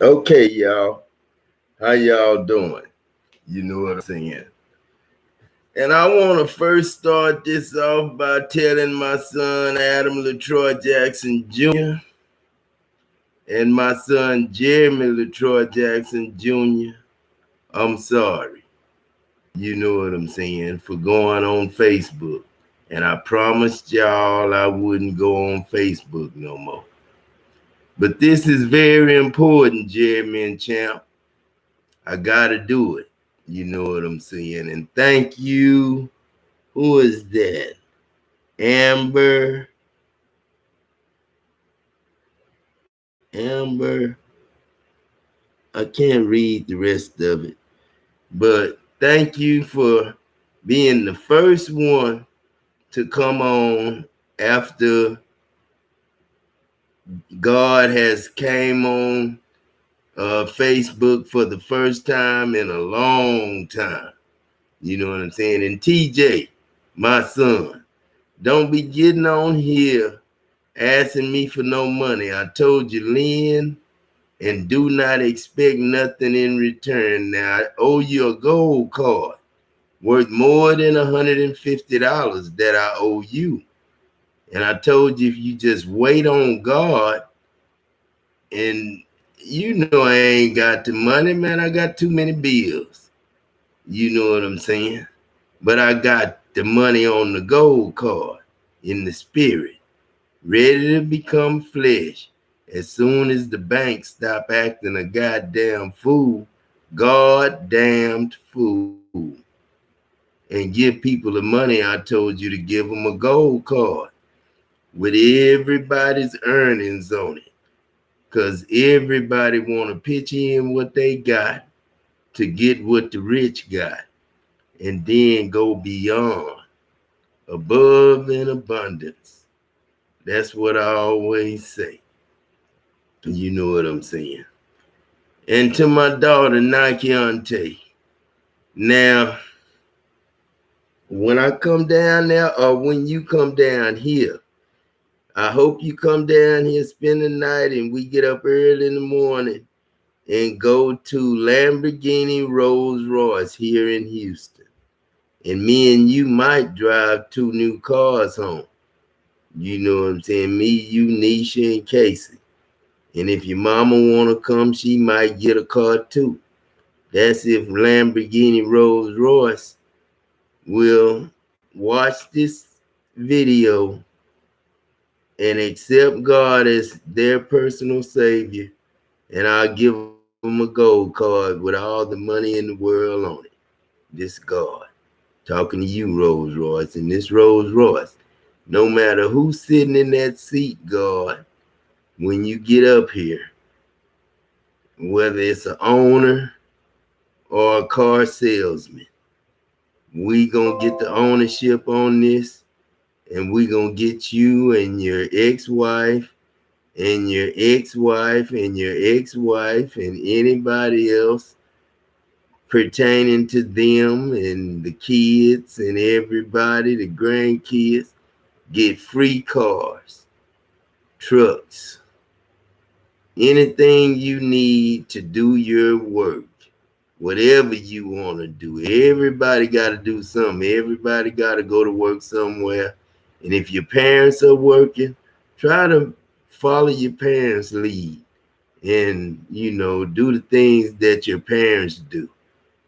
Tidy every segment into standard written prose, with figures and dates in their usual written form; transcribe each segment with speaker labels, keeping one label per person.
Speaker 1: Okay, y'all. How y'all doing? You know what I'm saying? And I want to first start this off by telling my son Adam LaTroy Jackson Jr. and my son Jeremy LaTroy Jackson Jr. I'm sorry. You know what I'm saying? For going on Facebook. And I promised y'all I wouldn't go on Facebook no more. But this is very important, Jeremy and Champ. I gotta do it. You know what I'm saying? And thank you. Who is that? Amber. Amber. I can't read the rest of it. But thank you for being the first one to come on after God has came on Facebook for the first time in a long time. You know what I'm saying? And TJ, my son, don't be getting on here asking me for no money. I told you, Lynn, and do not expect nothing in return. Now, I owe you a gold card worth more than $150 that I owe you. And I told you, if you just wait on God, and you know I ain't got the money, man. I got too many bills. You know what I'm saying? But I got the money on the gold card in the spirit, ready to become flesh. As soon as the bank stop acting a goddamn fool, goddamned fool, and give people the money I told you to give them a gold card with everybody's earnings on it. Because everybody want to pitch in what they got to get what the rich got and then go beyond, above in abundance. That's what I always say. You know what I'm saying? And to my daughter, Nakiante. Now, when I come down there or when you come down here, I hope you come down here, spend the night, and we get up early in the morning and go to Lamborghini Rolls Royce here in Houston. And me and you might drive 2 new cars home. You know what I'm saying? Me, you, Nisha, and Casey. And if your mama want to come, she might get a car too. That's if Lamborghini Rolls Royce will watch this video and accept God as their personal savior, and I'll give them a gold card with all the money in the world on it. This God. Talking to you, Rolls Royce, and this Rolls Royce. No matter who's sitting in that seat, God, when you get up here, whether it's an owner or a car salesman, we gonna get the ownership on this, and we gonna get you and your ex-wife and your ex-wife and your ex-wife and anybody else pertaining to them and the kids and everybody, the grandkids, get free cars, trucks, anything you need to do your work, whatever you want to do. Everybody got to do something. Everybody got to go to work somewhere. And if your parents are working, try to follow your parents' lead and, do the things that your parents do.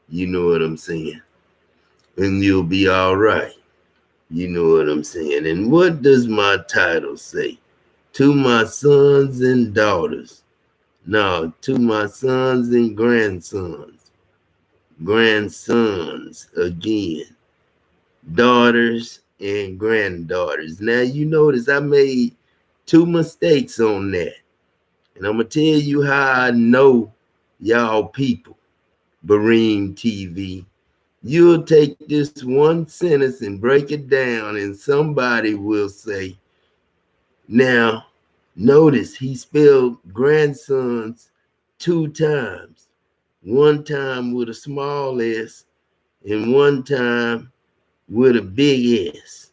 Speaker 1: You know what I'm saying? And you'll be all right. You know what I'm saying? And what does my title say? To my sons and daughters. No, to my sons and grandsons. Grandsons again. Daughters and granddaughters. Now, you notice I made 2 mistakes on that. And I'm going to tell you how I know y'all people, Bareem TV. You'll take this one sentence and break it down, and somebody will say, now, notice he spelled grandsons 2 times. One time with a small s and one time with a big S.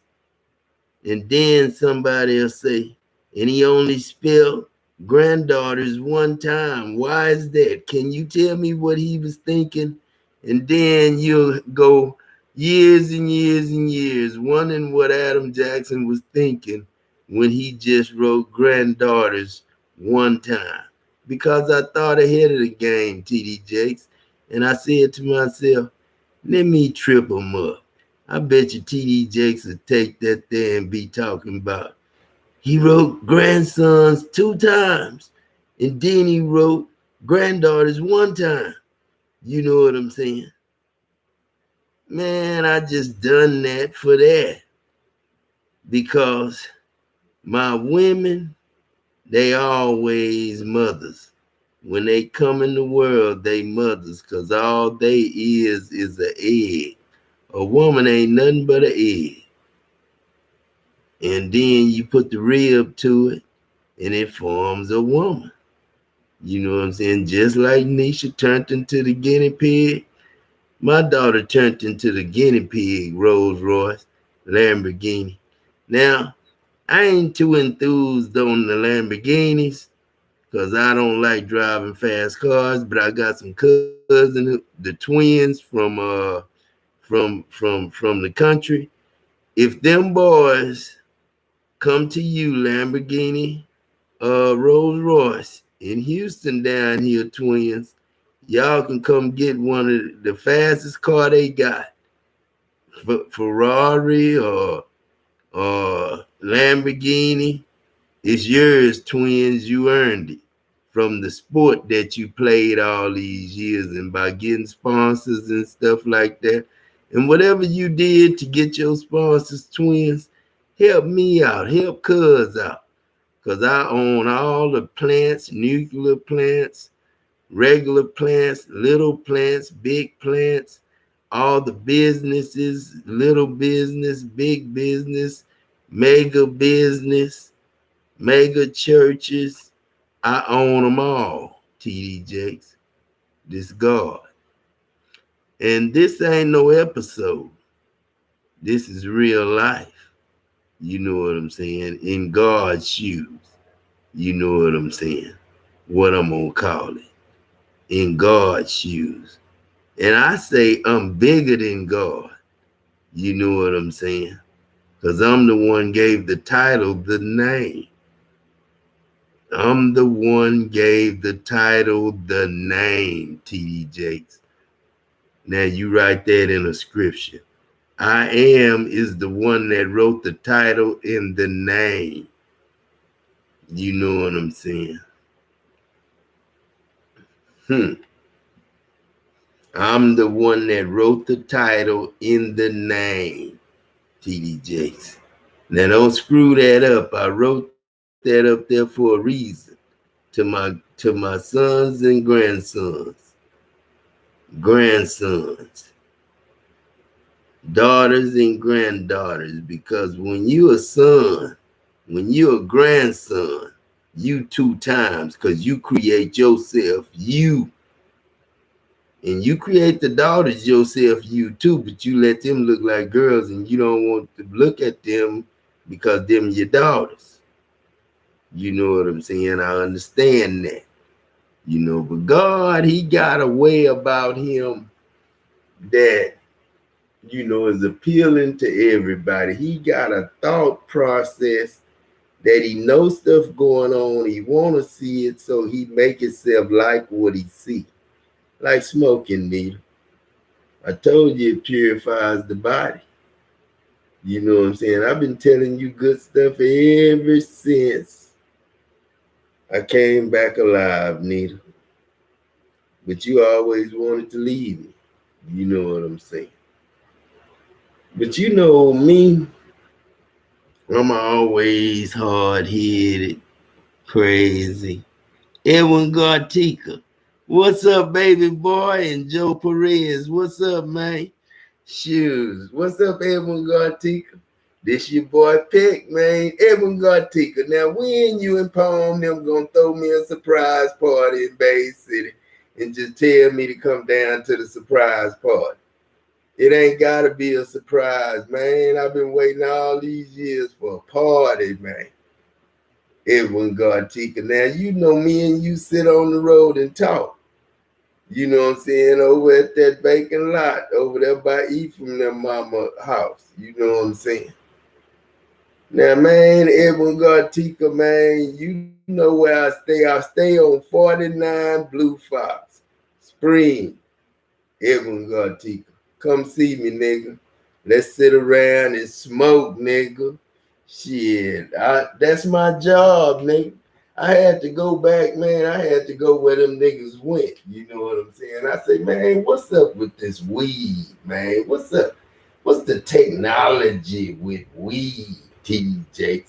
Speaker 1: And then somebody will say, and he only spelled granddaughters one time. Why is that? Can you tell me what he was thinking? And then you'll go years and years and years wondering what Adam Jackson was thinking when he just wrote granddaughters one time. Because I thought ahead of the game, TD Jakes, and I said to myself, let me trip him up. I bet you TD Jakes would take that there and be talking about he wrote grandsons 2 times, and then he wrote granddaughters 1 time. You know what I'm saying? Man, I just done that for that. Because my women, they always mothers. When they come in the world, they mothers, because all they is an egg. A woman ain't nothing but an egg. And then you put the rib to it, and it forms a woman. You know what I'm saying? Just like Nisha turned into the guinea pig, my daughter turned into the guinea pig, Rolls Royce, Lamborghini. Now, I ain't too enthused on the Lamborghinis because I don't like driving fast cars, but I got some cousins, the twins from the country. If them boys come to you, Lamborghini, Rolls Royce in Houston down here, twins, y'all can come get one of the fastest car they got. Ferrari or Lamborghini. It's yours, twins. You earned it from the sport that you played all these years and by getting sponsors and stuff like that. And whatever you did to get your sponsors, twins, help me out, help cuz out. Because I own all the plants, nuclear plants, regular plants, little plants, big plants, all the businesses, little business, big business, mega business, mega churches. I own them all, TD Jakes. This God. And this ain't no episode. This is real life. You know what I'm saying? In God's shoes. You know what I'm saying? What I'm going to call it. In God's shoes. And I say I'm bigger than God. You know what I'm saying? Because I'm the one gave the title the name. I'm the one gave the title the name, TD Jakes. Now you write that in a scripture. I am is the one that wrote the title in the name. You know what I'm saying? I'm the one that wrote the title in the name, TD Jakes. Now don't screw that up. I wrote that up there for a reason. To my sons and grandsons, daughters and granddaughters, because when you a son, when you a grandson, you 2 times, because you create yourself, you. And you create the daughters yourself, you too, but you let them look like girls and you don't want to look at them because them your daughters. You know what I'm saying? I understand that. You know, but God, he got a way about him that, you know, is appealing to everybody. He got a thought process that he knows stuff going on. He want to see it, so he make himself like what he see. Like smoking, needle. I told you it purifies the body. You know what I'm saying? I've been telling you good stuff ever since I came back alive, Nita. But you always wanted to leave me. You know what I'm saying? But you know me, I'm always hard-headed, crazy. Edwin Gartica. What's up, baby boy? And Joe Perez. What's up, man? Shoes. What's up, Edwin Gartica? This your boy Peck, man. Edwin Gartica. Now, when you and Palm them gonna throw me a surprise party in Bay City and just tell me to come down to the surprise party? It ain't gotta be a surprise, man. I've been waiting all these years for a party, man. Edwin Gartika. Now, you know me and you sit on the road and talk. You know what I'm saying? Over at that vacant lot over there by Ephraim, their mama house. You know what I'm saying? Now, man, Edwin Gartika, man, you know where I stay. I stay on 49 Blue Fox, Spring, Edwin Gartika. Come see me, nigga. Let's sit around and smoke, nigga. Shit, that's my job, nigga. I had to go back, man. I had to go where them niggas went. You know what I'm saying? I say, man, what's up with this weed, man? What's up? What's the technology with weed, TJ?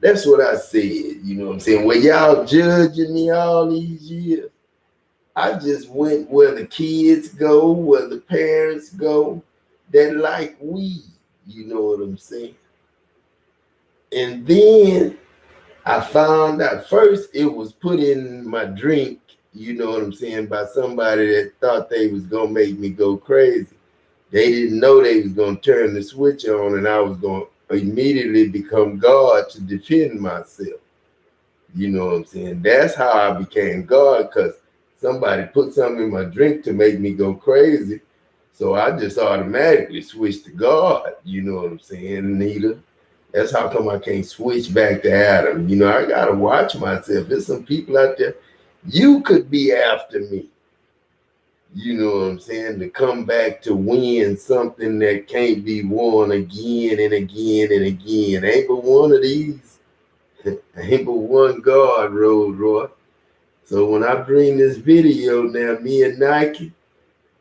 Speaker 1: That's what I said. You know what I'm saying? Well, y'all judging me all these years. I just went where the kids go, where the parents go that like weed. You know what I'm saying? And then I found out first it was put in my drink, you know what I'm saying, by somebody that thought they was gonna make me go crazy. They didn't know they was gonna turn the switch on and I was gonna immediately become God to defend myself. You know what I'm saying? That's how I became God, because somebody put something in my drink to make me go crazy. So I just automatically switched to God. You know what I'm saying, Anita? That's how come I can't switch back to Adam. You know, I gotta watch myself. There's some people out there, you could be after me. You know what I'm saying? To come back to win something that can't be won again and again and again. Ain't but one of these. Ain't but one God, Road Roy. So when I bring this video now, me and Nike,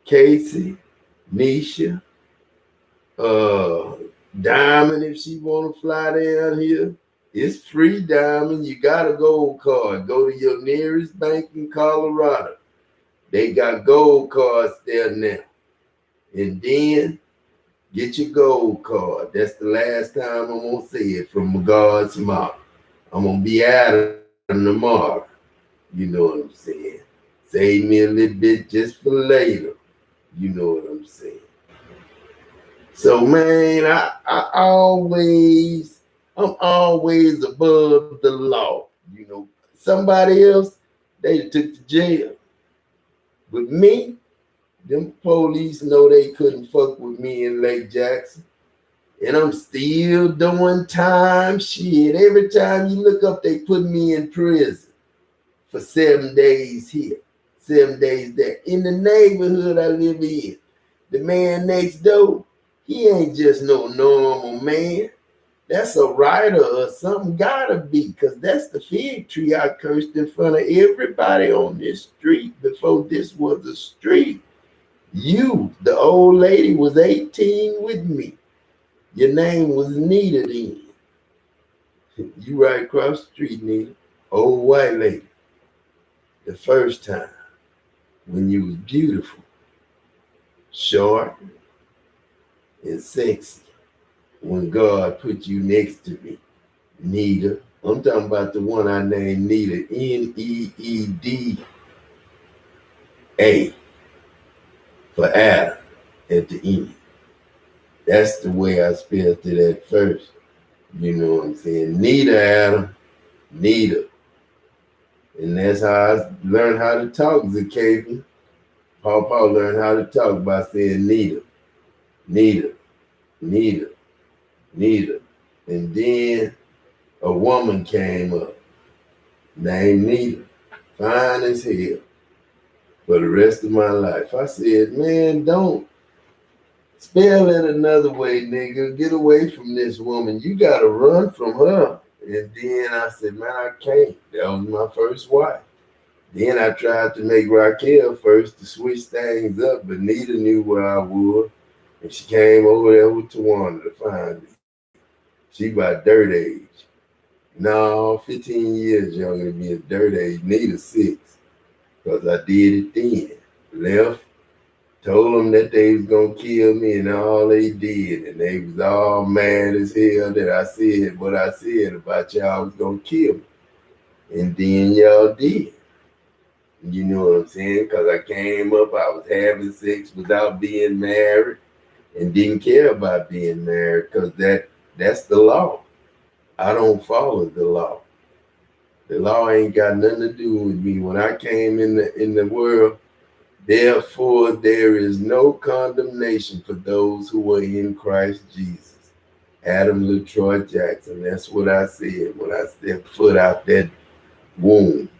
Speaker 1: Casey, Nisha, Diamond, if she want to fly down here, it's free, Diamond. You got a gold card. Go to your nearest bank in Colorado. They got gold cards there now. And then get your gold card. That's the last time I'm going to say it from God's mouth. I'm going to be Adam tomorrow. You know what I'm saying? Save me a little bit just for later. You know what I'm saying? So, man, I'm always above the law. You know, somebody else, they took to jail. But me, them police know they couldn't fuck with me in Lake Jackson. And I'm still doing time. Shit, every time you look up, they put me in prison for 7 days here, 7 days there. In the neighborhood I live in, the man next door, he ain't just no normal man. That's a writer or something, gotta be, because that's the fig tree I cursed in front of everybody on this street before this was a street. You, the old lady, was 18 with me. Your name was Nita then. You right across the street, Nita. Old white lady. The first time when you was beautiful, short, and sexy. When God put you next to me, Nita. I'm talking about the one I named Nita, Needa, for Adam at the end. That's the way I spelled it at first. You know what I'm saying? Nita, Adam, Nita. And that's how I learned how to talk, Zacchaeus. Paul learned how to talk by saying Nita, Nita, Nita, Nita. And then a woman came up named Nita, fine as hell, for the rest of my life. I said, man, don't spell it another way, nigga. Get away from this woman. You got to run from her. And then I said, man, I can't. That was my first wife. Then I tried to make Raquel first to switch things up, but Nita knew where I was. And she came over there with Tawana to find me. She about dirt age. No, 15 years younger than me at dirt age. Nita 6. Because I did it then. Left, told them that they was going to kill me, and all they did. And they was all mad as hell that I said what I said about y'all was going to kill me. And then y'all did. You know what I'm saying? Because I came up, I was having sex without being married and didn't care about being married because that's the law. I don't follow the law. The law ain't got nothing to do with me. When I came in the world, therefore there is no condemnation for those who are in Christ Jesus. Adam LaTroy Jackson. That's what I said when I stepped foot out that womb.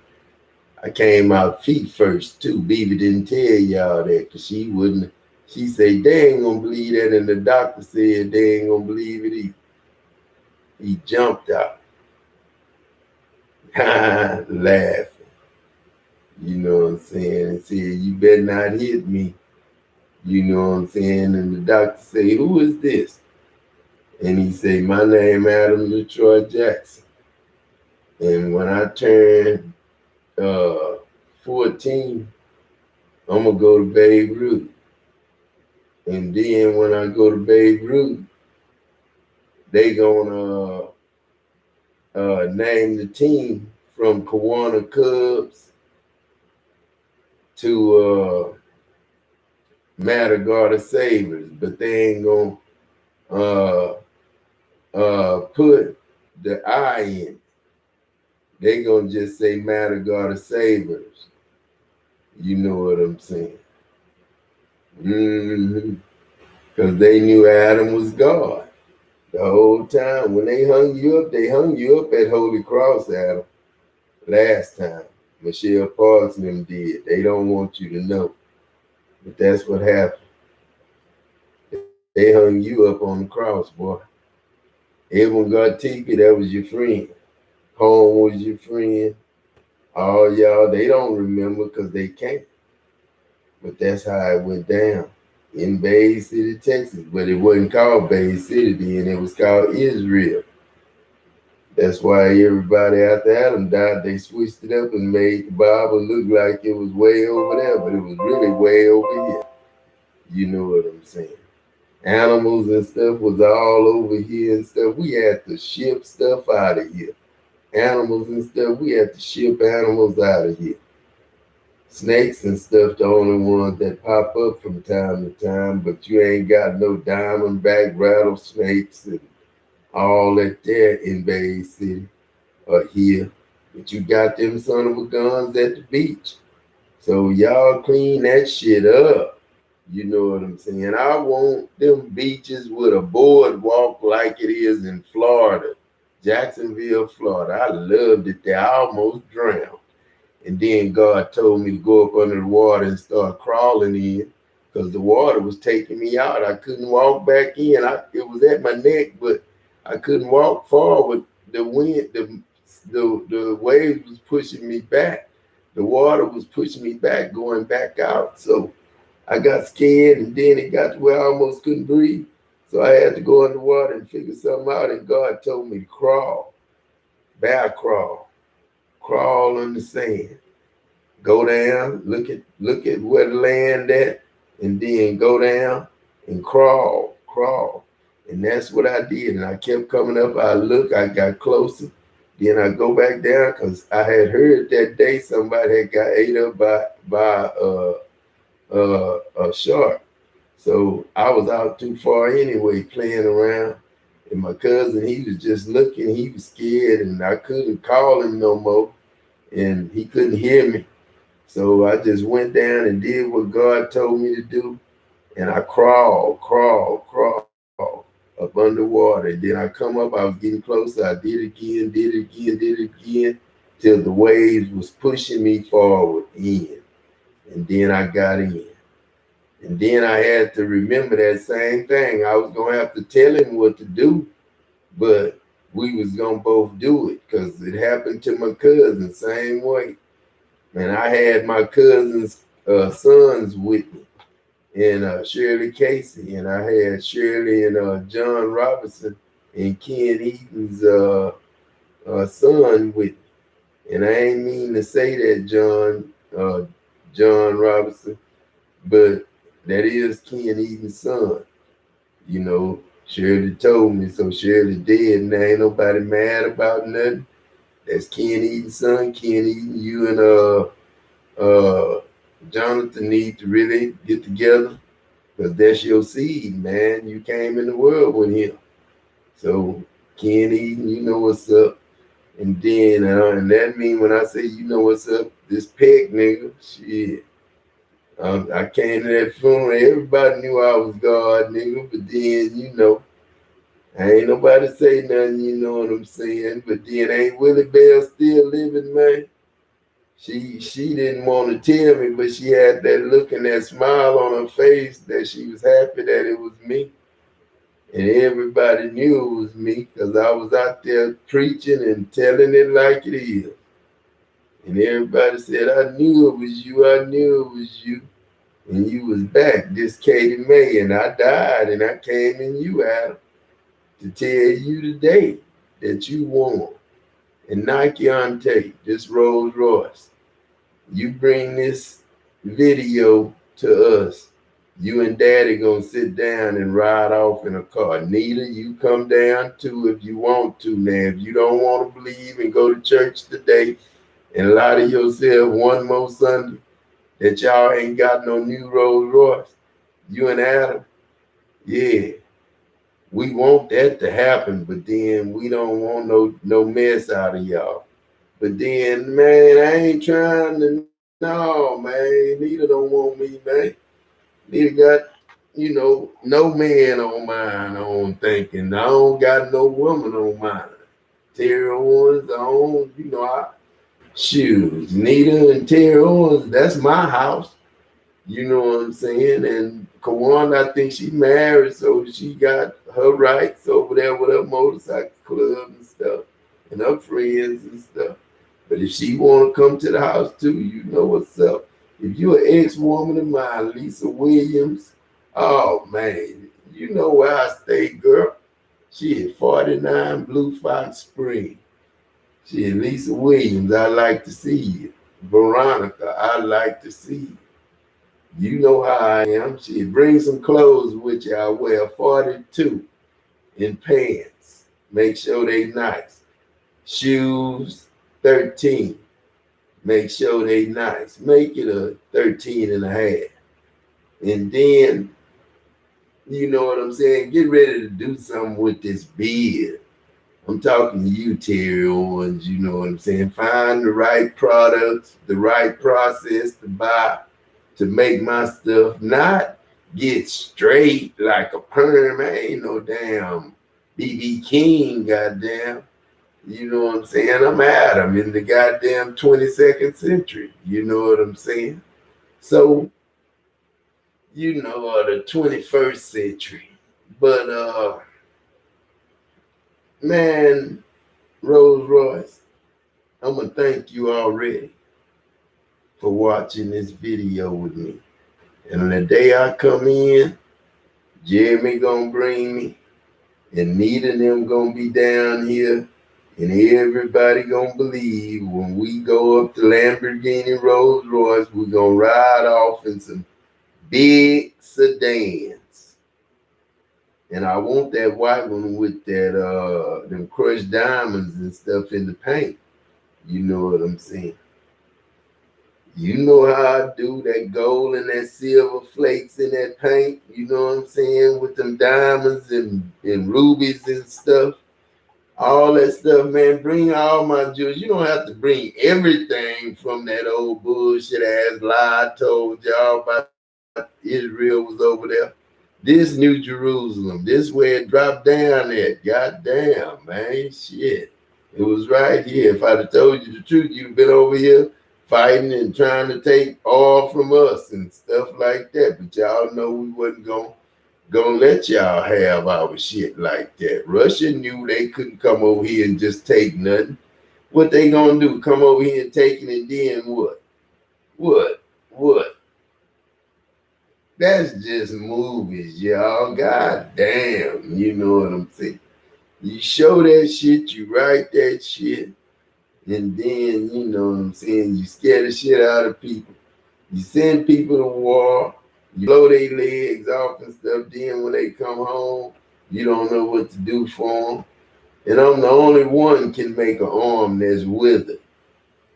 Speaker 1: I came out feet first too. Beaver didn't tell y'all that because she wouldn't. She said they ain't gonna believe that, and the doctor said they ain't gonna believe it either. He jumped out, laughing. You know what I'm saying? And said, "You better not hit me." You know what I'm saying? And the doctor said, "Who is this?" And he said, "My name Adam LaTroy Jackson." And when I turned 14, I'm gonna go to Babe Ruth. And then when I go to Babe Ruth, they gonna name the team from Kiwanis Cubs to Matagorda Sabres, but they ain't gonna put the I in. They gonna just say Matagorda Sabres. You know what I'm saying? Because they knew Adam was God the whole time. When they hung you up at Holy Cross, Adam. Last time, Michelle Parson them did. They don't want you to know, but that's what happened. They hung you up on the cross, boy. Everyone got ticket. That was your friend. Home was your friend. All y'all, they don't remember because they can't. But that's how it went down in Bay City, Texas. But it wasn't called Bay City then. It was called Israel. That's why everybody after Adam died, they switched it up and made the Bible look like it was way over there, but it was really way over here. You know what I'm saying? Animals and stuff was all over here and stuff. We had to ship stuff out of here. Animals and stuff, we had to ship animals out of here. Snakes and stuff, the only ones that pop up from time to time, but you ain't got no diamondback rattlesnakes and all that there in Bay City or here. But you got them son of a guns at the beach. So y'all clean that shit up. You know what I'm saying? I want them beaches with a boardwalk like it is in Florida, Jacksonville, Florida. I loved it there. I almost drowned. And then God told me to go up under the water and start crawling in because the water was taking me out. I couldn't walk back in. It was at my neck, but I couldn't walk forward. The wind, the waves was pushing me back. The water was pushing me back, going back out. So I got scared, and then it got to where I almost couldn't breathe. So I had to go underwater and figure something out. And God told me to crawl, bear crawl on the sand, go down, look at where the land at, and then go down and crawl. And that's what I did. And I kept coming up. I got closer. Then I go back down because I had heard that day somebody had got ate up by a shark. So I was out too far anyway, playing around. And my cousin, he was just looking. He was scared, and I couldn't call him no more. And he couldn't hear me. So I just went down and did what God told me to do. And I crawled up underwater. And then I come up, I was getting closer. I did it again, till the waves was pushing me forward in. And then I got in. And then I had to remember that same thing. I was going to have to tell him what to do, but we was going to both do it because it happened to my cousin, same way. And I had my cousin's sons with me, and Shirley Casey, and I had Shirley and John Robinson and Ken Eaton's son with me. And I ain't mean to say that John Robinson, but that is Ken Eaton's son. You know, Shirley told me, so Shirley did, and there ain't nobody mad about nothing. That's Ken Eaton's son. Ken Eaton, you and Jonathan need to really get together because that's your seed, man. You came in the world with him. So Ken Eaton, you know what's up. And then, and that mean when I say, you know what's up, this peg nigga, shit. I came to that funeral, everybody knew I was God, nigga, but then, ain't nobody say nothing, you know what I'm saying? But then ain't Willie Bell still living, man? She didn't want to tell me, but she had that look and that smile on her face that she was happy that it was me. And everybody knew it was me because I was out there preaching and telling it like it is. And everybody said, I knew it was you, I knew it was you. And you was back, this Katie May, and I died and I came in you, Adam, to tell you today that you won. And Nike Ante, this Rolls Royce, you bring this video to us. You and Daddy gonna sit down and ride off in a car. Nita, you come down too if you want to. Now, if you don't want to believe and go to church today and lie to yourself one more Sunday that y'all ain't got no new Rolls Royce, you and Adam, yeah, we want that to happen, but then we don't want no mess out of y'all. But then, man, I ain't trying to, no, man, Nita don't want me, man. Nita got, no man on mine, I don't think, and I don't got no woman on mine. Terry Owens, I don't, shoes. Nita and Terry Owens, that's my house. You know what I'm saying? And Kawan, I think she married, so she got her rights over there with her motorcycle club and stuff, and her friends and stuff. But if she want to come to the house too, you know what's up. If you're an ex-woman of mine, Lisa Williams, oh man, you know where I stay, girl. She at 49 Blue Fox Spring. She at Lisa Williams, I like to see you. Veronica, I like to see you. You know how I am. She bring some clothes with you. I wear 42 in pants. Make sure they nice. Shoes, 13. Make sure they nice. Make it a 13 and a half. And then, you know what I'm saying? Get ready to do something with this beard. I'm talking to you, Terry Owens, you know what I'm saying? Find the right products, the right process to buy to make my stuff, not get straight like a perm. I ain't no damn BB King, goddamn. You know what I'm saying? I'm Adam in the goddamn 22nd century. You know what I'm saying? So, the 21st century. But, man, Rolls Royce, I'm going to thank you already for watching this video with me. And the day I come in, Jeremy gonna bring me, and Nita and them gonna be down here, and everybody gonna believe when we go up to Lamborghini Rolls Royce, we're gonna ride off in some big sedans. And I want that white one with that them crushed diamonds and stuff in the paint. You know what I'm saying? You know how I do that gold and that silver flakes in that paint, you know what I'm saying, with them diamonds and rubies and stuff. All that stuff, man, bring all my jewels. You don't have to bring everything from that old bullshit ass lie I told y'all about Israel was over there. This New Jerusalem, this where it dropped down at. Goddamn, man, shit. It was right here. If I'd have told you the truth, you'd have been over here fighting and trying to take all from us and stuff like that. But y'all know we wasn't gonna let y'all have our shit like that. Russia knew they couldn't come over here and just take nothing. What they gonna do? Come over here and take it, and then what? What? That's just movies, y'all. God damn, you know what I'm saying? You show that shit, you write that shit, and then, you know what I'm saying, you scare the shit out of people. You send people to war, you blow their legs off and stuff. Then when they come home, you don't know what to do for them. And I'm the only one can make an arm that's withered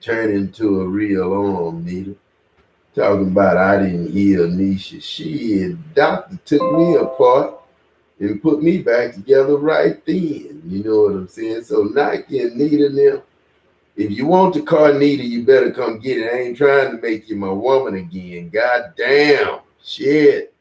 Speaker 1: turn into a real arm, Nita. Talking about I didn't heal Nisha. Shit, doctor took me apart. and put me back together right then. You know what I'm saying? So Nike and Nita them, if you want the car, Nita, you better come get it. I ain't trying to make you my woman again. God damn. Shit.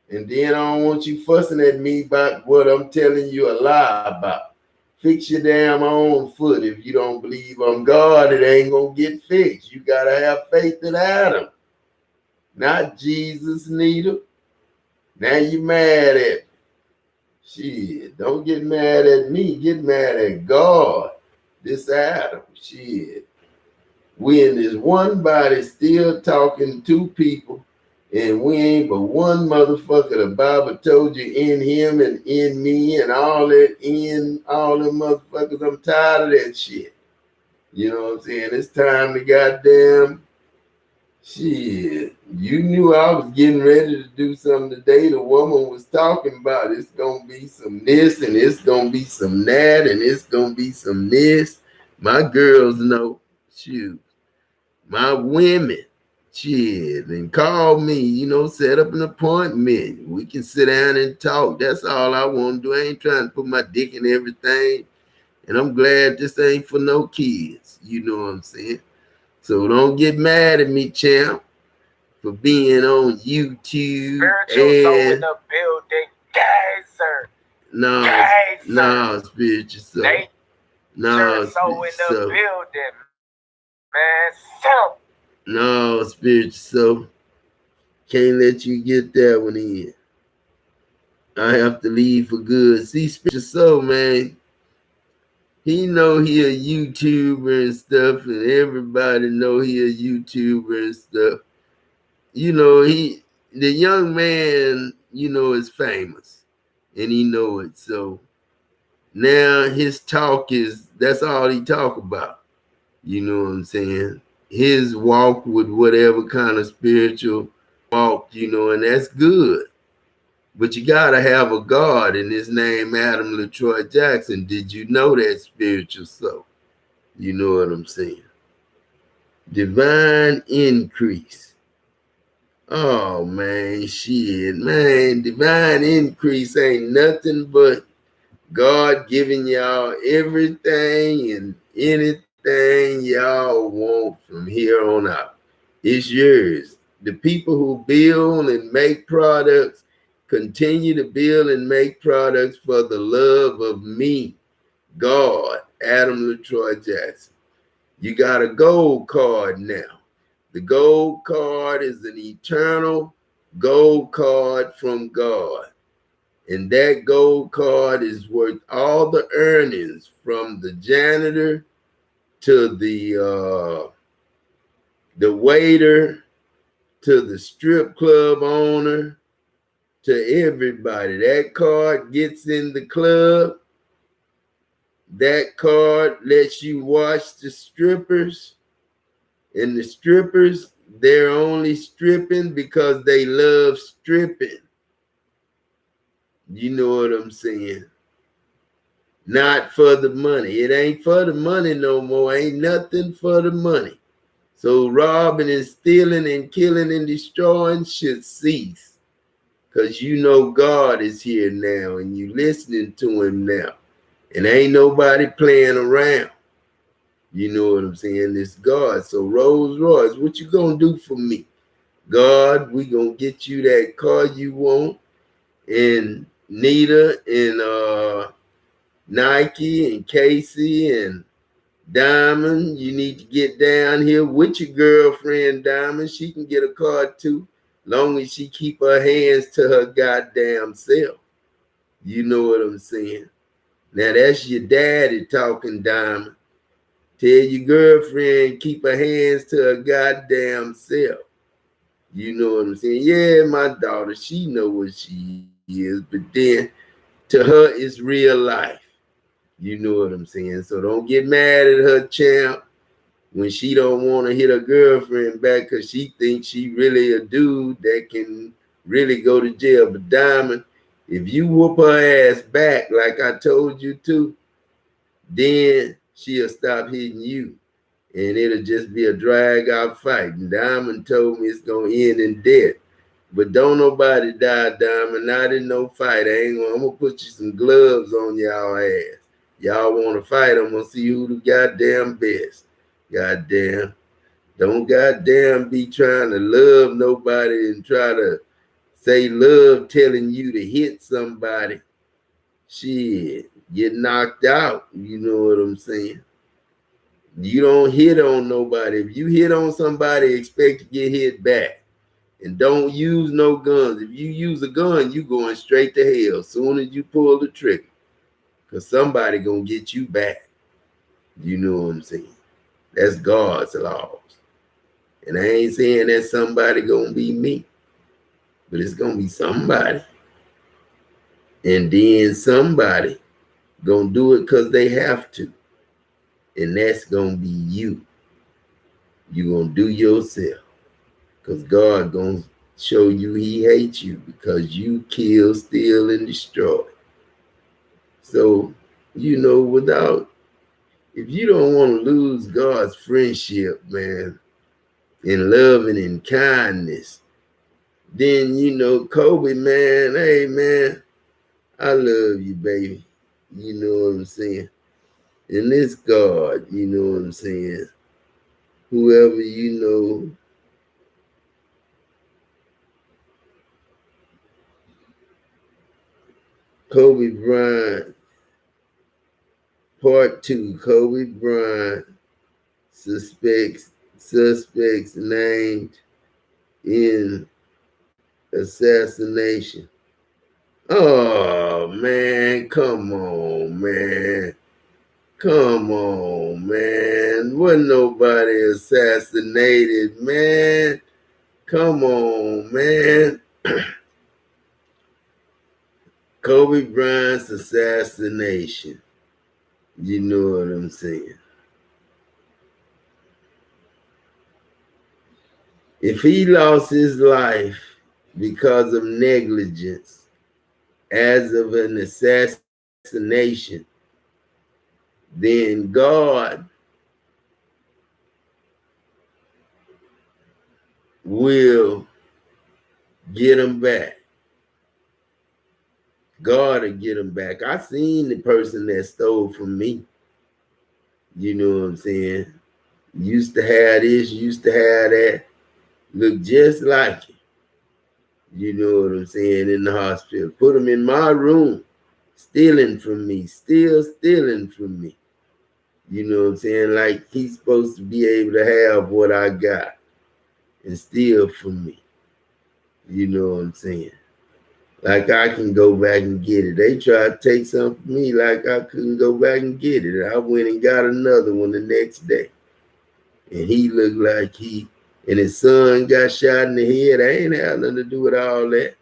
Speaker 1: And then I don't want you fussing at me about what I'm telling you a lie about. Fix your damn own foot. If you don't believe on God, it ain't gonna get fixed. You gotta have faith in Adam, not Jesus, Nita. Now you mad at me. Shit, don't get mad at me. Get mad at God. This Adam. Shit. We in this one body still talking to people, and we ain't but one motherfucker. The Bible told you in him and in me and all that in all them motherfuckers. I'm tired of that shit. You know what I'm saying? It's time to goddamn shit. You knew I was getting ready to do something today. The woman was talking about it's gonna be some this and it's gonna be some that and it's gonna be some this. My girls know. Shoot. My women, shit, and call me, set up an appointment. We can sit down and talk. That's all I want to do. I ain't trying to put my dick in everything. And I'm glad this ain't for no kids. You know what I'm saying? So don't get mad at me, champ, for being on YouTube.
Speaker 2: Spiritual soul in the building. Geyser.
Speaker 1: No, spiritual soul.
Speaker 2: No, soul in the building. Man, self.
Speaker 1: No, spiritual soul. Can't let you get that one in. I have to leave for good. See, spiritual soul, man. He know he a YouTuber and stuff, and everybody know he a YouTuber and stuff. The young man, is famous, and he know it. So now his talk that's all he talk about. You know what I'm saying? His walk with whatever kind of spiritual walk, and that's good. But you gotta have a God, and his name Adam LaTroy Jackson. Did you know that, spiritual soul? You know what I'm saying? Divine increase. Oh man, shit, man. Divine increase ain't nothing but God giving y'all everything and anything y'all want from here on out. It's yours. The people who build and make products continue to build and make products for the love of me, God, Adam LaTroy Jackson. You got a gold card now. The gold card is an eternal gold card from God. And that gold card is worth all the earnings from the janitor to the waiter to the strip club owner to everybody. That card gets in the club. That card lets you watch the strippers. And the strippers, they're only stripping because they love stripping. You know what I'm saying? Not for the money. It ain't for the money no more. Ain't nothing for the money. So robbing and stealing and killing and destroying should cease. Because you know God is here now and you listening to him now. And ain't nobody playing around. You know what I'm saying? It's God. So Rolls Royce, what you gonna do for me? God, we gonna get you that car you want. And Nita and Nike and Casey and Diamond, you need to get down here with your girlfriend, Diamond. She can get a car too, long as she keep her hands to her goddamn self. You know what I'm saying? Now that's your daddy talking, Diamond. Tell your girlfriend keep her hands to her goddamn self. You know what I'm saying? Yeah, my daughter, she know what she is, but then to her it's real life. You know what I'm saying? So don't get mad at her, champ, when she don't want to hit her girlfriend back because she thinks she really a dude that can really go to jail. But Diamond, if you whoop her ass back like I told you to, then she'll stop hitting you. And it'll just be a drag out fight. And Diamond told me it's going to end in death. But don't nobody die, Diamond. Not in no fight. I'm gonna put you some gloves on y'all ass. Y'all want to fight? I'm gonna see who the goddamn best. Goddamn. Don't goddamn be trying to love nobody and try to say love telling you to hit somebody. Shit, get knocked out. You know what I'm saying? You don't hit on nobody. If you hit on somebody, expect to get hit back. And don't use no guns. If you use a gun, you going straight to hell as soon as you pull the trigger. Because somebody gonna get you back. You know what I'm saying? That's God's laws. And I ain't saying that somebody gonna be me. But it's gonna be somebody. And then somebody gonna do it because they have to. And that's gonna be you. You gonna do yourself. Because God gonna show you he hates you because you kill, steal, and destroy. So, you know, if you don't want to lose God's friendship, man, in love and in kindness, then, you know, Kobe, man, hey, man, I love you, baby. You know what I'm saying? And this God, you know what I'm saying? Whoever you know, Kobe Bryant, Part 2, Kobe Bryant, suspects named in assassination. Oh, man, come on, man. Come on, man. Wasn't nobody assassinated, man. Come on, man. Kobe Bryant's assassination. You know what I'm saying? If he lost his life because of negligence as of an assassination, then God will get him back. God will get him back. I seen the person that stole from me. You know what I'm saying? Used to have this, used to have that. Look just like it. You know what I'm saying? In the hospital. Put him in my room. Stealing from me. Still stealing from me. You know what I'm saying? Like he's supposed to be able to have what I got and steal from me. You know what I'm saying? Like I can go back and get it. They tried to take something from me like I couldn't go back and get it. I went and got another one the next day. And he looked like and his son got shot in the head. I ain't had nothing to do with all that.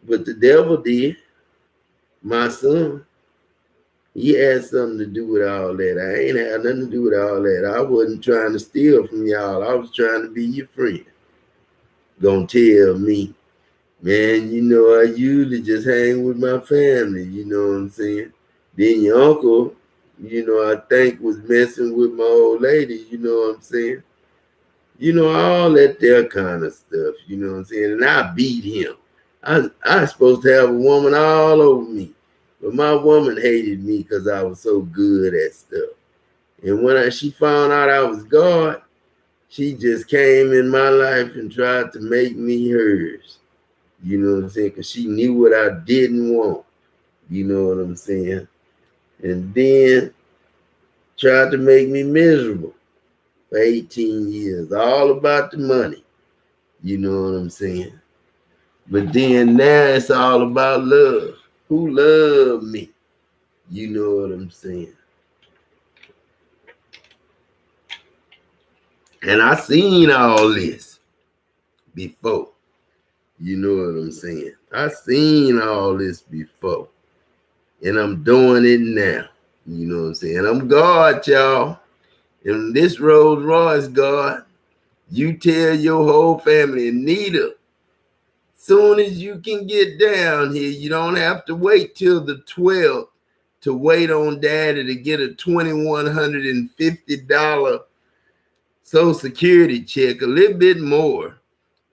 Speaker 1: But the devil did. My son. He had something to do with all that. I ain't had nothing to do with all that. I wasn't trying to steal from y'all. I was trying to be your friend. Gonna tell me, man, you know, I usually just hang with my family, you know what I'm saying? Then your uncle, you know, I think was messing with my old lady, you know what I'm saying? You know, all that there kind of stuff, you know what I'm saying? And I beat him. I supposed to have a woman all over me. But my woman hated me because I was so good at stuff. And when she found out I was God, she just came in my life and tried to make me hers. You know what I'm saying? Because she knew what I didn't want. You know what I'm saying? And then tried to make me miserable for 18 years. All about the money. You know what I'm saying? But then now it's all about love. Who loved me? You know what I'm saying? And I seen all this before. You know what I'm saying? I seen all this before. And I'm doing it now. You know what I'm saying? I'm God, y'all. And this Rolls Royce, God, you tell your whole family, Anita, soon as you can get down here, you don't have to wait till the 12th to wait on Daddy to get a $2,150 Social Security check, a little bit more.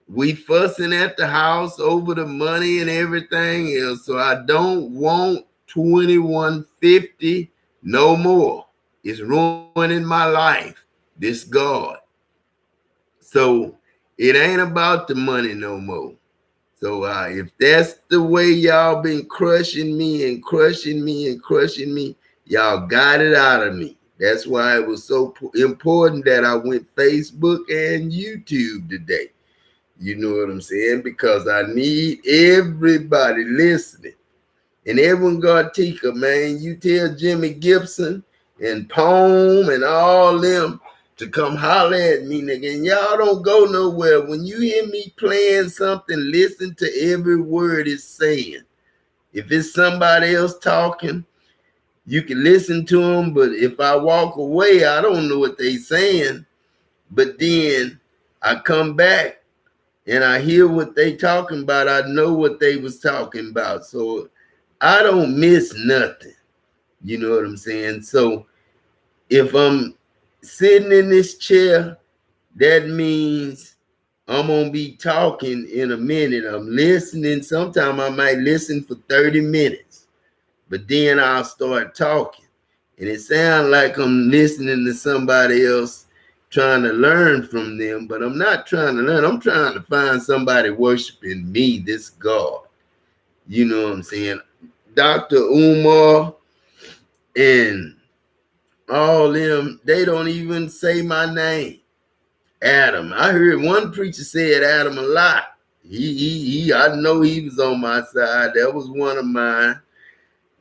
Speaker 1: We fussing at the house over the money and everything else. So I don't want 2150 no more. It's ruining my life. This God. So it ain't about the money no more. So if that's the way y'all been crushing me and crushing me and crushing me, y'all got it out of me. That's why it was so important that I went Facebook and YouTube today. You know what I'm saying? Because I need everybody listening. And everyone got Tika, man. You tell Jimmy Gibson and Poem and all them to come holler at me, nigga. And y'all don't go nowhere. When you hear me playing something, listen to every word it's saying. If it's somebody else talking, you can listen to them. But if I walk away, I don't know what they saying. But then I come back and I hear what they talking about. I know what they was talking about. So I don't miss nothing. You know what I'm saying? So if I'm sitting in this chair, that means I'm going to be talking in a minute. I'm listening. Sometimes I might listen for 30 minutes, but then I'll start talking. And it sounds like I'm listening to somebody else trying to learn from them, but I'm not trying to learn. I'm trying to find somebody worshiping me, this God. You know what I'm saying? Dr. Umar and all them, they don't even say my name. Adam. I heard one preacher said Adam a lot. I know he was on my side. That was one of mine.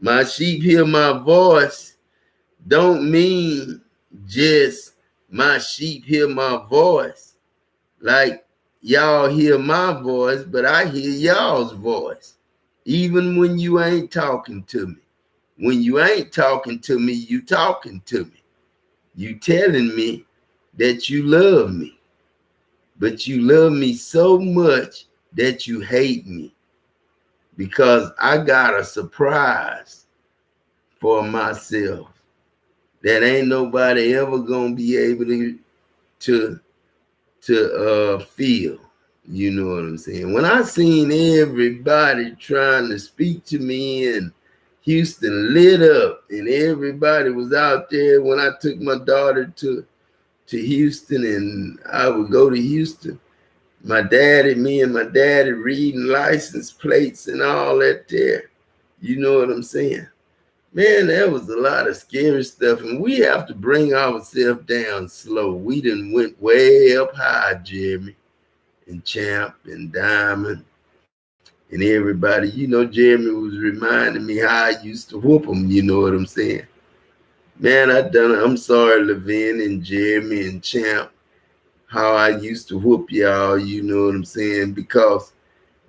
Speaker 1: My sheep hear my voice don't mean just my sheep hear my voice. Like y'all hear my voice, but I hear y'all's voice. Even when you ain't talking to me. When you ain't talking to me, you talking to me. You telling me that you love me. But you love me so much that you hate me. Because I got a surprise for myself that ain't nobody ever gonna be able to feel. You know what I'm saying? When I seen everybody trying to speak to me and Houston lit up and everybody was out there when I took my daughter to Houston and I would go to Houston, me and my daddy reading license plates and all that there. You know what I'm saying? Man, that was a lot of scary stuff, and we have to bring ourselves down slow. We done went way up high, Jeremy and Champ and Diamond and everybody. You know, Jeremy was reminding me how I used to whoop them. You know what I'm saying? Man, I'm sorry, Levin and Jeremy and Champ, how I used to whoop y'all. You know what I'm saying? Because,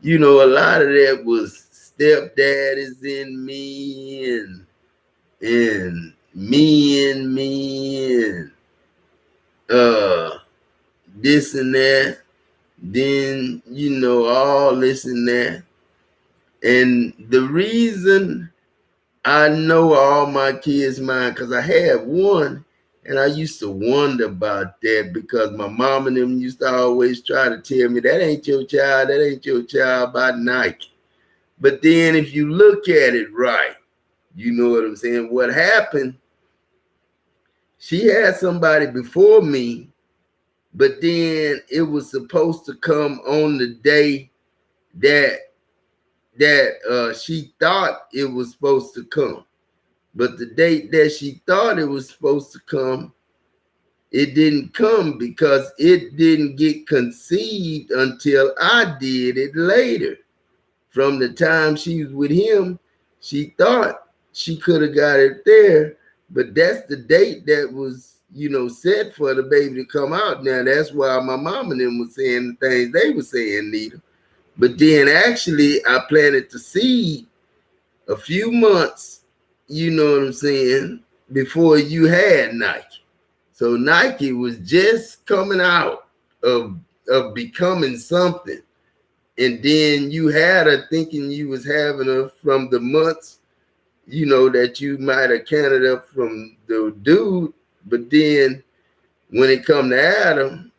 Speaker 1: you know, a lot of that was stepdad is in me and me and this and that. Then, you know, all this and that. And the reason I know all my kids' mind, because I had one, and I used to wonder about that because my mom and them used to always try to tell me, that ain't your child by Nike. But then if you look at it right, you know what I'm saying? What happened, she had somebody before me, but then it was supposed to come on the day that she thought it was supposed to come. But the date that she thought it was supposed to come, it didn't come because it didn't get conceived until I did it later. From the time she was with him, she thought she could have got it there, but that's the date that was, you know, set for the baby to come out. Now, that's why my mom and them was saying the things they were saying, Nita. But then actually, I planted the seed a few months, you know what I'm saying, before you had Nike. So Nike was just coming out of becoming something. And then you had her thinking you was having her from the months, you know, that you might have counted up from the dude. But then when it come to Adam,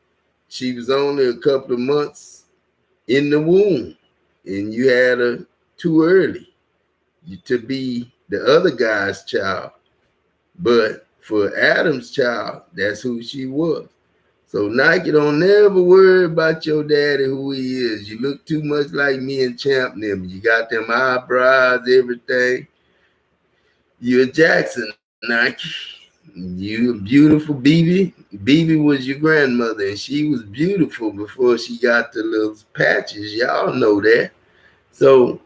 Speaker 1: she was only a couple of months in the womb, and you had her too early to be the other guy's child. But for Adam's child, that's who she was. So Nike, don't never worry about your daddy, who he is. You look too much like me and Champ and them. You got them eyebrows, everything. You're Jackson, Nike. You beautiful, BB. BB was your grandmother, and she was beautiful before she got the little patches. Y'all know that. So,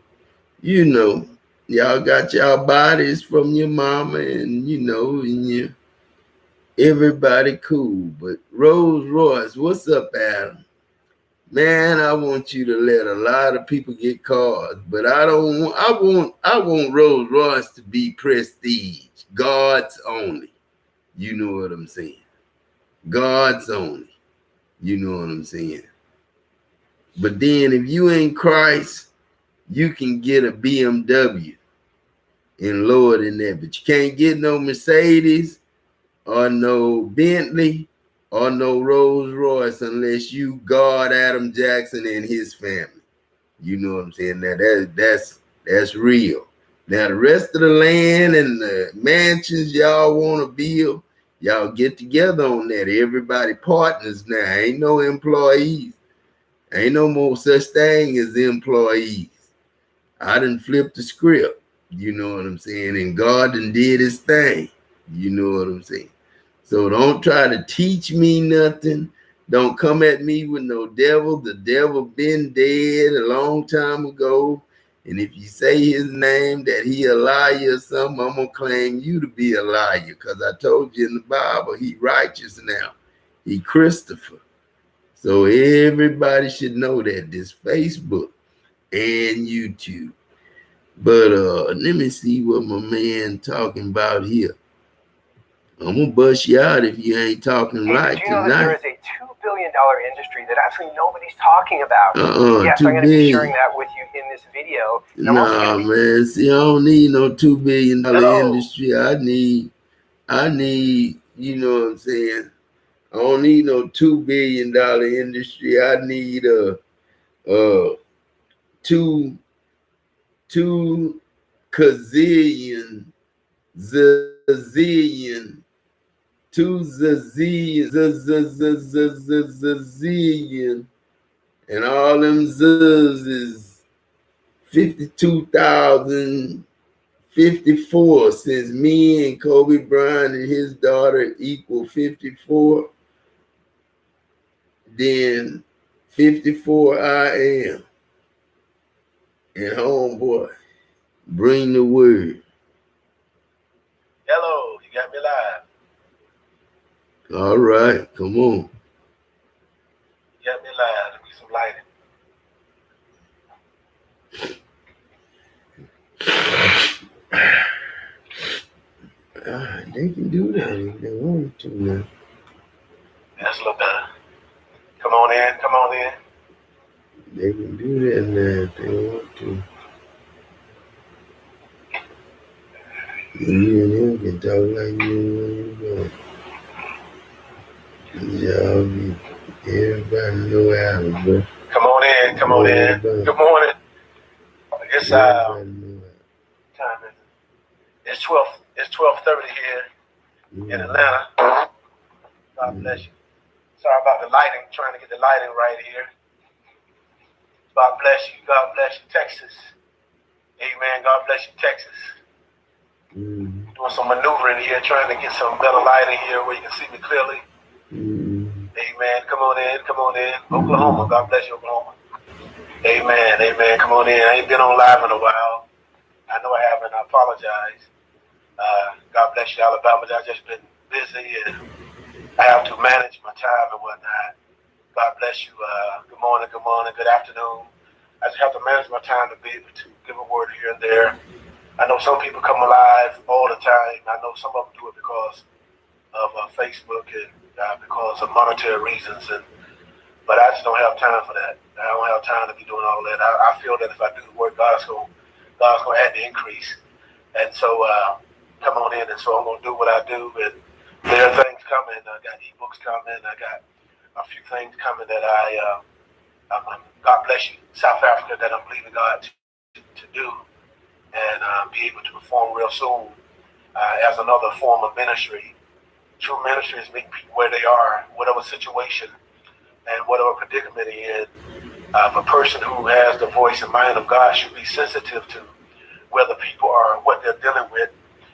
Speaker 1: you know, y'all got y'all bodies from your mama, and and you everybody cool. But Rolls Royce, what's up, Adam? Man, I want you to let a lot of people get cars, but I don't want I want Rolls Royce to be prestige. God's only. You know what I'm saying? God's only. You know what I'm saying? But then if you ain't Christ, you can get a BMW and lower than that. But you can't get no Mercedes or no Bentley or no Rolls Royce unless you guard Adam Jackson and his family. You know what I'm saying? Now that's real. Now the rest of the land and the mansions y'all want to build, y'all get together on that. Everybody partners now. Ain't no employees. Ain't no more such thing as employees. I done flipped the script. You know what I'm saying? And God done did his thing. You know what I'm saying? So don't try to teach me nothing. Don't come at me with no devil. The devil been dead a long time ago. And if you say his name that he a liar or something, I'm going to claim you to be a liar. Because I told you in the Bible, he righteous now. He Christopher. So everybody should know that. This Facebook and YouTube. But let me see what my man talking about here. I'm gonna bust you out if you ain't talking right
Speaker 2: tonight. Do you know that there is a $2 billion industry that actually nobody's talking about? Yes, I'm going to be sharing that with you in this video.
Speaker 1: Nah, man. See, I don't need no $2 billion industry. I need, you know what I'm saying? I don't need no $2 billion industry. I need two gazillion, zillion. 2 zillion, and all them zills is 52,054. Since me and Kobe Bryant and his daughter equal 54, then 54 I am. And homeboy, bring the word.
Speaker 3: Hello, you got me live.
Speaker 1: All right, come on.
Speaker 3: Get me live. Let me some
Speaker 1: lighting. They can do that if they want to now.
Speaker 3: That's a little better. Come on in, come on in.
Speaker 1: They can do that now if they want to. You and him can talk like you know. Y'all be, everybody know Adam, bro.
Speaker 3: Come on in, come on in. Good morning. It's time is it's 12:30 here in Atlanta. God bless you. Sorry about the lighting, trying to get the lighting right here. God bless you, Texas. Amen. God bless you, Texas. Doing some maneuvering here, trying to get some better lighting here where you can see me clearly. Amen. Come on in, come on in. Oklahoma, God bless you, Oklahoma. Amen, amen. Come on in. I ain't been on live in a while. I know I haven't. I apologize. God bless you, Alabama. I've just been busy and I have to manage my time and whatnot. God bless you. Good morning, good afternoon. I just have to manage my time to be able to give a word here and there. I know some people come alive all the time. I know some of them do it because of Facebook and because of monetary reasons. But I just don't have time for that. I don't have time to be doing all that. I feel that if I do the work, God's going to add the increase. And so come on in. And so I'm going to do what I do. And there are things coming. I got ebooks coming. I got a few things coming that I God bless you, South Africa, that I'm believing God to do and be able to perform real soon as another form of ministry. True ministry is meeting people where they are, whatever situation and whatever predicament they're in. A person who has the voice and mind of God should be sensitive to where the people are, what they're dealing with,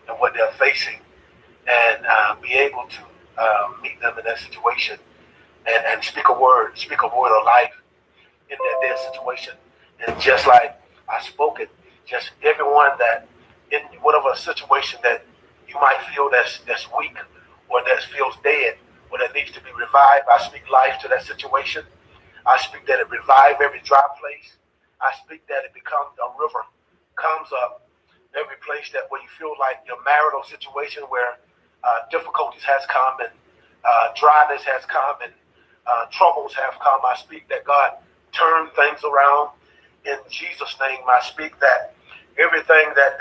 Speaker 3: and what they're facing, and be able to meet them in that situation and speak a word of life in their situation. And just like I spoke it, just everyone that in whatever situation that you might feel that's weak or that feels dead or that needs to be revived, I speak life to that situation. I speak that it revive every dry place. I speak that it becomes a river, comes up every place that where you feel like your marital situation where difficulties has come and dryness has come and troubles have come. I speak that God turn things around in Jesus' name. I speak that everything that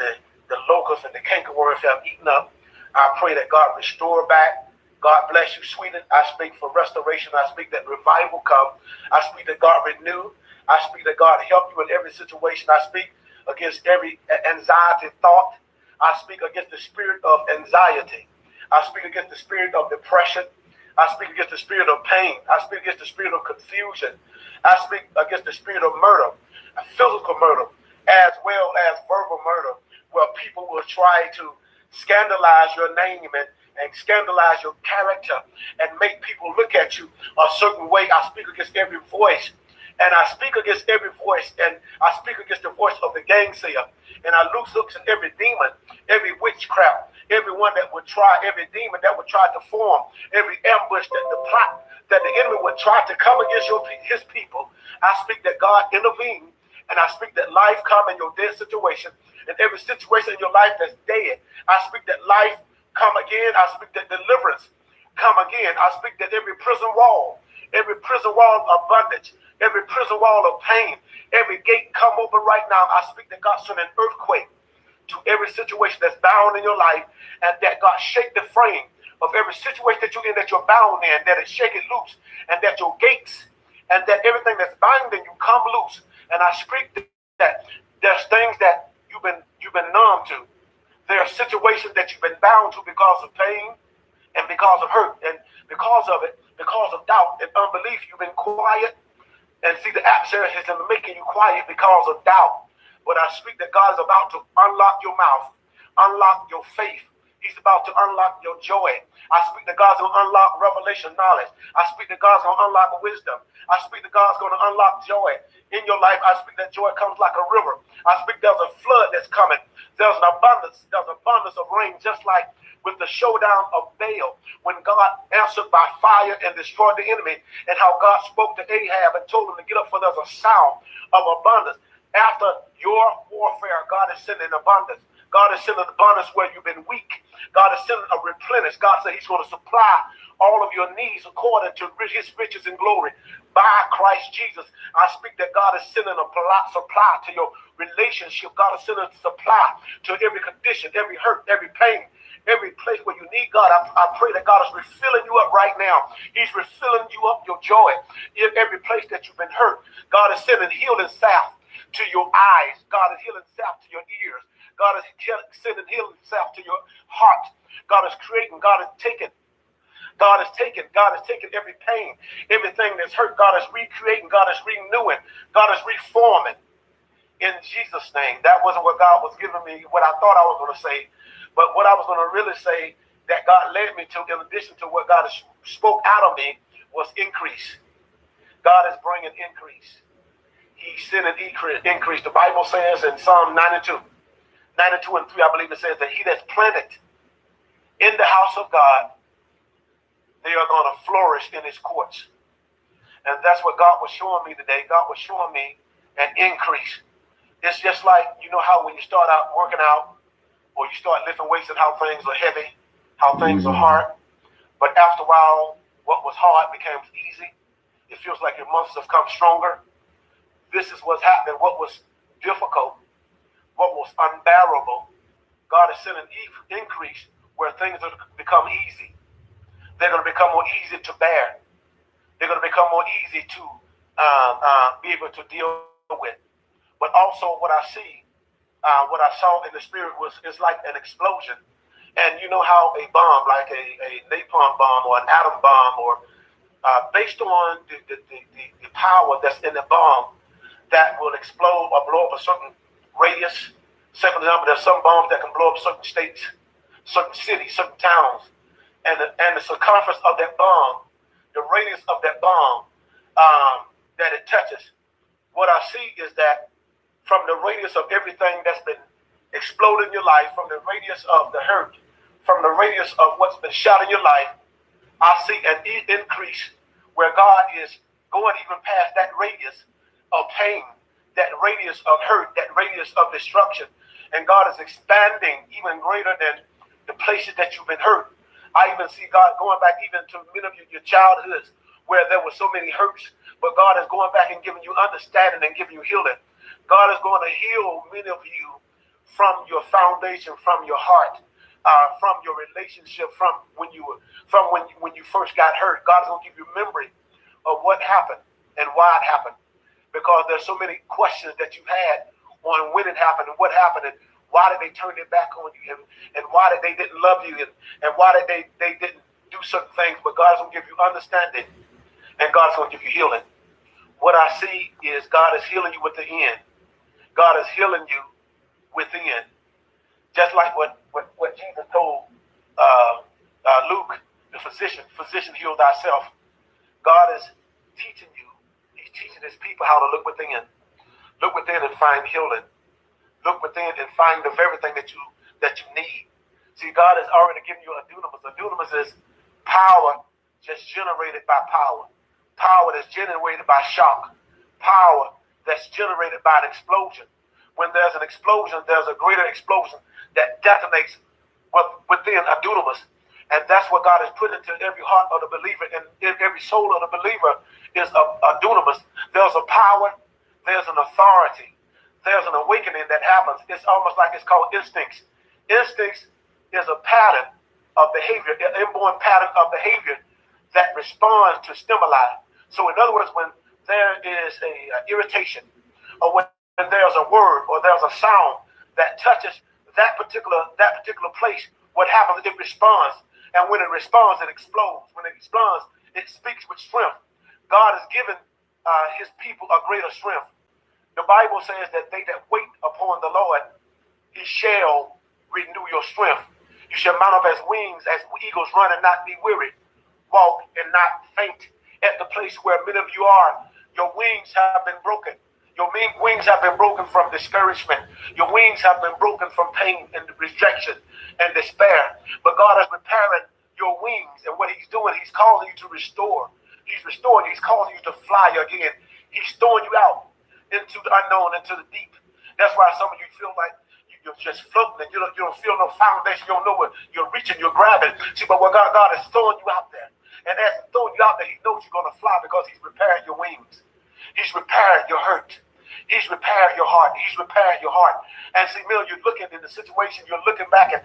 Speaker 3: the locusts and the cankerworms have eaten up, I pray that God restore back. God bless you, Sweden. I speak for restoration. I speak that revival come. I speak that God renew. I speak that God help you in every situation. I speak against every anxiety thought. I speak against the spirit of anxiety. I speak against the spirit of depression. I speak against the spirit of pain. I speak against the spirit of confusion. I speak against the spirit of murder, physical murder, as well as verbal murder, where people will try to scandalize your name and scandalize your character and make people look at you a certain way. I speak against every voice, and I speak against every voice, and I speak against the voice of the gangster, and I loose hooks in every demon, every witchcraft, everyone that would try, every demon that would try to form, every ambush that the plot that the enemy would try to come against his people. I speak that God intervene, and I speak that life come in your dead situation, and every situation in your life that's dead. I speak that life come again. I speak that deliverance come again. I speak that every prison wall of bondage, every prison wall of pain, every gate come open right now. I speak that God send an earthquake to every situation that's bound in your life, and that God shake the frame of every situation that you're in, that you're bound in, that it shake it loose, and that your gates and that everything that's binding you come loose. And I speak that there's things that you've been numb to. There are situations that you've been bound to because of pain and because of hurt, and because of it, because of doubt and unbelief, you've been quiet. And see, the adversary has been making you quiet because of doubt. But I speak that God is about to unlock your mouth, unlock your faith. He's about to unlock your joy. I speak that God's going to unlock revelation knowledge. I speak that God's going to unlock wisdom. I speak that God's going to unlock joy in your life. I speak that joy comes like a river. I speak there's a flood that's coming. There's an abundance. There's abundance of rain, just like with the showdown of Baal, when God answered by fire and destroyed the enemy, and how God spoke to Ahab and told him to get up, for there's a sound of abundance. After your warfare, God is sending abundance. God is sending abundance where you've been weak. God is sending a replenish. God said he's going to supply all of your needs according to his riches and glory by Christ Jesus. I speak that God is sending a supply to your relationship. God is sending a supply to every condition, every hurt, every pain, every place where you need God. I pray that God is refilling you up right now. He's refilling you up your joy. In every place that you've been hurt, God is sending healing salve to your eyes. God is healing salve to your ears. God is sending healing salve to your heart. God is creating. God is taking every pain, everything that's hurt. God is recreating. God is renewing. God is reforming. In Jesus' name. That wasn't what God was giving me, what I thought I was going to say. But what I was going to really say that God led me to, in addition to what God spoke out of me, was increase. God is bringing increase. He's sending increase. The Bible says in Psalm 92 and 3, I believe it says that he that's planted in the house of God, they are going to flourish in his courts. And that's what God was showing me today. God was showing me an increase. It's just like, you know how when you start out working out, or you start lifting weights, and how things are heavy, how things are hard. But after a while, what was hard becomes easy. It feels like your muscles have come stronger. This is what's happening. What was difficult, what was unbearable, God is sending increase where things are become easy. They're going to become more easy to bear. They're going to become more easy to be able to deal with. But also what I see, what I saw in the spirit is like an explosion. And you know how a bomb, like a napalm bomb or an atom bomb, or based on the power that's in the bomb, that will explode or blow up a certain radius. Second example, there's some bombs that can blow up certain states, certain cities, certain towns. And the circumference of that bomb, the radius of that bomb that it touches, what I see is that from the radius of everything that's been exploded in your life, from the radius of the hurt, from the radius of what's been shot in your life, I see an increase where God is going even past that radius of pain, that radius of hurt, that radius of destruction. And God is expanding even greater than the places that you've been hurt. I even see God going back even to many of your childhoods where there were so many hurts, but God is going back and giving you understanding and giving you healing. God is going to heal many of you from your foundation, from your heart, from your relationship, from when you first got hurt. God is going to give you memory of what happened and why it happened, because there's so many questions that you had on when it happened and what happened and why did they turn their back on you and why did they didn't love you and why did they didn't do certain things. But God's going to give you understanding and God's going to give you healing. What I see is God is healing you within. God is healing you within. Just like what Jesus told Luke, the physician heal thyself. God is teaching you. He's teaching his people how to look within. Look within and find healing. Look within and find the very thing that you need. See, God has already given you a dunamis. A dunamis is power just generated by power. Power that's generated by shock. Power that's generated by an explosion. When there's an explosion, there's a greater explosion that detonates within a dunamis. And that's what God has put into every heart of the believer, and in every soul of the believer is a dunamis. There's a power, there's an authority, there's an awakening that happens. It's almost like it's called instincts. Instincts is a pattern of behavior, an inborn pattern of behavior that responds to stimuli. So in other words, when there is a irritation, or when there's a word or there's a sound that touches that particular place, what happens? It responds. And when it responds, it explodes. When it explodes, it speaks with strength. God has given his people a greater strength. The Bible says that they that wait upon the Lord, he shall renew your strength. You shall mount up as wings, as eagles, run and not be weary, walk and not faint. At the place where many of you are, your wings have been broken. Your wings have been broken from discouragement. Your wings have been broken from pain and rejection and despair. But God is repairing your wings. And what he's doing, he's calling you to restore. He's restoring you. He's calling you to fly again. He's throwing you out into the unknown, into the deep. That's why some of you feel like you're just floating and you don't feel no foundation. You don't know where you're reaching, you're grabbing. See, but what God is throwing you out there. And as he's throwing you out there, he knows you're going to fly because he's repairing your wings. He's repairing your hurt. He's repairing your heart. He's repairing your heart. And see, Mill, you're looking in the situation, you're looking back and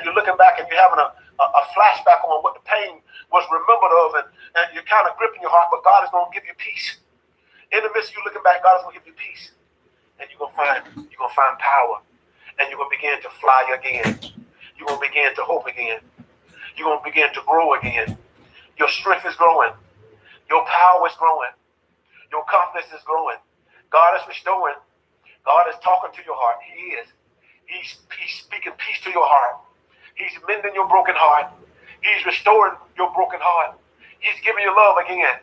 Speaker 3: you're looking back and you're having a flashback on what the pain was remembered of, and you're kind of gripping your heart, but God is going to give you peace. In the midst of you looking back, God is going to give you peace. And you're going to find power. And you're going to begin to fly again. You're going to begin to hope again. You're going to begin to grow again. Your strength is growing. Your power is growing. Your confidence is growing. God is restoring. God is talking to your heart. He is. He's speaking peace to your heart. He's mending your broken heart. He's restoring your broken heart. He's giving you love again.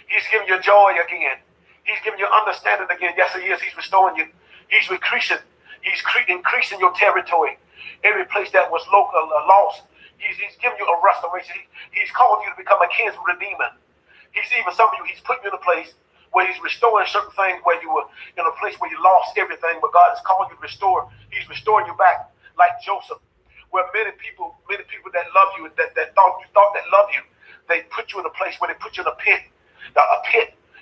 Speaker 3: He's giving you joy again. He's giving you understanding again. Yes, he is. He's restoring you. He's increasing. He's increasing your territory. Every place that was lost, he's giving you a restoration. He's calling you to become a kinsman redeemer. He's even some of you, he's putting you in a place where he's restoring certain things where you were in a place where you lost everything, but God is calling you to restore. He's restoring you back like Joseph, where many people that love you, that thought that love you, they put you in a place where they put you in a pit,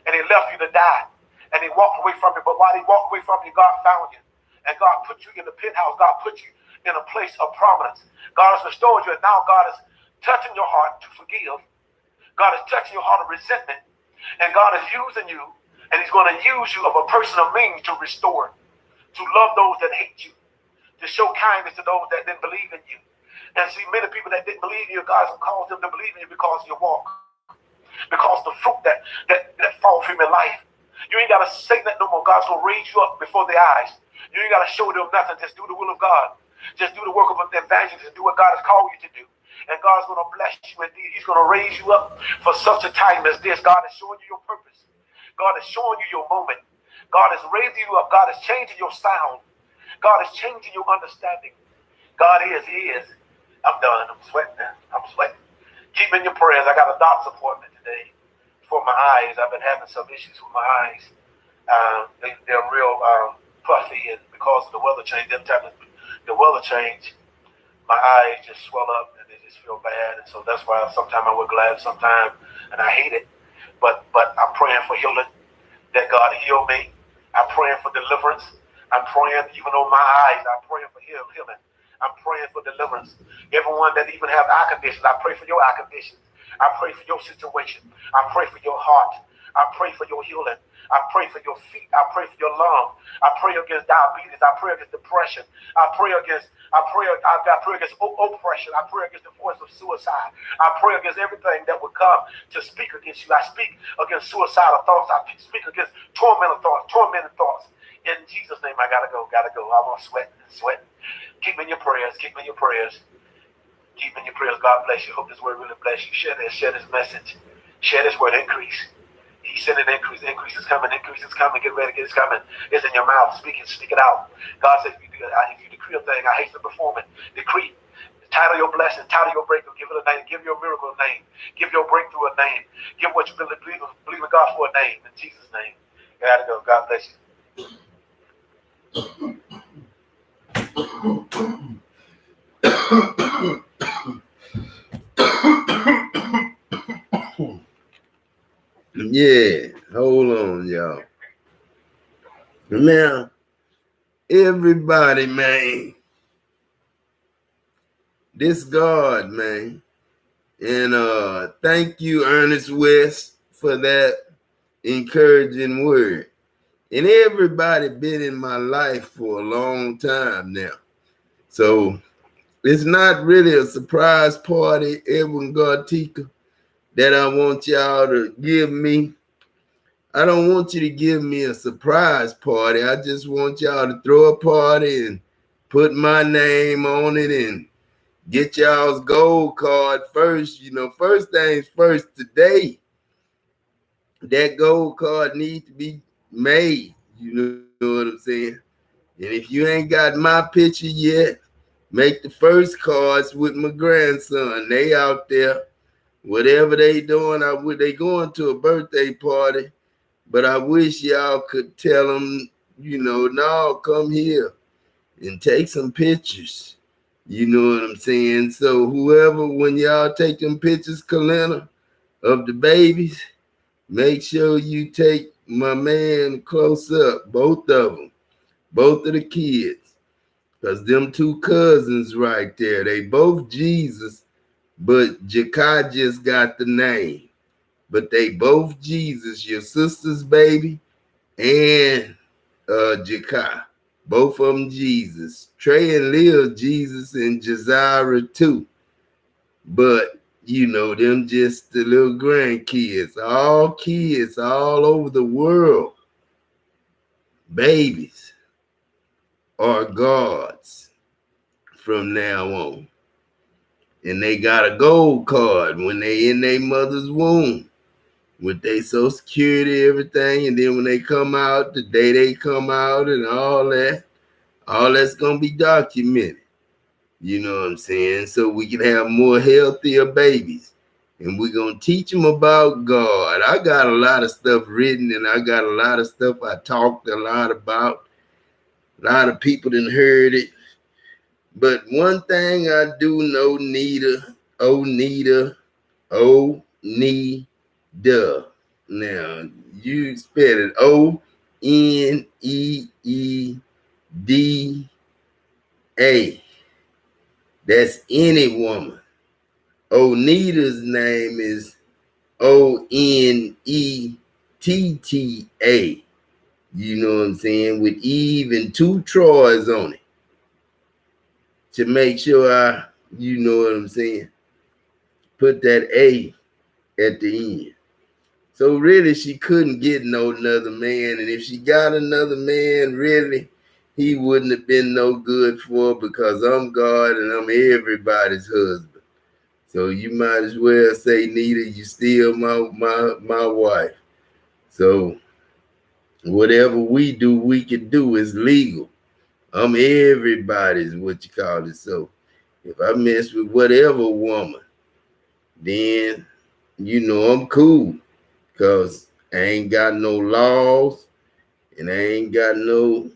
Speaker 3: and they left you to die, and they walked away from you. But while they walked away from you, God found you, and God put you in the pit house. God put you in a place of prominence. God has restored you, and now God is touching your heart to forgive. God is touching your heart of resentment. And God is using you And he's going to use you of a person of means to restore, to love those that hate you, to show kindness to those that didn't believe in you. And see, many people that didn't believe in you, God will cause them to believe in you because of your walk, because the fruit that fall from your life. You ain't got to say that no more. God's going to raise you up before their eyes. You ain't got to show them nothing. Just do the will of God. Just do the work of an evangelist and do what God has called you to do. And God's going to bless you indeed. He's going to raise you up for such a time as this. God is showing you your purpose. God is showing you your moment. God is raising you up. God is changing your sound. God is changing your understanding. God is, He is. I'm done. I'm sweating now. I'm sweating. Keep in your prayers. I got a doctor's appointment today for my eyes. I've been having some issues with my eyes. They're real puffy, and because of the weather change, the weather change, my eyes just swell up and they just feel bad. And so that's why sometimes I wear glasses sometimes, and I hate it. But I'm praying for healing, that God heal me. I'm praying for deliverance. I'm praying, even on my eyes, I'm praying for healing. I'm praying for deliverance. Everyone that even have eye conditions, I pray for your eye conditions. I pray for your situation. I pray for your heart. I pray for your healing. I pray for your feet. I pray for your lungs. I pray against diabetes. I pray against depression. I pray against oppression. I pray against the voice of suicide. I pray against everything that would come to speak against you. I speak against suicidal thoughts. I speak against tormenting thoughts. In Jesus' name, I gotta go. I'm gonna sweat. Keep in your prayers. Keep in your prayers. God bless you. Hope this word really bless you. Share this message. Share this word. Increase. He said an increase. Increase is coming. Get ready. It's coming. It's in your mouth. Speak it out. God says, if you decree a thing, I hasten to perform it. Decree. Title your blessing. Title your breakthrough. Give it a name. Give your miracle a name. Give your breakthrough a name. Give what you really believe in God for a name. In Jesus' name. Gotta go. God bless you.
Speaker 1: Yeah, hold on, y'all. Now, everybody, man, this God, man, and thank you, Ernest West, for that encouraging word. And everybody been in my life for a long time now. So it's not really a surprise party, Edwin Gartika, that I want y'all to give me. I don't want you to give me a surprise party. I just want y'all to throw a party and put my name on it and get y'all's gold card first. You know, first things first, today, that gold card needs to be made. You know what I'm saying? And if you ain't got my picture yet, make the first cards with my grandson. They out there, whatever they doing, they going to a birthday party, but I wish y'all could tell them, you know, no, come here and take some pictures. You know what I'm saying? So whoever, when y'all take them pictures, Kalina, of the babies, make sure you take my man close up, both of them, both of the kids, because them two cousins right there, they both Jesus, but Jakai just got the name. But they both Jesus, your sister's baby and Jakai. Both of them Jesus. Trey and Leah Jesus, and Jazira too. But you know, them just the little grandkids, all kids all over the world. Babies are gods from now on. And they got a gold card when they in their mother's womb with their Social Security, everything. And then when they come out, the day they come out and all that's going to be documented. You know what I'm saying? So we can have more healthier babies. And we're going to teach them about God. I got a lot of stuff written, and I got a lot of stuff I talked a lot about. A lot of people done heard it. But one thing I do know, Onita. Now, you spell it Oneeda. That's any woman. Onita's name is Oneda. TTA, you know what I'm saying, with Eve and 2 Troys on it to make sure you know what I'm saying, put that A at the end. So really, she couldn't get no another man. And if she got another man, really, he wouldn't have been no good for her because I'm God and I'm everybody's husband. So you might as well say, Nita, you still my wife. So whatever we do, we can do is legal. I'm everybody's, what you call it. So if I mess with whatever woman, then, you know, I'm cool. Because I ain't got no laws and I ain't got no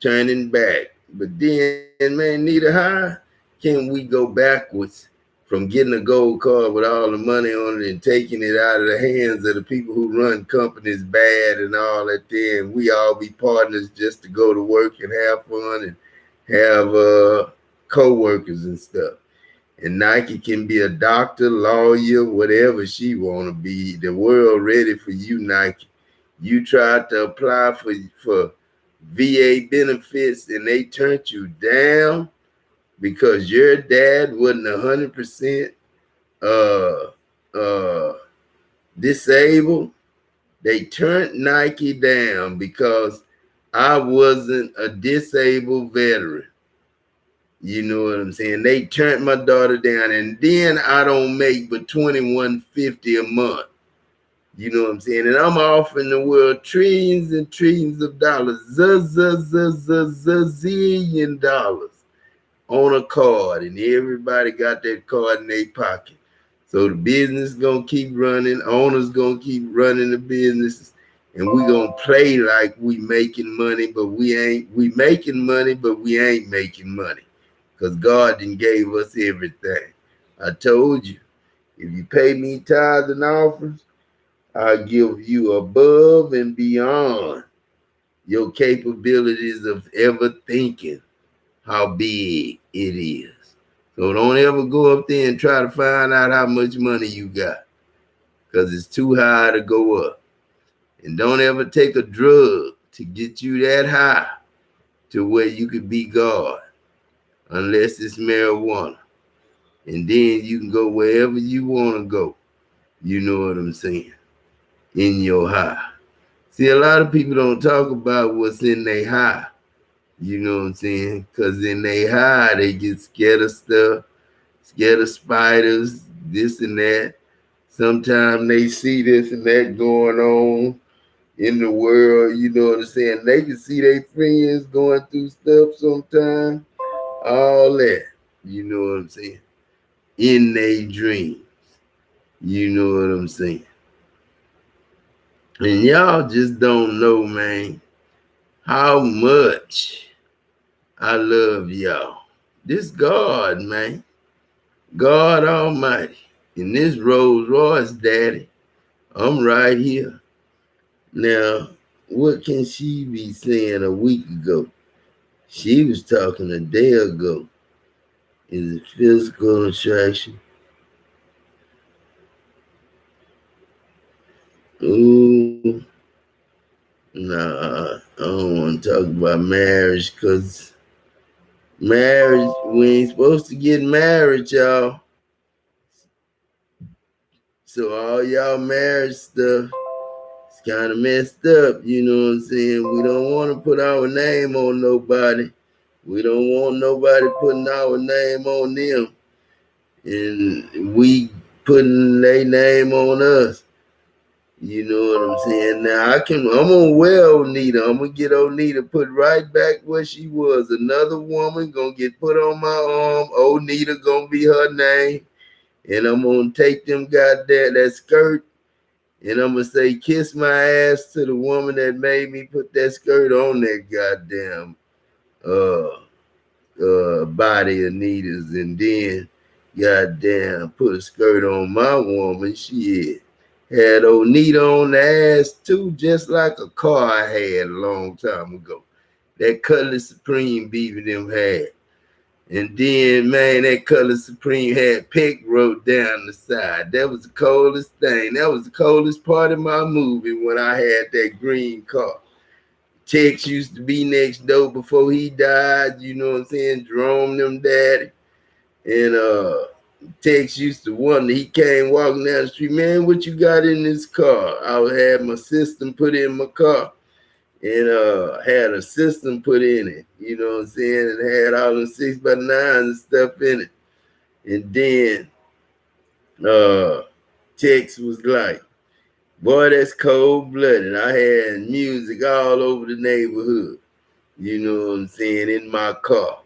Speaker 1: turning back. But then, man, Nita, how can we go backwards from getting a gold card with all the money on it and taking it out of the hands of the people who run companies bad and all that there, and we all be partners just to go to work and have fun and have co-workers and stuff. And Nike can be a doctor, lawyer, whatever she want to be. The world ready for you, Nike. You tried to apply for VA benefits and they turned you down because your dad wasn't 100% disabled. They turned Nike down because I wasn't a disabled veteran. You know what I'm saying? They turned my daughter down, and then I don't make but $21.50 a month. You know what I'm saying? And I'm offering the world trillions and trillions of dollars, zillion dollars on a card, and everybody got that card in their pocket. So the business gonna keep running, owners gonna keep running the businesses, and we gonna play like we making money, but we ain't. We making money, but we ain't making money. Because God done gave us everything. I told you, if you pay me tithes and offerings, I'll give you above and beyond your capabilities of ever thinking how big it is. So don't ever go up there and try to find out how much money you got, because it's too high to go up. And don't ever take a drug to get you that high to where you could be God. Unless it's marijuana. And then you can go wherever you want to go. You know what I'm saying? In your high. See, a lot of people don't talk about what's in their high. You know what I'm saying? Because in their high, they get scared of stuff, scared of spiders, this and that. Sometimes they see this and that going on in the world. You know what I'm saying? They can see their friends going through stuff sometimes. All that, you know what I'm saying, in their dreams. You know what I'm saying? And y'all just don't know, man, how much I love y'all. This God, man, God Almighty, in this Rolls Royce, Daddy, I'm right here. Now, what can she be saying a week ago? She was talking a day ago. Is it physical attraction? Ooh, nah, I don't want to talk about marriage because marriage, we ain't supposed to get married, y'all. So all y'all marriage stuff, it's kind of messed up, you know what I'm saying? We don't want to put our name on nobody. We don't want nobody putting our name on them. And we putting their name on us. You know what I'm saying? Now I'm gonna wear Onita. I'm gonna get Onita put right back where she was. Another woman gonna get put on my arm. Onita gonna be her name. And I'm gonna take them goddamn that skirt. And I'm gonna say, kiss my ass to the woman that made me put that skirt on that goddamn body of Nita's, and then goddamn put a skirt on my woman. She had Onita on the ass too, just like a car I had a long time ago. That Cutlass Supreme beef them had. And then, man, that Color Supreme had Peck wrote down the side. That was the coldest thing. That was the coldest part of my movie when I had that green car. Tex used to be next door before he died, you know what I'm saying? Jerome them daddy. And Tex used to wonder, he came walking down the street, man, what you got in this car? I had my system put in my car. And had a system put in it, you know what I'm saying, and had all the 6x9s and stuff in it. And then Tex was like, boy, that's cold-blooded. I had music all over the neighborhood, you know what I'm saying, in my car.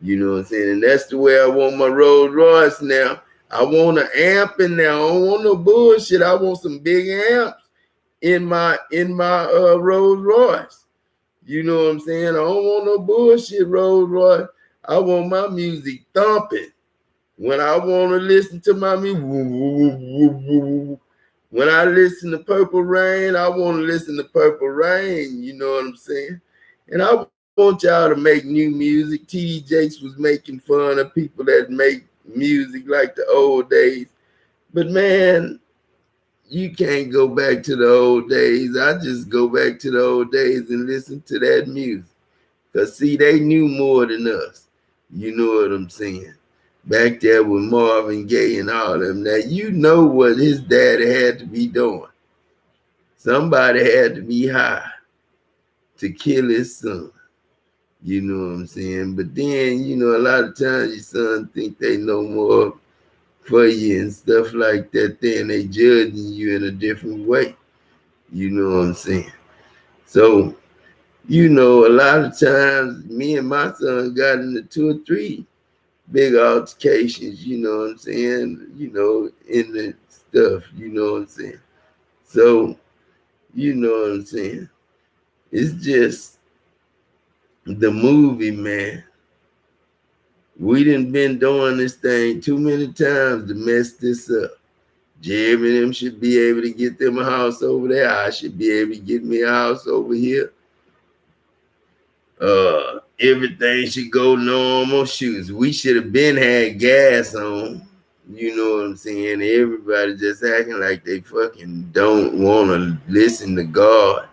Speaker 1: You know what I'm saying? And that's the way I want my Rolls Royce now. I want an amp in there. I don't want no bullshit. I want some big amps in my Rolls Royce. You know what I'm saying? I don't want no bullshit Rolls Royce. I want my music thumping. When I want to listen to my music, when I listen to Purple Rain, I want to listen to Purple Rain. You know what I'm saying? And I want y'all to make new music. T.D. Jakes was making fun of people that make music like the old days. But man, you can't go back to the old days. I just go back to the old days and listen to that music. Because, see, they knew more than us. You know what I'm saying? Back there with Marvin Gaye and all of them. Now, you know what his daddy had to be doing. Somebody had to be high to kill his son. You know what I'm saying? But then, you know, a lot of times your son think they know more for you and stuff like that, then they judging you in a different way. You know what I'm saying? So, you know, a lot of times me and my son got into 2 or 3 big altercations, you know what I'm saying? You know, in the stuff, you know what I'm saying? So, you know what I'm saying? It's just the movie, man. We done been doing this thing too many times to mess this up. Jeremy and them should be able to get them a house over there. I should be able to get me a house over here. Everything should go normal. Shoes. We should have been had gas on. You know what I'm saying? Everybody just acting like they fucking don't want to listen to God.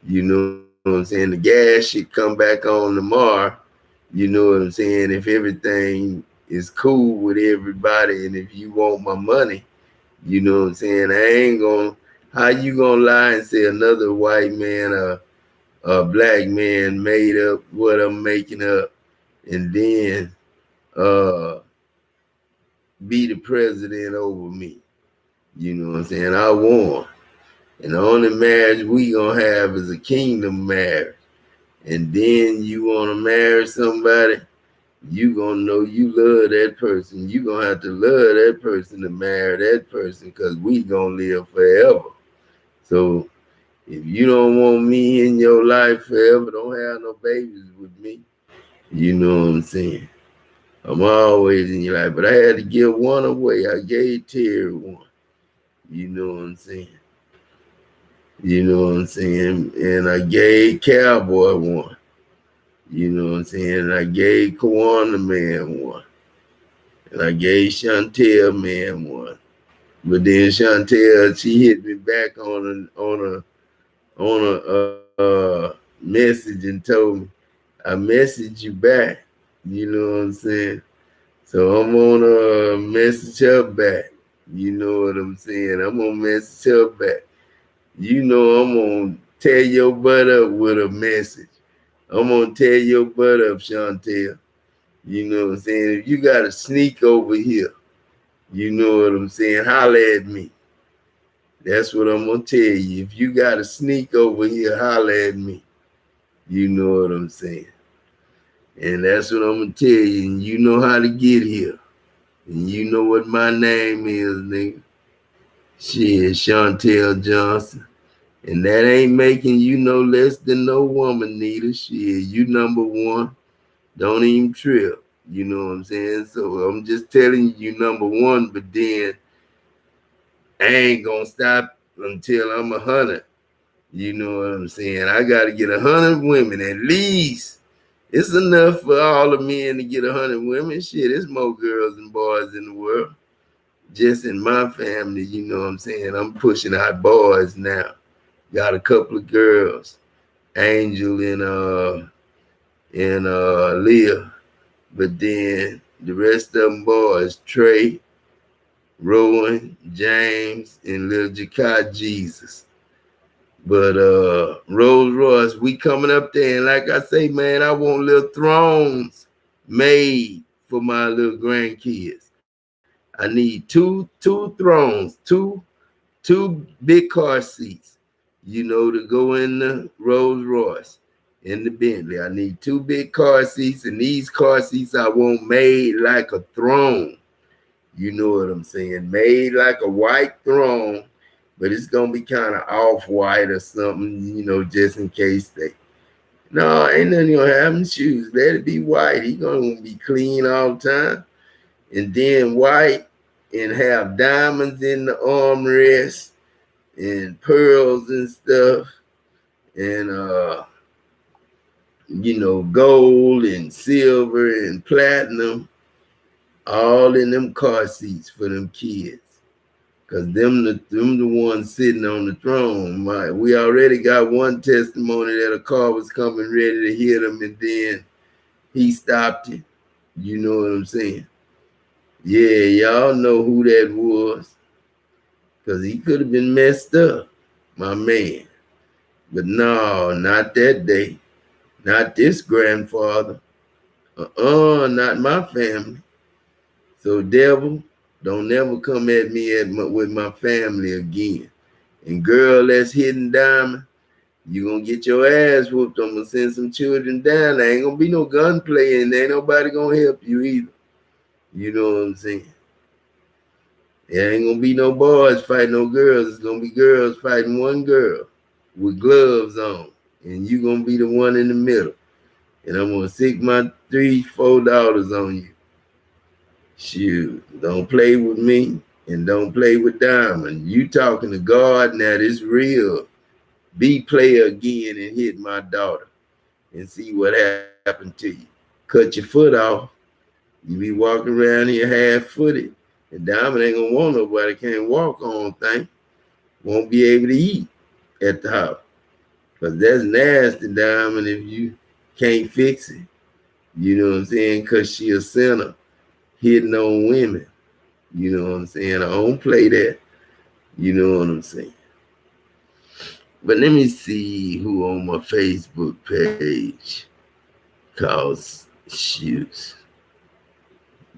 Speaker 1: You know what I'm saying? The gas should come back on tomorrow. You know what I'm saying? If everything is cool with everybody and if you want my money, you know what I'm saying? I ain't gonna, how you gonna lie and say another white man, a black man made up what I'm making up and then be the president over me? You know what I'm saying? I won. And the only marriage we gonna have is a kingdom marriage. And then you wanna marry somebody, you gonna know you love that person. You gonna have to love that person to marry that person because we gonna live forever. So if you don't want me in your life forever, don't have no babies with me. You know what I'm saying? I'm always in your life, but I had to give one away. I gave Terry one. You know what I'm saying? You know what I'm saying? And I gave Cowboy one. You know what I'm saying? And I gave Kawana Man one. And I gave Chantel Man one. But then Chantel, she hit me back on a message and told me, I messaged you back. You know what I'm saying? So I'm gonna message her back. You know what I'm saying? I'm gonna message her back. You know I'm gonna tear your butt up with a message. I'm gonna tear your butt up, Chantel. You know what I'm saying? If you gotta sneak over here, you know what I'm saying, holler at me. That's what I'm gonna tell you. If you gotta sneak over here, holler at me. You know what I'm saying? And that's what I'm gonna tell you. And you know how to get here. And you know what my name is, nigga. Shit, Chantel Johnson. And that ain't making you no less than no woman, Nita. Shit, you number one. Don't even trip. You know what I'm saying? So I'm just telling you number one, but then I ain't gonna stop until I'm 100. You know what I'm saying? I gotta get 100 women at least It's enough for all the men to get 100 women. Shit, there's more girls and boys in the world. Just in my family, you know what I'm saying? I'm pushing out boys now. Got a couple of girls, Angel and Leah. But then the rest of them boys, Trey, Rowan, James, and little Jakai Jesus. But Rolls Royce, we coming up there, and like I say, man, I want little thrones made for my little grandkids. I need two thrones, two big car seats, you know, to go in the Rolls Royce, in the Bentley. I need 2 big car seats, and these car seats I want made like a throne. You know what I'm saying? Made like a white throne, but it's gonna be kind of off-white or something, you know, just in case they. No, ain't nothing gonna happen. Shoes, let it be white. He gonna be clean all the time, and then white, and have diamonds in the armrest and pearls and stuff, and you know, gold and silver and platinum, all in them car seats for them kids. Cause them the ones sitting on the throne. We already got one testimony that a car was coming ready to hit him, and then he stopped it. You know what I'm saying? Yeah, y'all know who that was. Cause he could have been messed up, my man. But no, not that day. Not this grandfather. Not my family. So devil, don't never come at me with my family again. And girl that's hitting diamond, you gonna get your ass whooped. I'm gonna send some children down. There ain't gonna be no gunplay, and ain't nobody gonna help you either. You know what I'm saying? There ain't gonna be no boys fighting no girls. It's gonna be girls fighting one girl with gloves on. And you gonna be the one in the middle. And I'm gonna stick my 3-4 daughters on you. Shoot, don't play with me and don't play with Diamond. You talking to God now, this real. Be player again and hit my daughter and see what happened to you. Cut your foot off. You be walking around here half-footed. And Diamond ain't gonna want nobody, can't walk on thing. Won't be able to eat at the house. Because that's nasty, Diamond, if you can't fix it. You know what I'm saying? Because she a sinner. Hitting on women. You know what I'm saying? I don't play that. You know what I'm saying? But let me see who on my Facebook page. Cause shoots.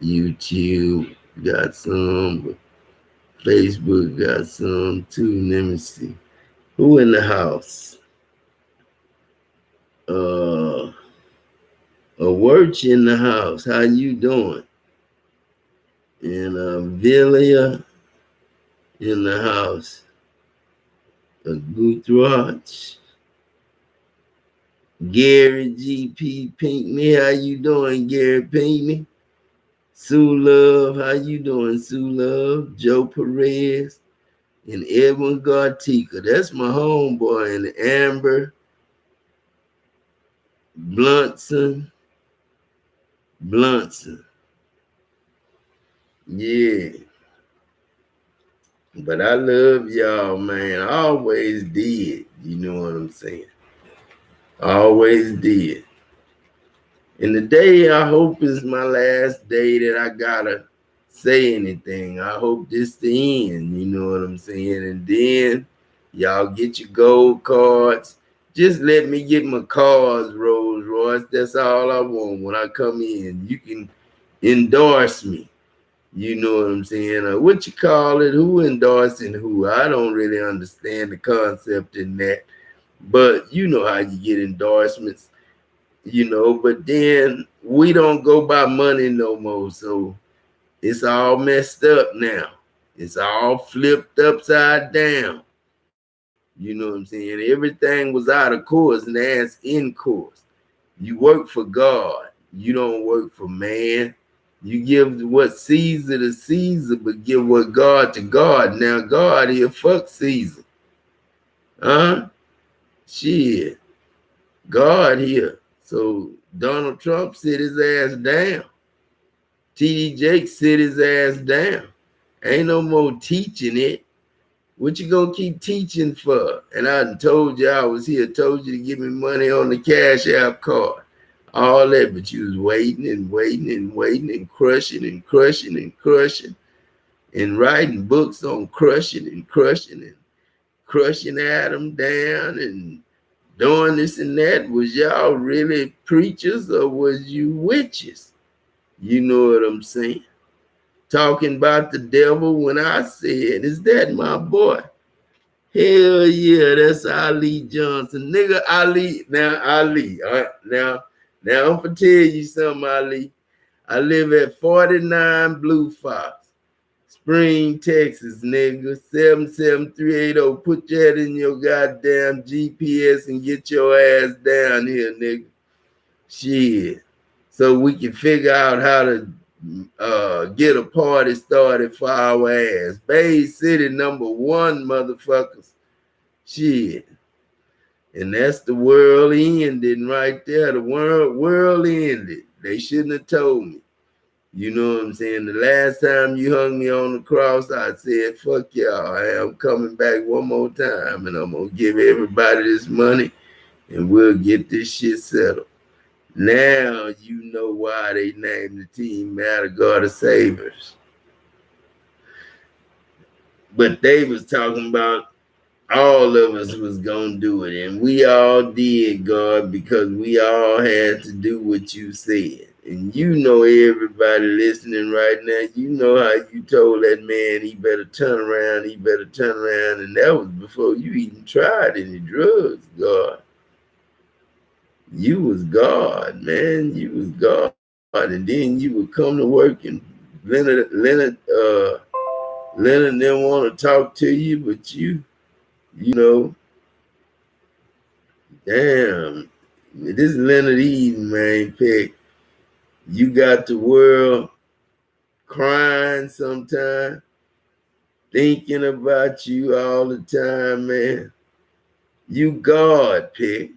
Speaker 1: YouTube got some, but Facebook got some too. Let me see. Who in the house? A Wirch in the house. How you doing? And Villia in the house. A Guthratch. Gary GP Pinkney. How you doing, Gary Pinkney? Sue Love. How you doing, Sue Love? Joe Perez. And Edwin Gartica. That's my homeboy. And Amber Bluntson. Yeah. But I love y'all, man. I always did. You know what I'm saying? I always did. And the day I hope is my last day that I gotta say anything. I hope this the end. You know what I'm saying? And then y'all get your gold cards. Just let me get my cards, Rolls Royce. That's all I want when I come in. You can endorse me. You know what I'm saying? What you call it? Who endorsing who? I don't really understand the concept in that. But you know how you get endorsements, you know. But then we don't go by money no more. So it's all messed up now. It's all flipped upside down. You know what I'm saying? Everything was out of course, and now it's in course. You work for God. You don't work for man. You give what Caesar to Caesar, but give what God to God. Now God here, fuck Caesar. Huh? Shit. God here. So Donald Trump sit his ass down. T.D. Jakes sit his ass down. Ain't no more teaching it. What you gonna keep teaching for? And I told you I was here, told you to give me money on the Cash App card. All that, but you was waiting and waiting and waiting and crushing and crushing and crushing and writing books on crushing and crushing and crushing Adam down and doing this and that. Was y'all really preachers or was you witches? You know what I'm saying? Talking about the devil when I said, is that my boy? Hell yeah, that's Ali Johnson. Nigga, Ali. Now, Ali. All right, now I'm gonna tell you something, Ali. I live at 49 Blue Fox, Spring, Texas, nigga. 77380. Put that in your goddamn GPS and get your ass down here, nigga. Shit. So we can figure out how to get a party started for our ass. Bay City #1, motherfuckers. Shit. And that's the world ending right there. The world ended. They shouldn't have told me. You know what I'm saying? The last time you hung me on the cross, I said, fuck y'all. I'm coming back one more time and I'm going to give everybody this money and we'll get this shit settled. Now you know why they named the team Matagorda Savers. But they was talking about all of us was going to do it. And we all did, God, because we all had to do what you said. And you know everybody listening right now, you know how you told that man he better turn around. And that was before you even tried any drugs, God. You was God, man. You was God. And then you would come to work and Leonard didn't want to talk to you, but you know, damn, this Leonard Eden, man, Peck, you got the world crying sometimes, thinking about you all the time, man. You God, Peck.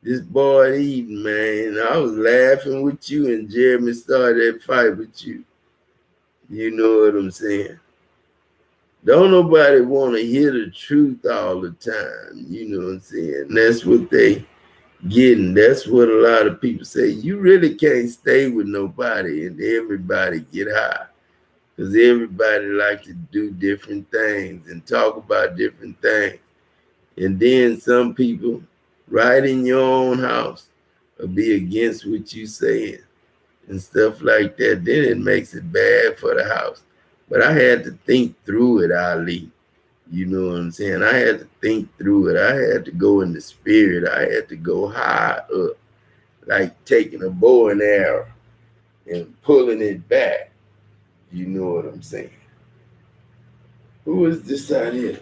Speaker 1: This boy Eden, man, I was laughing with you and Jeremy started that fight with you. You know what I'm saying? Don't nobody want to hear the truth all the time. You know what I'm saying? And that's what they getting. That's what a lot of people say. You really can't stay with nobody and everybody get high. Because everybody like to do different things and talk about different things. And then some people right in your own house will be against what you saying and stuff like that. Then it makes it bad for the house. But I had to think through it, Ali. You know what I'm saying? I had to think through it. I had to go in the spirit. I had to go high up, like taking a bow and arrow and pulling it back. You know what I'm saying? Who is this out here?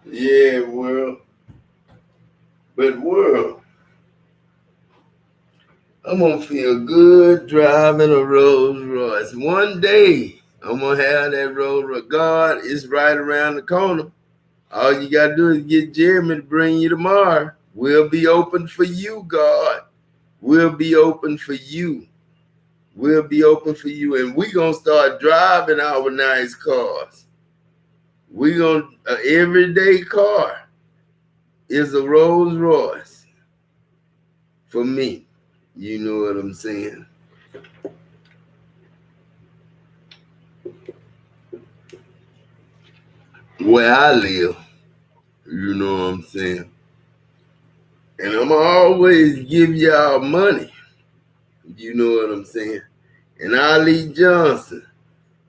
Speaker 1: Yeah, world. But world, I'm gonna feel good driving a Rolls Royce. One day, I'm gonna have that Rolls Royce. God is right around the corner. All you gotta do is get Jeremy to bring you tomorrow. We'll be open for you, God. We'll be open for you. We'll be open for you. And we're gonna start driving our nice cars. We're gonna, everyday car is a Rolls Royce for me. You know what I'm saying? Where I live, you know what I'm saying? And I'm always give y'all money. You know what I'm saying? And Ali Johnson,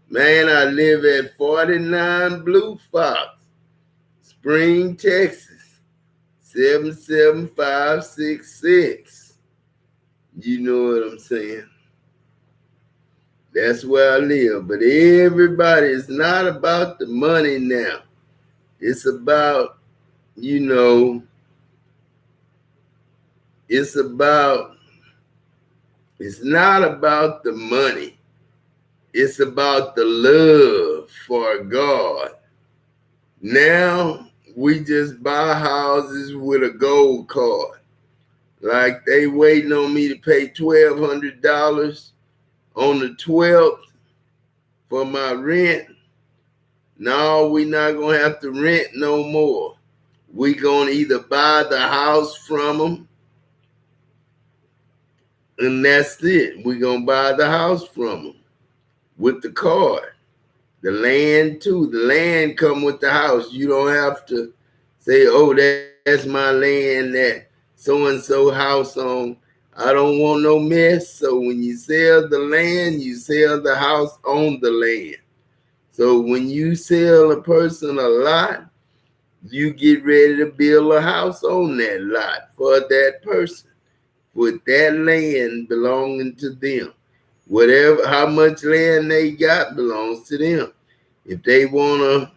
Speaker 1: man, I live at 49 Blue Fox, Spring, Texas, 77566. You know what I'm saying? That's where I live. But everybody, it's not about the money now. It's about, you know, it's not about the money. It's about the love for God. Now we just buy houses with a gold card. Like they waiting on me to pay $1,200 on the 12th for my rent. No, we not gonna have to rent no more. We gonna either buy the house from them, and that's it. We gonna buy the house from them with the card. The land too. The land come with the house. You don't have to say, oh, that's my land that so-and-so house on. I don't want no mess. So when you sell the land, you sell the house on the land. So when you sell a person a lot, you get ready to build a house on that lot for that person with that land belonging to them. Whatever, how much land they got belongs to them. If they want to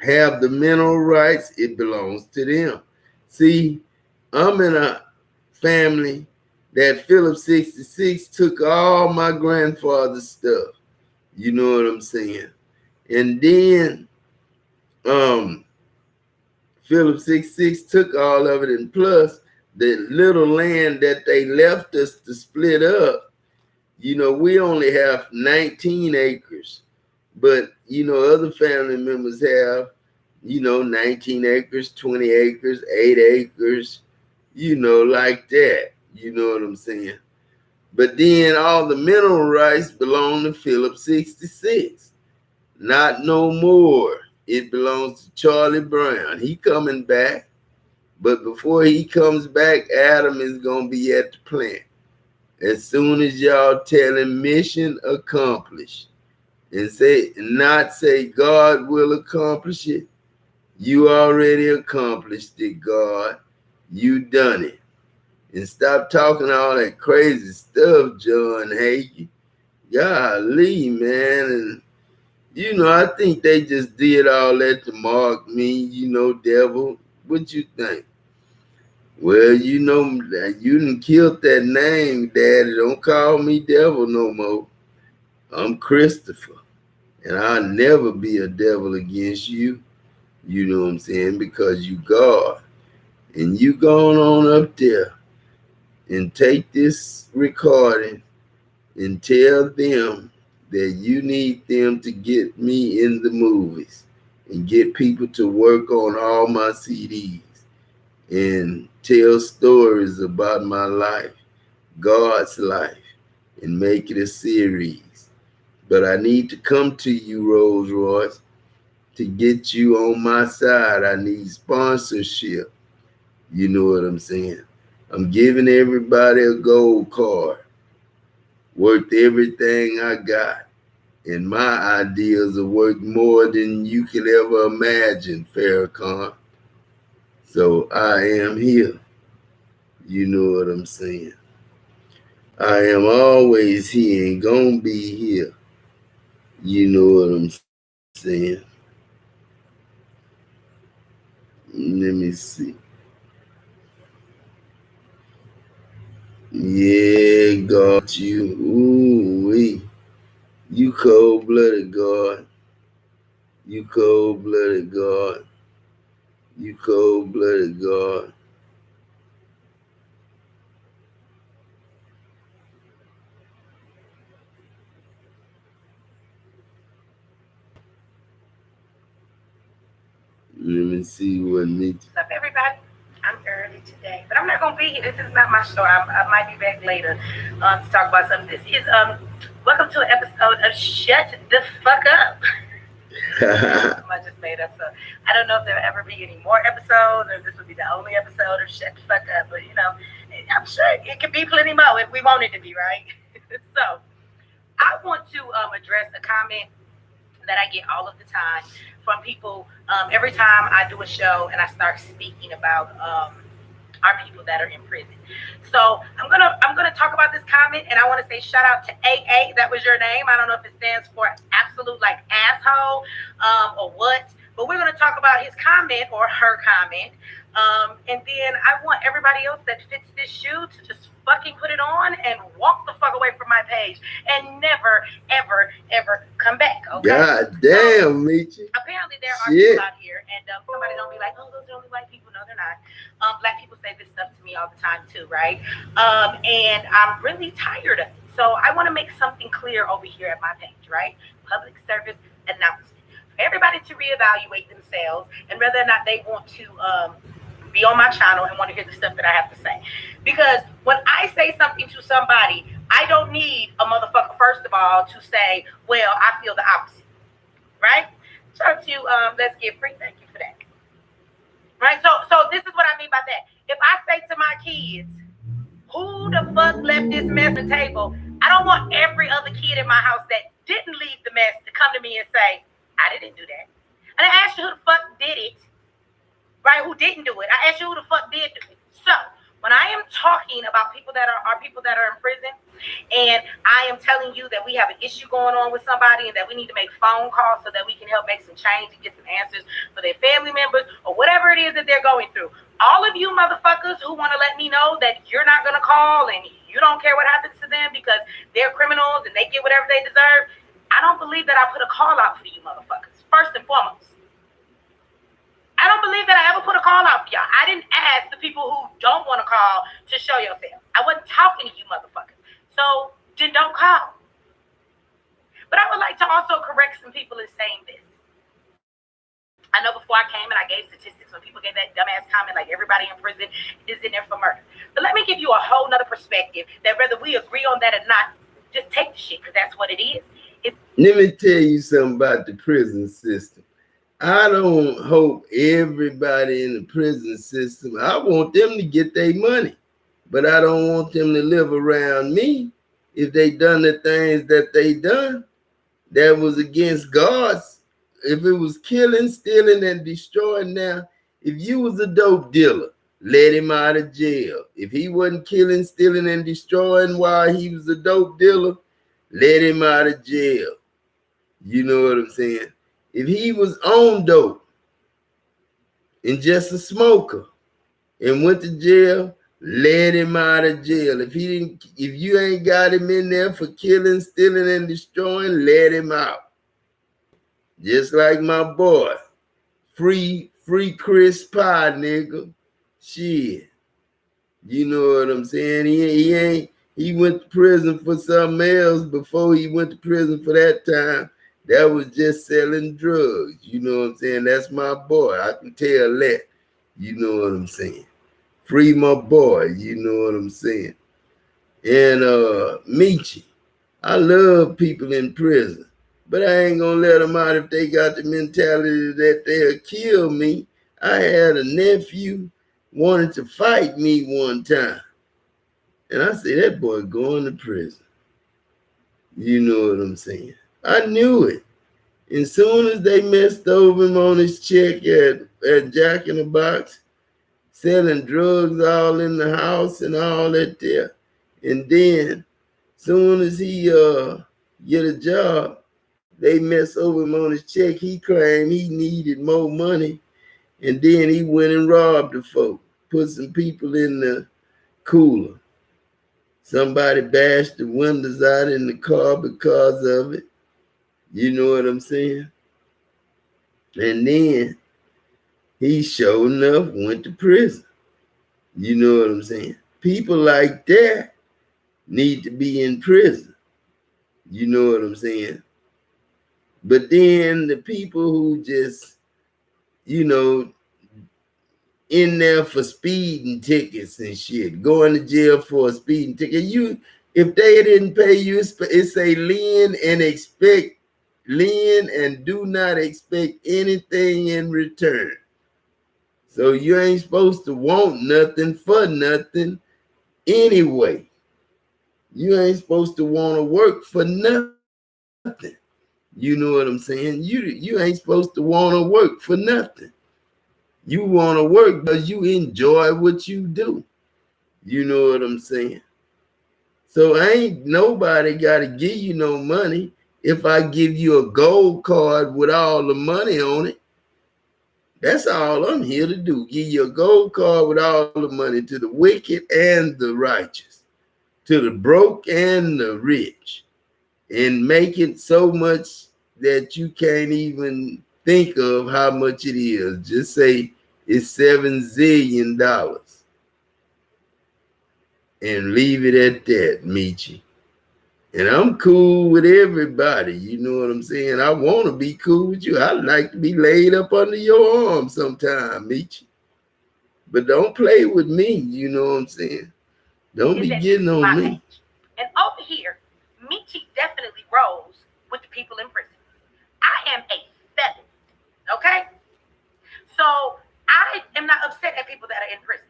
Speaker 1: have the mineral rights, it belongs to them. See, I'm in a family that Philip 66 took all my grandfather's stuff. You know what I'm saying? And then Philip 66 took all of it, and plus the little land that they left us to split up, you know, we only have 19 acres. But, you know, other family members have, you know, 19 acres, 20 acres, 8 acres, you know, like that. You know what I'm saying? But then all the mineral rights belong to Philip 66. Not no more. It belongs to Charlie Brown. He coming back. But before he comes back, Adam is going to be at the plant. As soon as y'all tell him mission accomplished, and not say God will accomplish it. You already accomplished it, God. You done it. And stop talking all that crazy stuff, John Hagee. Golly, man. And, you know, I think they just did all that to mark me, you know, devil. What you think? Well, you know, you done killed that name, Daddy. Don't call me devil no more. I'm Christopher. And I'll never be a devil against you. You know what I'm saying? Because you God. And you going on up there and take this recording and tell them that you need them to get me in the movies and get people to work on all my CDs and tell stories about my life, God's life, and make it a series. But I need to come to you, Rolls Royce. To get you on my side, I need sponsorship. You know what I'm saying? I'm giving everybody a gold card worth everything I got. And my ideas are worth more than you can ever imagine, Farrakhan. So I am here. You know what I'm saying? I am always here and gonna be here. You know what I'm saying? Let me see. Yeah, got you. Ooh-wee. You cold-blooded, God. You cold-blooded, God. You cold-blooded, God. Let me see what needs.
Speaker 4: What's up, everybody? I'm early today, but I'm not gonna be here. This is not my show. I might be back later to talk about something. This is welcome to an episode of Shut the Fuck Up. I just made up, so I don't know if there'll ever be any more episodes, or if this would be the only episode of Shut the Fuck Up. But you know, I'm sure it could be plenty more if we want it to be, right? So I want to address a comment that I get all of the time from people every time I do a show and I start speaking about our people that are in prison. So I'm gonna talk about this comment, and I want to say shout out to AA. That was your name. I don't know if it stands for absolute like asshole or what, but we're gonna talk about his comment or her comment. And then I want everybody else that fits this shoe to just fucking put it on and walk the fuck away from my page and never, ever, ever come back. Okay?
Speaker 1: God damn, Meechie.
Speaker 4: Apparently there are people out here, and somebody don't be like, oh, those are only white people. No, they're not. Black people say this stuff to me all the time too, right? And I'm really tired of it. So I want to make something clear over here at my page, right? Public service announcement. For everybody to reevaluate themselves and whether or not they want to be on my channel and want to hear the stuff that I have to say. Because when I say something to somebody, I don't need a motherfucker, first of all, to say, well, I feel the opposite. Right? Shout out to Let's Get Free. Thank you for that. Right? So this is what I mean by that. If I say to my kids, who the fuck left this mess on the table? I don't want every other kid in my house that didn't leave the mess to come to me and say, I didn't do that. And I asked you who the fuck did it. Right? Who didn't do it? I asked you who the fuck did do it. So when I am talking about people that are in prison, and I am telling you that we have an issue going on with somebody and that we need to make phone calls so that we can help make some change and get some answers for their family members or whatever it is that they're going through. All of you motherfuckers who want to let me know that you're not going to call and you don't care what happens to them because they're criminals and they get whatever they deserve, I don't believe that I put a call out for you motherfuckers, first and foremost. I don't believe that I ever put a call out for y'all. I didn't ask the people who don't want to call to show yourselves. I wasn't talking to you motherfuckers. So then don't call. But I would like to also correct some people in saying this. I know before I came and I gave statistics when people gave that dumbass comment like everybody in prison is in there for murder. But let me give you a whole nother perspective that whether we agree on that or not, just take the shit because that's what it is.
Speaker 1: Let me tell you something about the prison system. I don't hope everybody in the prison system, I want them to get their money, but I don't want them to live around me if they done the things that they done that was against God's. If it was killing, stealing, and destroying now, if you was a dope dealer, let him out of jail. If he wasn't killing, stealing, and destroying while he was a dope dealer, let him out of jail. You know what I'm saying? If he was on dope and just a smoker and went to jail, let him out of jail. If you ain't got him in there for killing, stealing, and destroying, let him out. Just like my boy, free Chris Pie, nigga. Shit. You know what I'm saying? He went to prison for something else before he went to prison for that time. That was just selling drugs. You know what I'm saying? That's my boy. I can tell that. You know what I'm saying? Free my boy. You know what I'm saying? And Meechie, I love people in prison, but I ain't gonna let them out if they got the mentality that they'll kill me. I had a nephew wanted to fight me one time. And I said, that boy going to prison. You know what I'm saying? I knew it. As soon as they messed over him on his check at Jack in the Box, selling drugs all in the house and all that there. And then, soon as he get a job, they mess over him on his check. He claimed he needed more money. And then he went and robbed the folk, put some people in the cooler. Somebody bashed the windows out in the car because of it. You know what I'm saying? And then he sure enough went to prison. You know what I'm saying? People like that need to be in prison. You know what I'm saying? But then the people who just, you know, in there for speeding tickets and shit, going to jail for a speeding ticket. If they didn't pay you, it say lend and do not expect anything in return. So you ain't supposed to want nothing for nothing anyway. You ain't supposed to want to work for nothing. You know what I'm saying? You ain't supposed to want to work for nothing. You want to work because you enjoy what you do. You know what I'm saying? So ain't nobody got to give you no money. If I give you a gold card with all the money on it, that's all I'm here to do. Give you a gold card with all the money to the wicked and the righteous, to the broke and the rich, and make it so much that you can't even think of how much it is. Just say it's $7 zillion and leave it at that, Michi. And I'm cool with everybody. You know what I'm saying? I want to be cool with you. I'd like to be laid up under your arm sometime, Michi. But don't play with me. You know what I'm saying? Don't be getting on me.
Speaker 4: And over here, Michi definitely rolls with the people in prison. I am a felon, okay? So I am not upset at people that are in prison.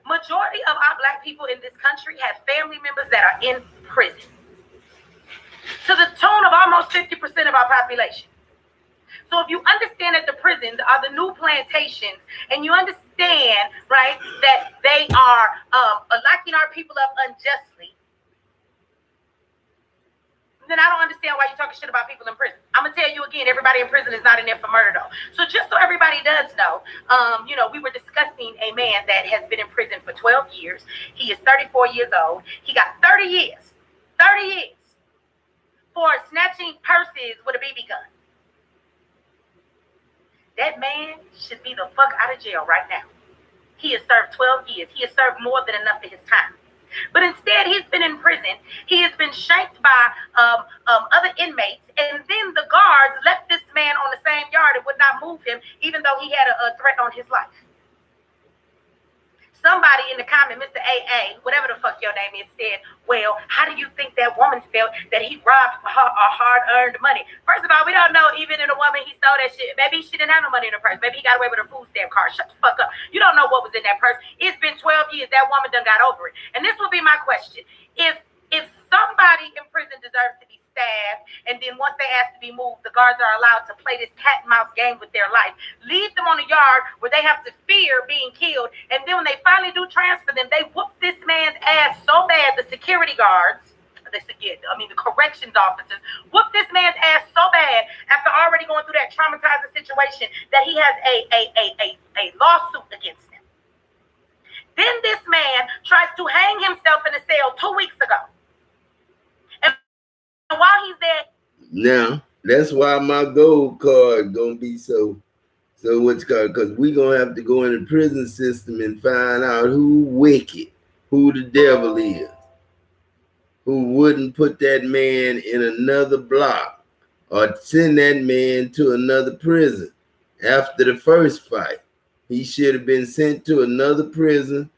Speaker 4: Majority of our Black people in this country have family members that are in prison, to the tune of almost 50% of our population. So if you understand that the prisons are the new plantations, and you understand, right, that they are locking our people up unjustly, then I don't understand why you're talking shit about people in prison. I'm gonna tell you again, everybody in prison is not in there for murder though. So just so everybody does know, we were discussing a man that has been in prison for 12 years. He is 34 years old. He got 30 years for snatching purses with a BB gun. That man should be the fuck out of jail right now. He has served 12 years. He has served more than enough of his time. But instead, he's been in prison. He has been shanked by other inmates. And then the guards left this man on the same yard and would not move him, even though he had a threat on his life. Somebody in the comment, Mr. AA, whatever the fuck your name is, said, well, how do you think that woman felt that he robbed her hard-earned money? First of all, we don't know even in a woman he stole that shit. Maybe she didn't have no money in her purse. Maybe he got away with her food stamp card. Shut the fuck up. You don't know what was in that purse. It's been 12 years. That woman done got over it. And this will be my question. If somebody in prison deserves to be stabbed, and then once they ask to be moved, the guards are allowed to play this cat and mouse game with their life, leave them on a yard where they have to fear being killed, and then when they finally do transfer them, they whoop this man's ass so bad, the security guards, the corrections officers, whoop this man's ass so bad after already going through that traumatizing situation that he has a lawsuit against him. Then this man tries to hang himself in a cell 2 weeks ago. And while he's there,
Speaker 1: now that's why my gold card gonna be so what's called, because we gonna have to go in the prison system and find out who wicked, who the devil is, who wouldn't put that man in another block or send that man to another prison after the first fight. He should have been sent to another prison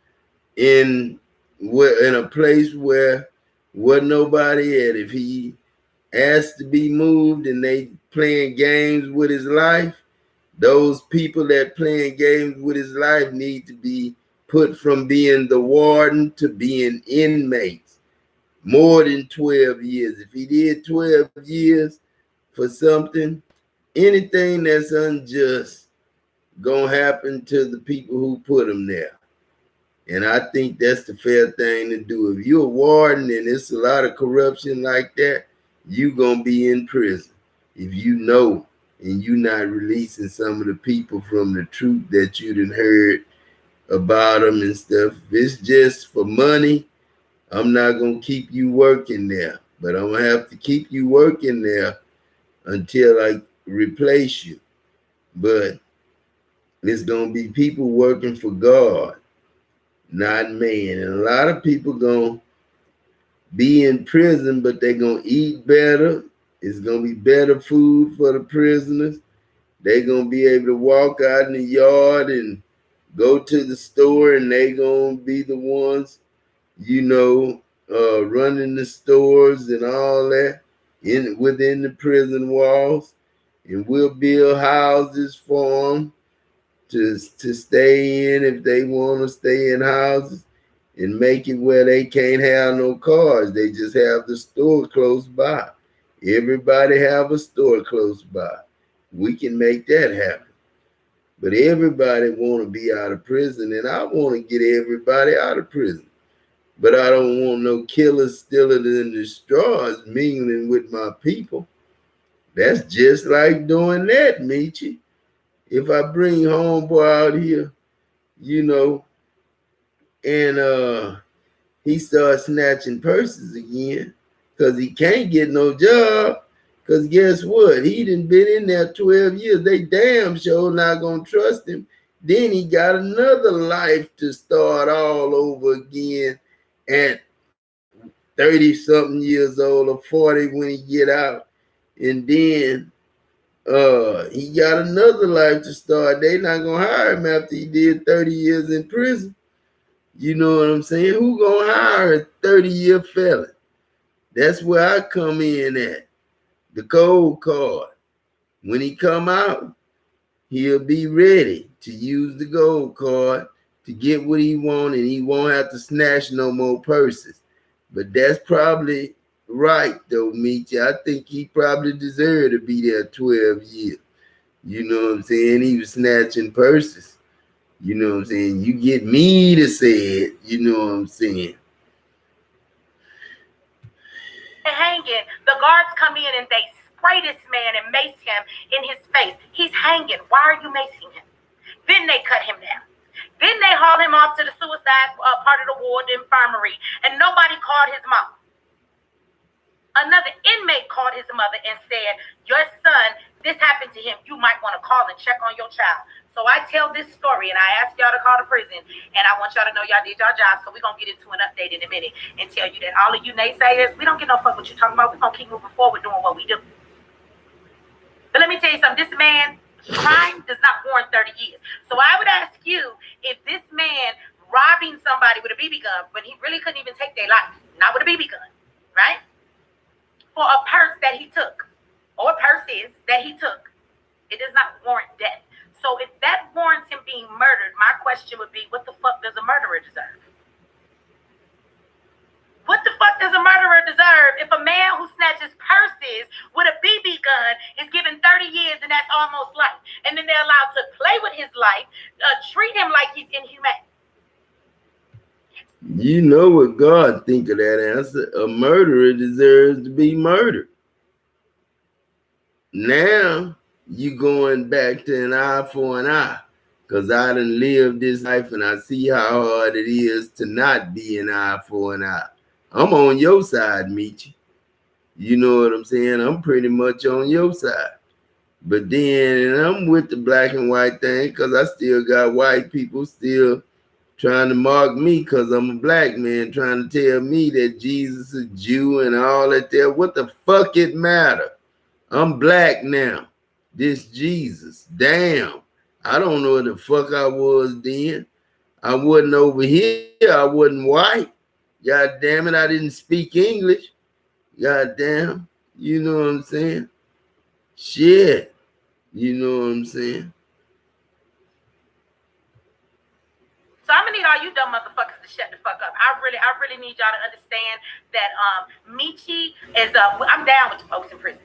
Speaker 1: in a place where wasn't nobody at. If he asked to be moved and they playing games with his life, those people that playing games with his life need to be put from being the warden to being inmates. More than 12 years. If he did 12 years for something, anything that's unjust gonna happen to the people who put him there. And I think that's the fair thing to do. If you're a warden and it's a lot of corruption like that, you gonna be in prison. If you know and you not releasing some of the people from the truth that you done heard about them and stuff. If it's just for money, I'm not going to keep you working there, but I'm going to have to keep you working there until I replace you. But it's going to be people working for God, not man. And a lot of people going to be in prison, but they're going to eat better. It's going to be better food for the prisoners. They're going to be able to walk out in the yard and go to the store, and they're going to be the ones, running the stores and all that within the prison walls. And we'll build houses for them to stay in if they want to stay in houses, and make it where they can't have no cars. They just have the store close by. Everybody have a store close by. We can make that happen. But everybody want to be out of prison, and I want to get everybody out of prison. But I don't want no killers, stealers, and destroyers mingling with my people. That's just like doing that, Michi. If I bring homeboy out here, and he starts snatching purses again because he can't get no job, because guess what? He done been in there 12 years. They damn sure not going to trust him. Then he got another life to start all over again at 30-something years old or 40 when he get out. And then he got another life to start. They not going to hire him after he did 30 years in prison. You know what I'm saying? Who going to hire a 30-year felon? That's where I come in at. The cold card. When he come out, he'll be ready to use the gold card to get what he want, and he won't have to snatch no more purses. But that's probably right, though, Michi. I think he probably deserved to be there 12 years. You know what I'm saying? He was snatching purses. You know what I'm saying? You get me to say it. You know what I'm saying?
Speaker 4: Hanging. The guards come in and they spray this man and mace him in his face. He's hanging. Why are you macing him? Then they cut him down. Then they haul him off to the suicide part of the ward, the infirmary, and nobody called his mom. Another inmate called his mother and said, your son, this happened to him. You might want to call and check on your child. So I tell this story, and I ask y'all to call the prison, and I want y'all to know y'all did your job. So we're going to get into an update in a minute and tell you that all of you naysayers, we don't get no fuck what you're talking about. We're going to keep moving forward doing what we do. But let me tell you something. This man, crime does not warrant 30 years. So I would ask you, if this man robbing somebody with a BB gun, but he really couldn't even take their life, not with a BB gun, right? For a purse that he took, or purses that he took, it does not warrant death. So if that warrants him being murdered, my question would be, what the fuck does a murderer deserve? What the fuck does a murderer deserve if a man who snatches purses with a BB gun is given 30 years and that's almost life? And then they're allowed to play with his life, treat him like he's inhumane.
Speaker 1: You know what God think of that answer. A murderer deserves to be murdered. Now, you going back to an eye for an eye, because I done lived this life and I see how hard it is to not be an eye for an eye. I'm on your side, Michi. You know what I'm saying? I'm pretty much on your side. But then I'm with the black and white thing, because I still got white people still trying to mark me because I'm a black man, trying to tell me that Jesus is a Jew and all that there. What the fuck it matter? I'm black now. This Jesus. Damn. I don't know what the fuck I was then. I wasn't over here. I wasn't white. God damn it. I didn't speak English. God damn. You know what I'm saying? Shit. You know what I'm saying?
Speaker 4: So I'm gonna need all you dumb motherfuckers to shut the fuck up. I really need y'all to understand that Michi is I'm down with the folks in prison.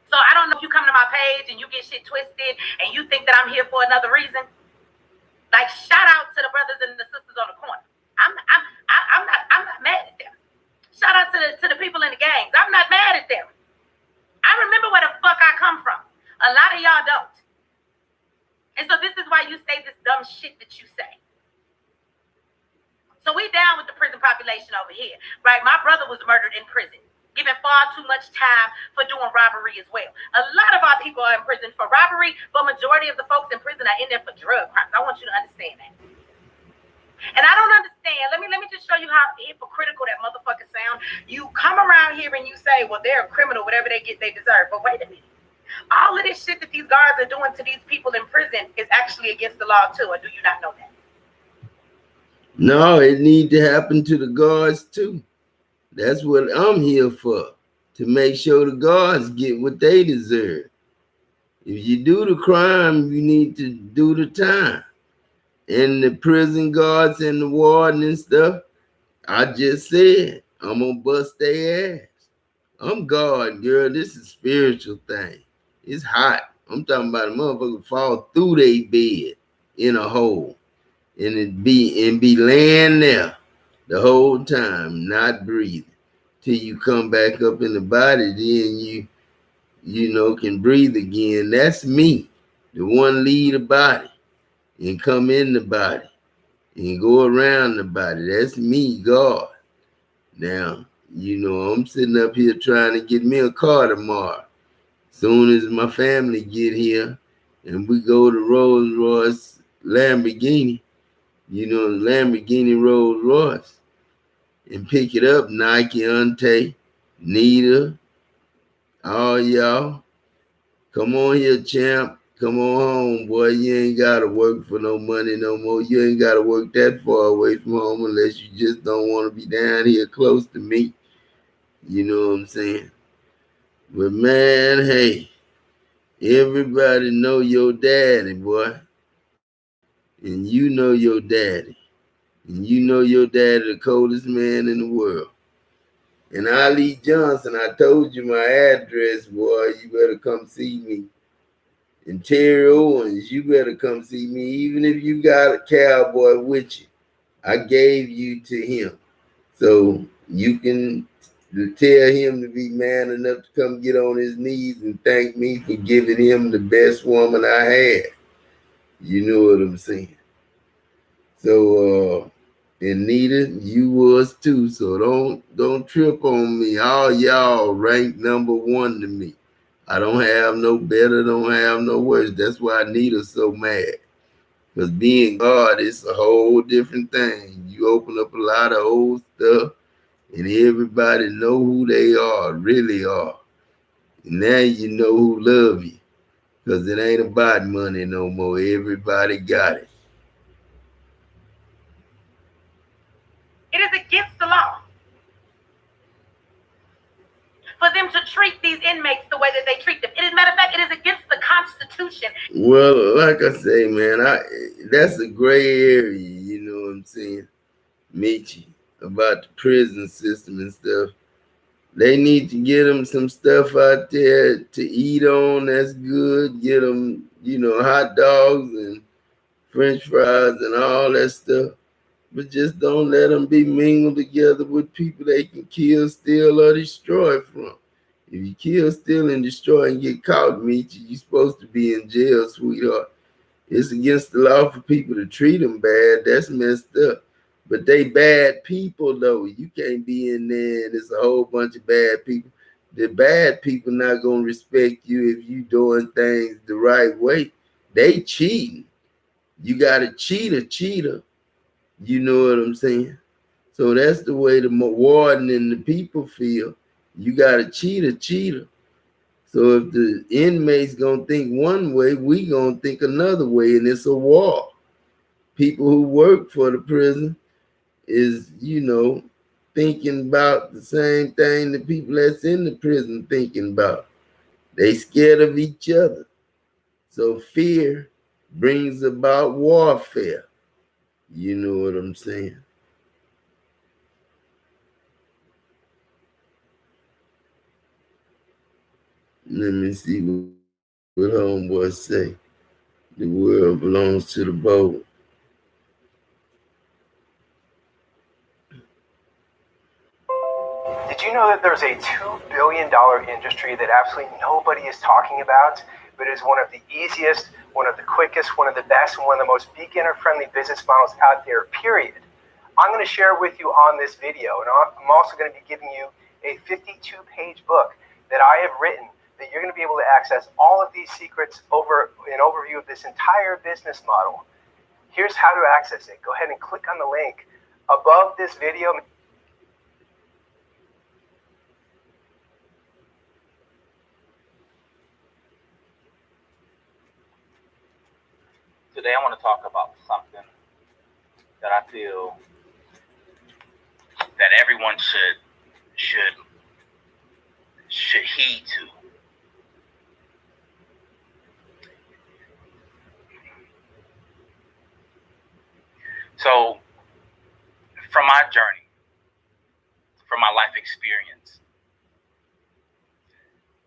Speaker 4: So I don't know if you come to my page and you get shit twisted and you think that I'm here for another reason. Like, shout out to the brothers and the sisters on the corner. I'm not mad at them. Shout out to the people in the gangs. I'm not mad at them. I remember where the fuck I come from. A lot of y'all don't. And so this is why you say this dumb shit that you say. So we down with the prison population over here, right? My brother was murdered in prison, given far too much time for doing robbery as well. A lot of our people are in prison for robbery, but majority of the folks in prison are in there for drug crimes. I want you to understand that. And I don't understand. Let me just show you how hypocritical that motherfucker sound. You come around here and you say, well, they're a criminal, whatever they get, they deserve. But wait a minute. All of this shit that these guards are doing to these people in prison is actually against the law too, or do you not know that?
Speaker 1: No, it need to happen to the guards too. That's what I'm here for, to make sure the guards get what they deserve. If you do the crime, you need to do the time. And the prison guards and the warden and stuff, I just said, I'm gonna bust their ass. I'm God, girl. This is a spiritual thing. It's hot. I'm talking about a motherfucker fall through their bed in a hole and be laying there the whole time, not breathing, till you come back up in the body. Then you know can breathe again. That's me, the one lead the body and come in the body and go around the body. That's me, God. Now, you know, I'm sitting up here trying to get me a car tomorrow. Soon as my family get here and we go to Rolls Royce Lamborghini, you know, Lamborghini Rolls Royce, and pick it up, Nike, Ante, Nita, all y'all. Come on here, champ. Come on home, boy. You ain't got to work for no money no more. You ain't got to work that far away from home unless you just don't want to be down here close to me. You know what I'm saying? But man, hey, everybody know your daddy, boy. And you know your daddy. And you know your daddy the coldest man in the world. And Ali Johnson, I told you my address, boy. You better come see me. And Terry Owens, you better come see me. Even if you got a cowboy with you, I gave you to him. So you can tell him to be man enough to come get on his knees and thank me for giving him the best woman I had. You know what I'm saying? So, and Nita, you was too. So don't trip on me. All y'all ranked number one to me. I don't have no better, don't have no worse. That's why Nita's so mad. Because being God is a whole different thing. You open up a lot of old stuff and everybody know who they are, really are. And now you know who love you. Because it ain't about money no more. Everybody got it.
Speaker 4: It is against the law for them to treat these inmates the way that they treat them. It is, matter of fact, it is against the Constitution.
Speaker 1: Well, like I say, man, that's a gray area, you know what I'm saying, Michi, about the prison system and stuff. They need to get them some stuff out there to eat on that's good. Get them, you know, hot dogs and French fries and all that stuff. But just don't let them be mingled together with people they can kill, steal, or destroy from. If you kill, steal, and destroy and get caught, Michi, you're supposed to be in jail, sweetheart. It's against the law for people to treat them bad. That's messed up. But they bad people, though. You can't be in there and there's a whole bunch of bad people. The bad people not going to respect you if you doing things the right way. They cheating. You got to cheat a cheater. You know what I'm saying? So that's the way the warden and the people feel. You got to cheat a cheater. So if the inmates going to think one way, we going to think another way, and it's a war. People who work for the prison is, you know, thinking about the same thing the people that's in the prison thinking about. They scared of each other. So fear brings about warfare. You know what I'm saying? Let me see what homeboy say. The world belongs to the bold.
Speaker 2: Did you know that there's a $2 billion industry that absolutely nobody is talking about? but it is one of the easiest, one of the quickest, one of the best, and one of the most beginner-friendly business models out there, period. I'm going to share with you on this video, and I'm also going to be giving you a 52-page book that I have written that you're going to be able to access all of these secrets over an overview of this entire business model. Here's how to access it. Go ahead and click on the link above this video.
Speaker 5: Today I want to talk about something that I feel that everyone should heed to. So, from my journey, from my life experience,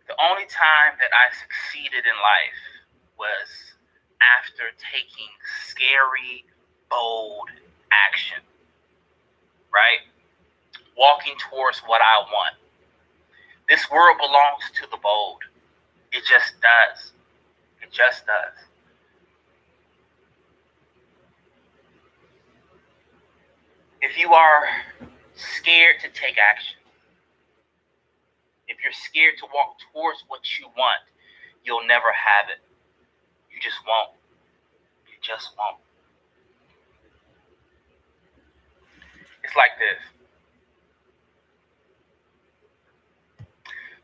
Speaker 5: the only time that I succeeded in life was after taking scary, bold action, right? Walking towards what I want. This world belongs to the bold. It just does. It just does. If you are scared to take action, if you're scared to walk towards what you want, you'll never have it. You just won't. You just won't. It's like this.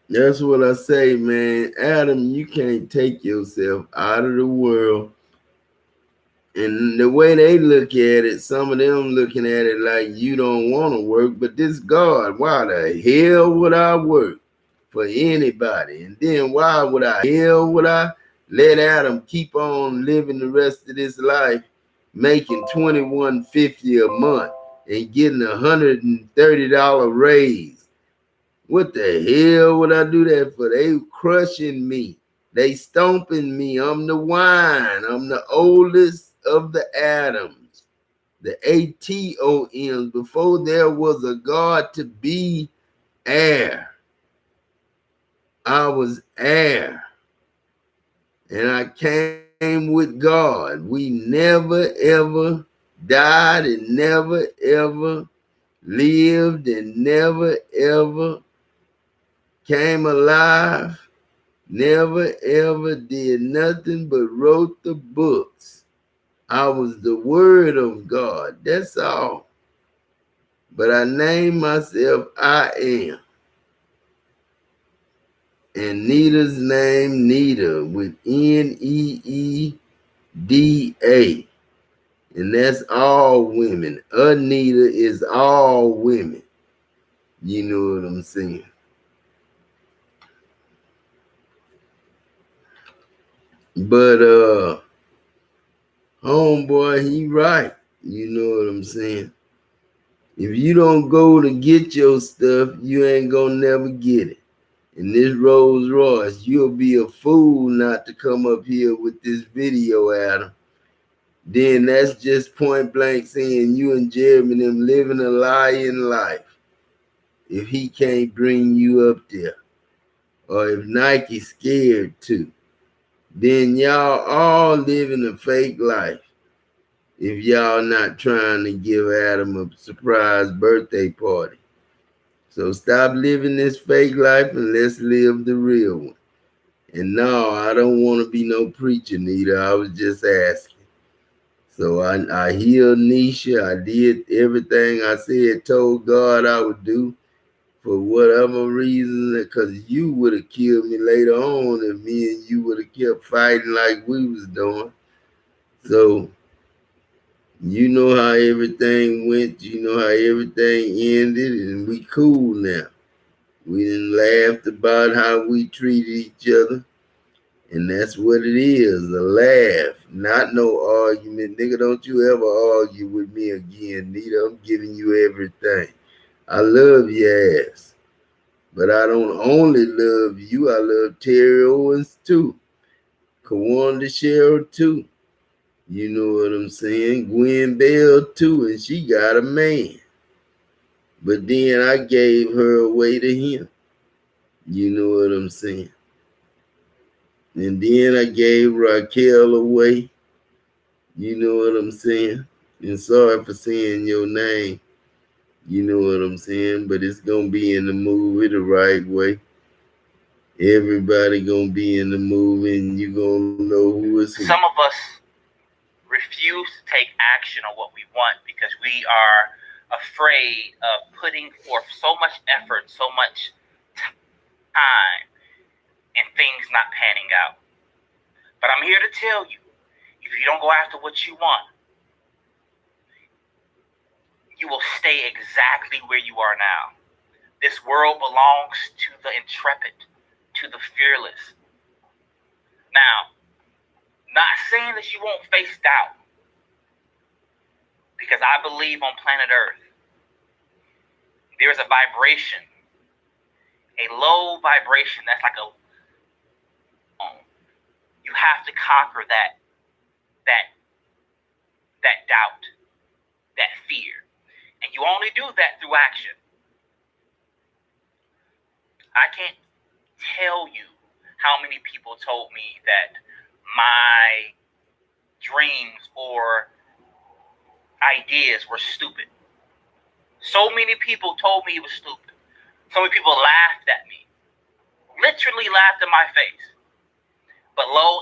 Speaker 1: That's what I say, man. Adam, you can't take yourself out of the world. And the way they look at it, some of them looking at it like you don't want to work, but this God, why the hell would I work for anybody? And then why would I let Adam keep on living the rest of his life making $21.50 a month and getting a $130 raise? What the hell would I do that for? They crushing me. They stomping me. I'm the wine. I'm the oldest of the Adams, the ATOMs, before there was a God to be air. I was air. And I came with God. We never ever died and never ever lived and never ever came alive. Never ever did nothing but wrote the books. I was the word of God. That's all. But I named myself I Am. And Nita's name Nita with Needa. And that's all women. Anita is all women. You know what I'm saying? But homeboy, he right. You know what I'm saying? If you don't go to get your stuff, you ain't gonna never get it. And this Rolls Royce, you'll be a fool not to come up here with this video, Adam. Then that's just point blank saying you and Jeremy them living a lying life. If he can't bring you up there, or if Nike's scared to, then y'all all living a fake life. If y'all not trying to give Adam a surprise birthday party. So stop living this fake life and let's live the real one. And no, I don't want to be no preacher, Nita. I was just asking. So I healed Nisha. I did everything I said, told God I would do for whatever reason, because you would have killed me later on if me and you would have kept fighting like we was doing. So you know how everything went, you know how everything ended, and we cool now. We done laughed about how we treated each other, and that's what it is, a laugh, not no argument. Nigga, don't you ever argue with me again, Nita. I'm giving you everything. I love your ass, but I don't only love you, I love Terry Owens too, Kawanda Cheryl too. You know what I'm saying? Gwen Bell too, and she got a man. But then I gave her away to him. You know what I'm saying? And then I gave Raquel away. You know what I'm saying? And sorry for saying your name. You know what I'm saying? But it's going to be in the movie the right way. Everybody going to be in the movie and you going to know who is who.
Speaker 5: Some of us refuse to take action on what we want because we are afraid of putting forth so much effort, so much time, and things not panning out. But I'm here to tell you, if you don't go after what you want, you will stay exactly where you are now. This world belongs to the intrepid, to the fearless. Now, not saying that you won't face doubt, because I believe on planet Earth, there's a vibration, a low vibration that's like a, you have to conquer that doubt, that fear. And you only do that through action. I can't tell you how many people told me that my dreams or ideas were stupid. So many people told me it was stupid. So many people laughed at me, literally laughed in my face. But lo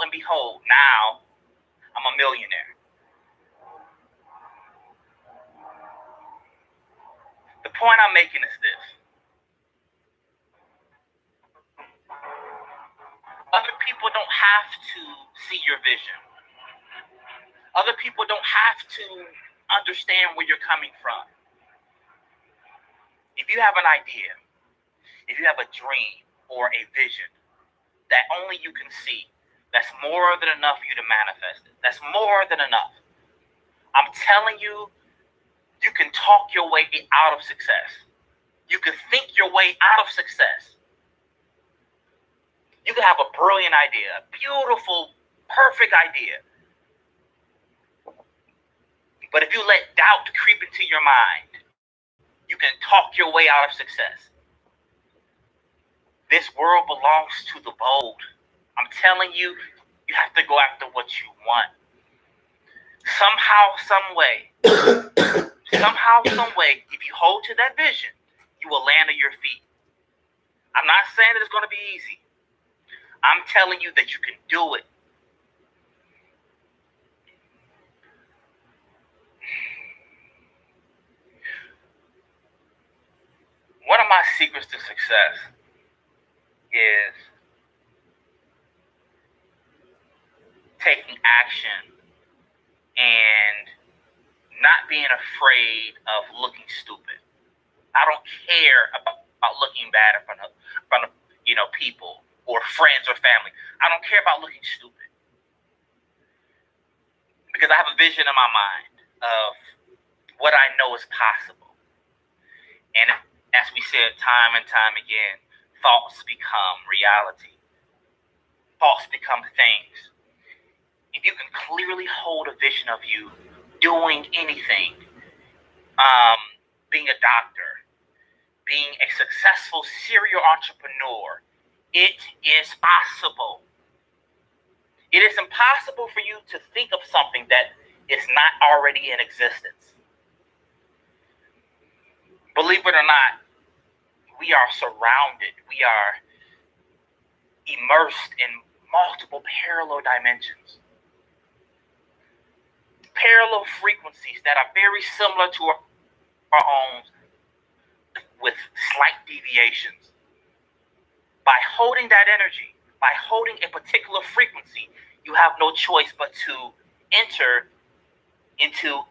Speaker 5: and behold, now I'm a millionaire. The point I'm making is this. Other people don't have to see your vision. Other people don't have to understand where you're coming from. If you have an idea, if you have a dream or a vision that only you can see, that's more than enough for you to manifest it. That's more than enough. I'm telling you, you can talk your way out of success. You can think your way out of success. You can have a brilliant idea, a beautiful, perfect idea. But if you let doubt creep into your mind, you can talk your way out of success. This world belongs to the bold. I'm telling you, you have to go after what you want. Somehow, some way, if you hold to that vision, you will land on your feet. I'm not saying that it's going to be easy. I'm telling you that you can do it. One of my secrets to success is taking action and not being afraid of looking stupid. I don't care about looking bad in front of people or friends or family. I don't care about looking stupid, because I have a vision in my mind of what I know is possible. And as we said time and time again, thoughts become reality. Thoughts become things. If you can clearly hold a vision of you doing anything, being a doctor, being a successful serial entrepreneur, it is possible. It is impossible for you to think of something that is not already in existence. Believe it or not, we are surrounded, we are immersed in multiple parallel dimensions. Parallel frequencies that are very similar to our own, with slight deviations. By holding that energy, by holding a particular frequency, you have no choice but to enter into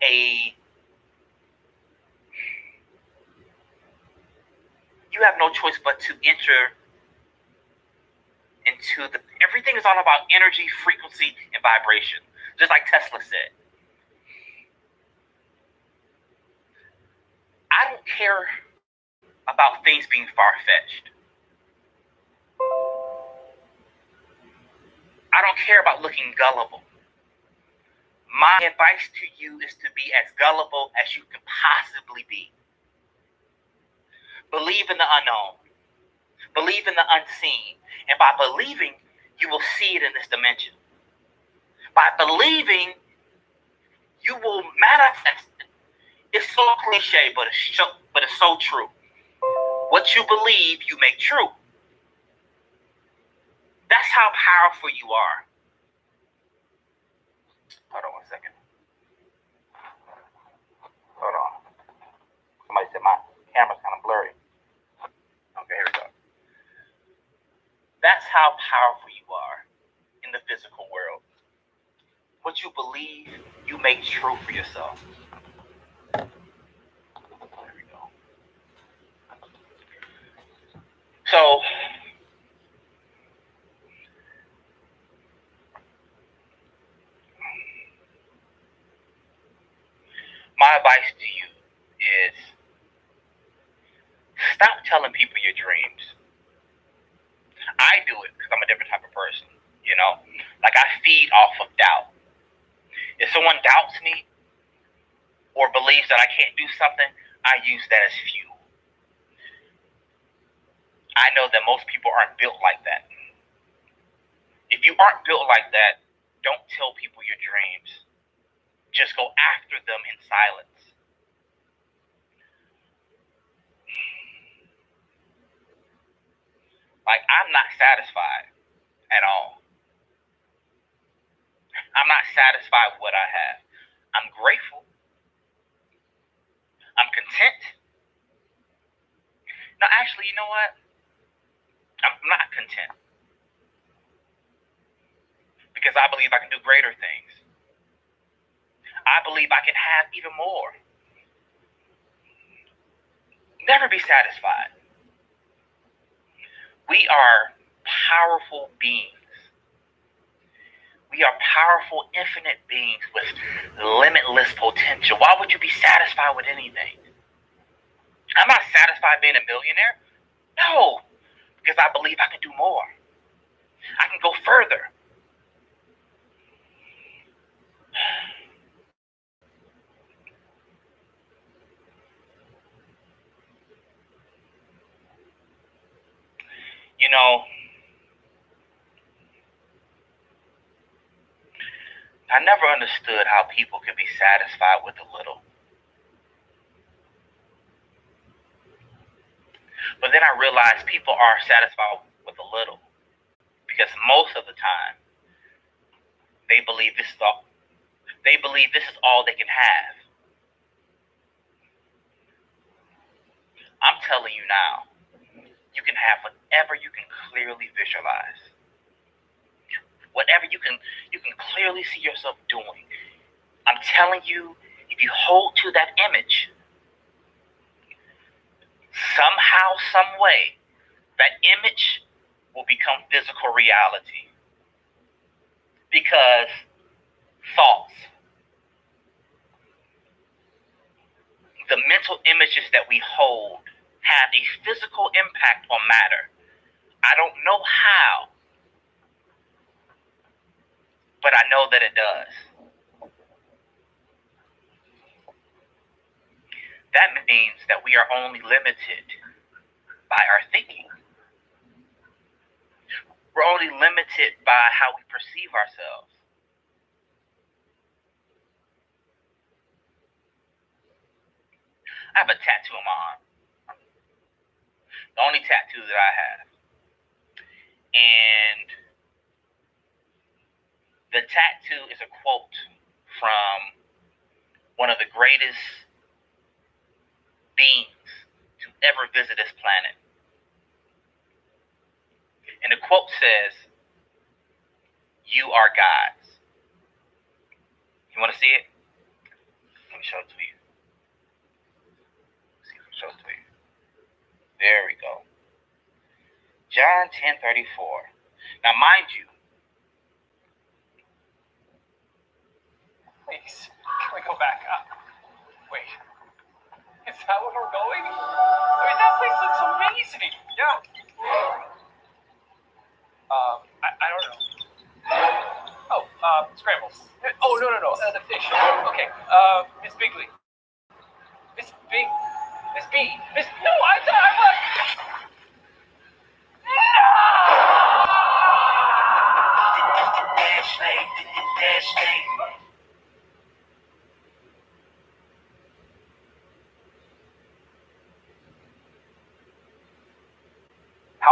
Speaker 5: everything is all about energy, frequency, and vibration. Just like Tesla said. I don't care about things being far-fetched. I don't care about looking gullible. My advice to you is to be as gullible as you can possibly be. Believe in the unknown. Believe in the unseen. And by believing, you will see it in this dimension. By believing, you will manifest it. It's so cliche, but it's so true. What you believe, you make true. That's how powerful you are. Hold on one second. Hold on. Somebody said my camera's kind of blurry. Okay, here we go. That's how powerful you are in the physical world. What you believe, you make true for yourself. There we go. So, my advice to you is stop telling people your dreams. I do it because I'm a different type of person, you know? Like, I feed off of doubt. If someone doubts me or believes that I can't do something, I use that as fuel. I know that most people aren't built like that. If you aren't built like that, don't tell people your dreams. Just go after them in silence. Like, I'm not satisfied at all. I'm not satisfied with what I have. I'm grateful. I'm content. No, actually, you know what? I'm not content. Because I believe I can do greater things. I believe I can have even more. Never be satisfied. We are powerful beings. We are powerful, infinite beings with limitless potential. Why would you be satisfied with anything? I'm not satisfied being a millionaire. No, because I believe I can do more. I can go further. You know, I never understood how people could be satisfied with a little. But then I realized people are satisfied with a little because most of the time they believe this is all they can have. I'm telling you now, you can have whatever you can clearly visualize. Whatever you can clearly see yourself doing. I'm telling you, if you hold to that image, somehow, some way, that image will become physical reality. Because thoughts, the mental images that we hold, have a physical impact on matter. I don't know how, but I know that it does. That means that we are only limited by our thinking. We're only limited by how we perceive ourselves. I have a tattoo on my arm. The only tattoo that I have. And the tattoo is a quote from one of the greatest beings to ever visit this planet. And the quote says, "You are God's." You want to see it? Let me show it to you. Let's see if it shows it to you. There we go. John 10:34. Now, mind you,
Speaker 6: please, can we go back up? Wait, is that where we're going? I mean, that place looks amazing. Yeah. I don't know. Oh, scrambles. Oh, no. The fish. Okay. Miss Bigley. Miss B. No, I'm like. No!
Speaker 7: How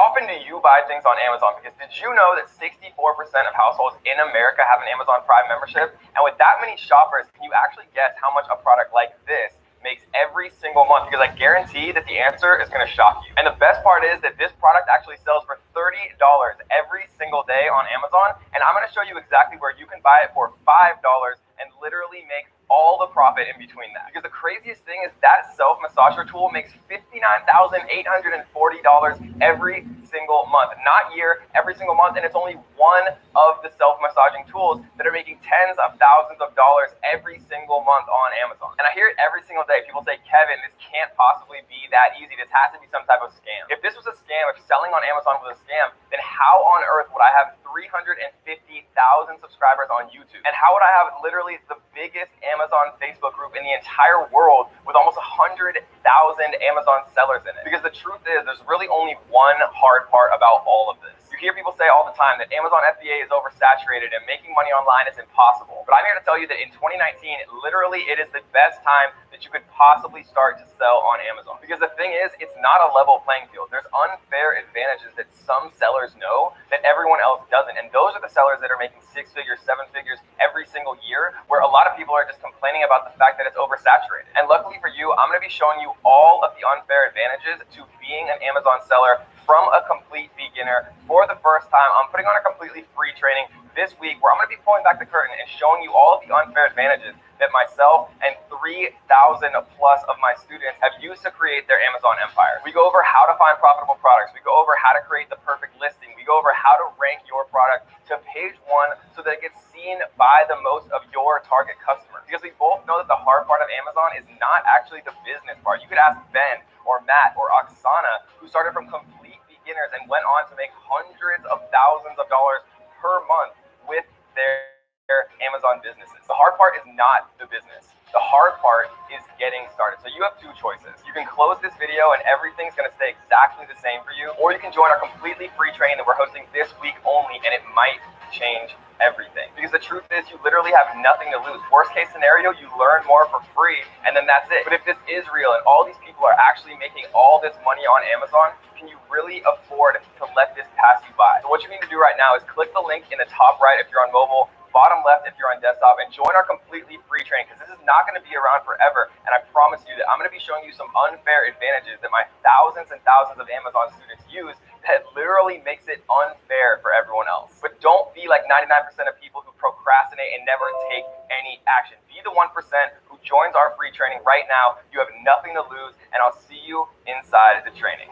Speaker 7: often do you buy things on Amazon? Because did you know that 64% of households in America have an Amazon Prime membership? And with that many shoppers, can you actually guess how much a product like this makes every single month? Because I guarantee that the answer is going to shock you. And the best part is that this product actually sells for $30 every single day on Amazon. And I'm going to show you exactly where you can buy it for $5 and literally make all the profit in between that. Because the craziest thing is that self-massager tool makes $59,840 every single month. Not year, every single month. And it's only one of the self-massaging tools that are making tens of thousands of dollars every single month on Amazon. And I hear it every single day. People say, Kevin, this can't possibly be that easy. This has to be some type of scam. If this was a scam, if selling on Amazon was a scam, then how on earth would I have 350,000 subscribers on YouTube? And how would I have literally the biggest Amazon Facebook group in the entire world with almost 100,000 Amazon sellers in it? Because the truth is, there's really only one hard part about all of this. You hear people say all the time that Amazon FBA is oversaturated and making money online is impossible. But I'm here to tell you that in 2019, literally it is the best time that you could possibly start to sell on Amazon. Because the thing is, it's not a level playing field. There's unfair advantages that some sellers know that everyone else doesn't. And those are the sellers that are making 6 figures, 7 figures every single year, where a lot of people are just complaining about the fact that it's oversaturated. And luckily for you, I'm going to be showing you all of the unfair advantages to being an Amazon seller from a complete beginner for the first time. I'm putting on a completely free training this week where I'm going to be pulling back the curtain and showing you all of the unfair advantages that myself and 3,000 plus of my students have used to create their Amazon empire. We go over how to find profitable products. We go over how to create the perfect listing. We go over how to rank your product to page 1 so that it gets seen by the most of your target customers. Because we both know that the hard part of Amazon is not actually the business part. You could ask Ben or Matt or Oksana, who started from complete beginners and went on to make hundreds of thousands of dollars per month with their Amazon businesses. The hard part is not the business. The hard part is getting started. So you have two choices. You can close this video and everything's going to stay exactly the same for you, or you can join our completely free training that we're hosting this week only, and it might change everything. Because the truth is, you literally have nothing to lose. Worst case scenario, you learn more for free, and then that's it. But if this is real and all these people are actually making all this money on Amazon, can you really afford to let this pass you by? So what you need to do right now is click the link in the top right if you're on mobile, bottom left if you're on desktop, and join our completely free training, because this is not going to be around forever. And I promise you that I'm going to be showing you some unfair advantages that my thousands and thousands of Amazon students use that literally makes it unfair for everyone else. But don't be like 99% of people who procrastinate and never take any action. Be the 1% who joins our free training right now. You have nothing to lose, and I'll see you inside the training.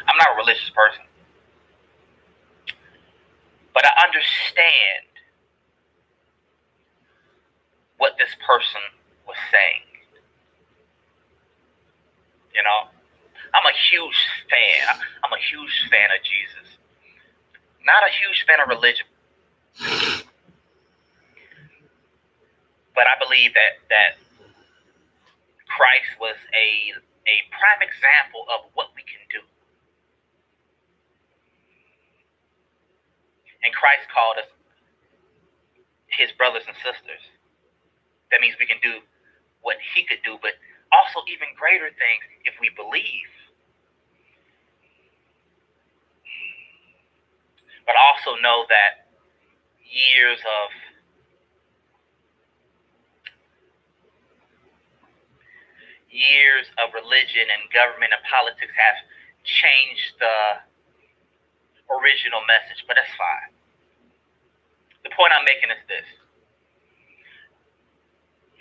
Speaker 5: I'm not a religious person, but I understand what this person was saying. You know, I'm a huge fan. I'm a huge fan of Jesus. Not a huge fan of religion. But I believe that Christ was a prime example of what we can do. And Christ called us his brothers and sisters. That means we can do what he could do, but also even greater things if we believe. But also know that years of religion and government and politics have changed the original message, but that's fine. The point I'm making is this.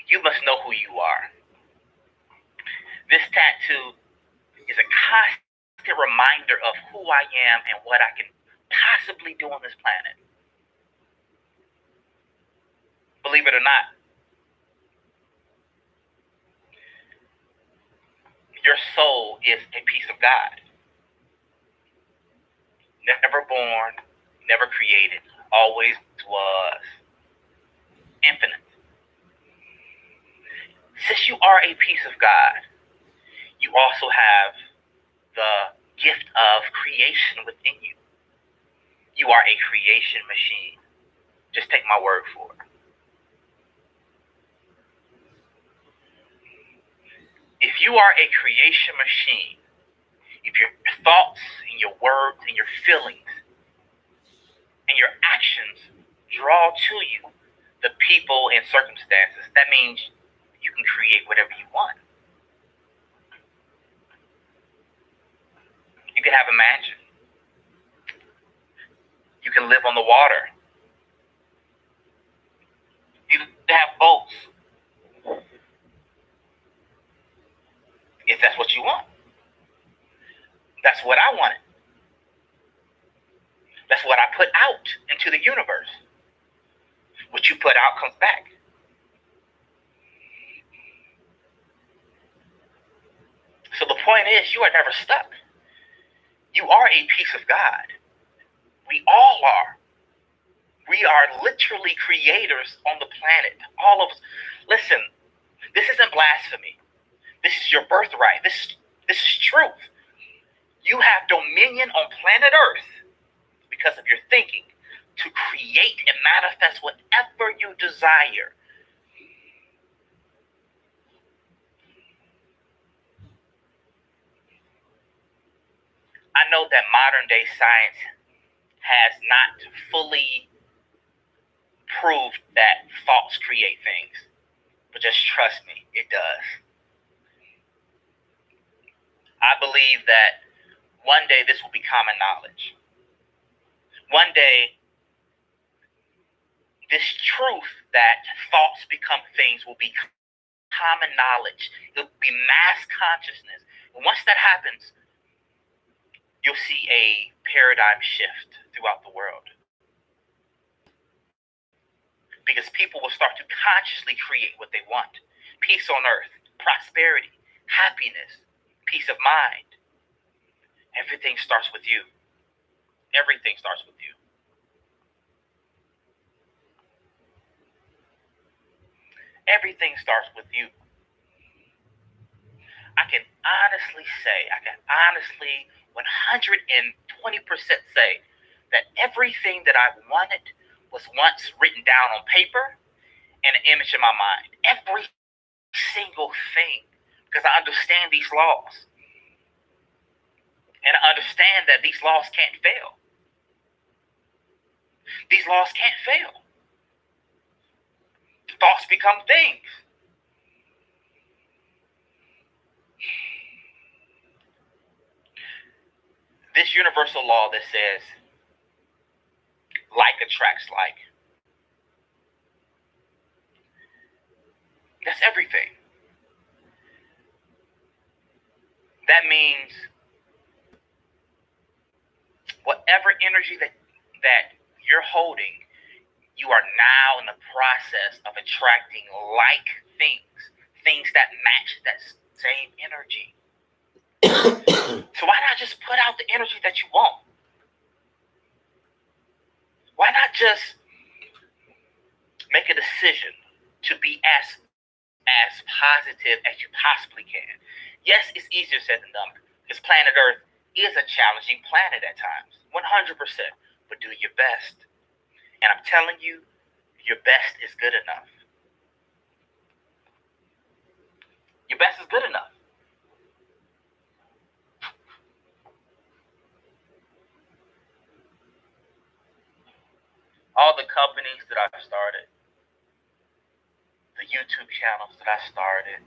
Speaker 5: You must know who you are. This tattoo is a constant reminder of who I am and what I can possibly do on this planet. Believe it or not, your soul is a piece of God. never born, never created, always was, infinite. Since you are a piece of God, you also have the gift of creation within you. You are a creation machine. Just take my word for it. If you are a creation machine, if your thoughts and your words and your feelings and your actions draw to you the people and circumstances, that means you can create whatever you want. You can have a mansion. You can live on the water. You can have boats. If that's what you want. That's what I wanted. That's what I put out into the universe. What you put out comes back. So the point is, you are never stuck. You are a piece of God. We all are. We are literally creators on the planet. All of us. Listen, this isn't blasphemy. This is your birthright. This is truth. You have dominion on planet Earth because of your thinking to create and manifest whatever you desire. I know that modern day science has not fully proved that thoughts create things, but just trust me, it does. I believe that one day this will be common knowledge. One day, this truth that thoughts become things will be common knowledge. It will be mass consciousness. And once that happens, you'll see a paradigm shift throughout the world. Because people will start to consciously create what they want. Peace on earth, prosperity, happiness, peace of mind. Everything starts with you. Everything starts with you. Everything starts with you. I can honestly say, 120% say that everything that I wanted was once written down on paper and an image in my mind. Every single thing. Because I understand these laws. And I understand that these laws can't fail. These laws can't fail. Thoughts become things. This universal law that says like attracts like. That's everything. That means whatever energy that you're holding, you are now in the process of attracting like things that match that same energy. So why not just put out the energy that you want? Why not just make a decision to be as positive as you possibly can? Yes, it's easier said than done, because planet Earth is a challenging planet at times, 100%, but do your best. And I'm telling you, your best is good enough. Your best is good enough. All the companies that I've started, the YouTube channels that I started,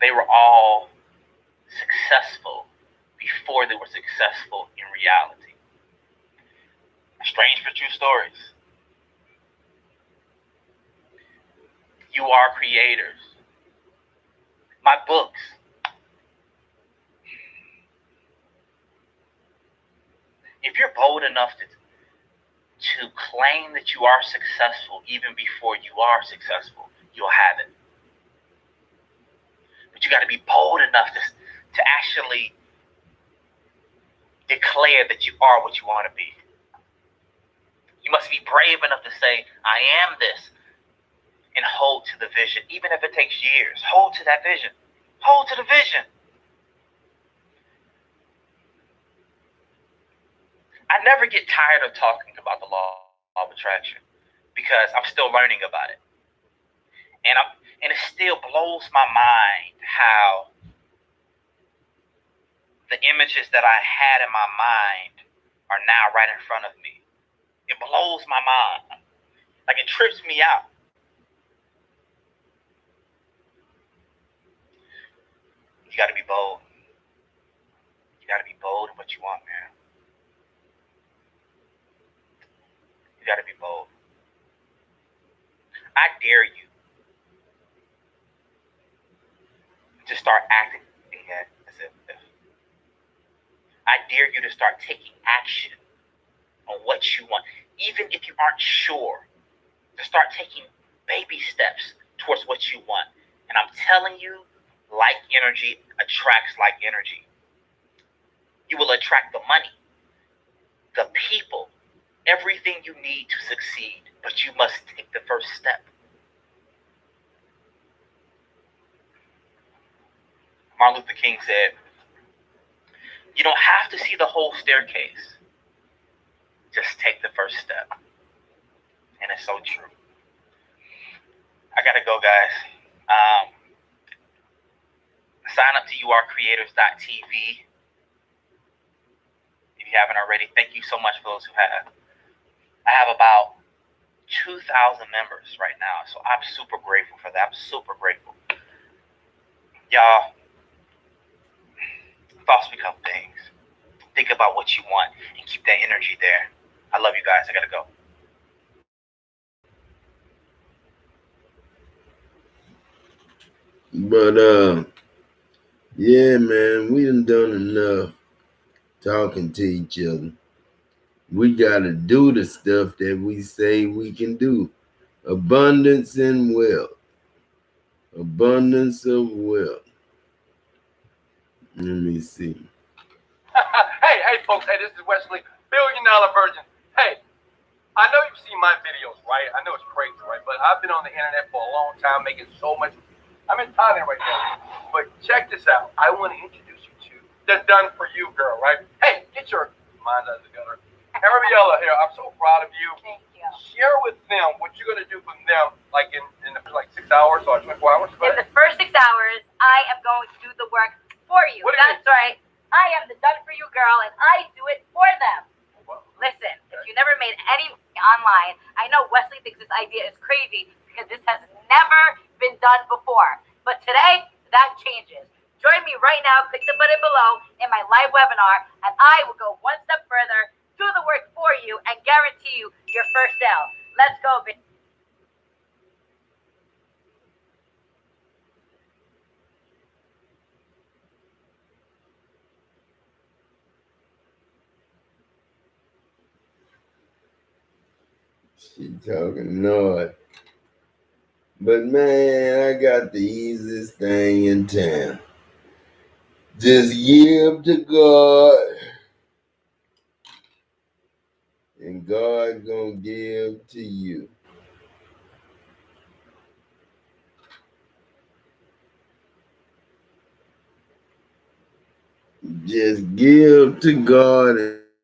Speaker 5: they were all successful before they were successful in reality. Strange but true stories. You are creators. My books. If you're bold enough to claim that you are successful even before you are successful, you'll have it. But you got to be bold enough to actually declare that you are what you want to be. You must be brave enough to say, I am this, and hold to the vision, even if it takes years. Hold to that vision. Hold to the vision. I never get tired of talking about the law of attraction because I'm still learning about it. And it still blows my mind how the images that I had in my mind are now right in front of me. It blows my mind. Like, it trips me out. You got to be bold. You got to be bold in what you want, man. You got to be bold. I dare you to start acting as if. I dare you to start taking action on what you want, even if you aren't sure, to start taking baby steps towards what you want. And I'm telling you, like energy attracts like energy. You will attract the money, the people, everything you need to succeed, but you must take the first step. Martin Luther King said, you don't have to see the whole staircase. Just take the first step. And it's so true. I gotta go, guys. Sign up to youarecreators.tv. If you haven't already, thank you so much for those who have. I have about 2,000 members right now, so I'm super grateful for that. I'm super grateful. Y'all, thoughts become things. Think about what you want and keep that energy there. I love you guys. I gotta go.
Speaker 1: But yeah, man, we done enough talking to each other. We gotta do the stuff that we say we can do. Abundance and wealth. Abundance of wealth. Let me see.
Speaker 7: Hey, folks. Hey, this is Wesley, $1 Billion Virgin. Hey, I know you've seen my videos, right? I know it's crazy, right? But I've been on the internet for a long time, making so much. I'm in Thailand right now. But check this out. I want to introduce you to the Done For You girl, right? Hey, get your mind out of the gutter. Ariella here, I'm so proud of you.
Speaker 4: Thank you.
Speaker 7: Share with them what you're going to do for them, like in the first, 6 hours or 24 hours.
Speaker 8: In the first 6 hours, I am going to do the work for you. That's right. I am the Done For You girl, and I do it for them. Listen, if you never made any online, I know Wesley thinks this idea is crazy because this has never been done before. But today, that changes. Join me right now. Click the button below in my live webinar, and I will go one step further, do the work for you, and guarantee you your first sale. Let's go, bitch.
Speaker 1: She talking noise. But man, I got the easiest thing in town. Just give to God, and God gonna give to you. Just give to God,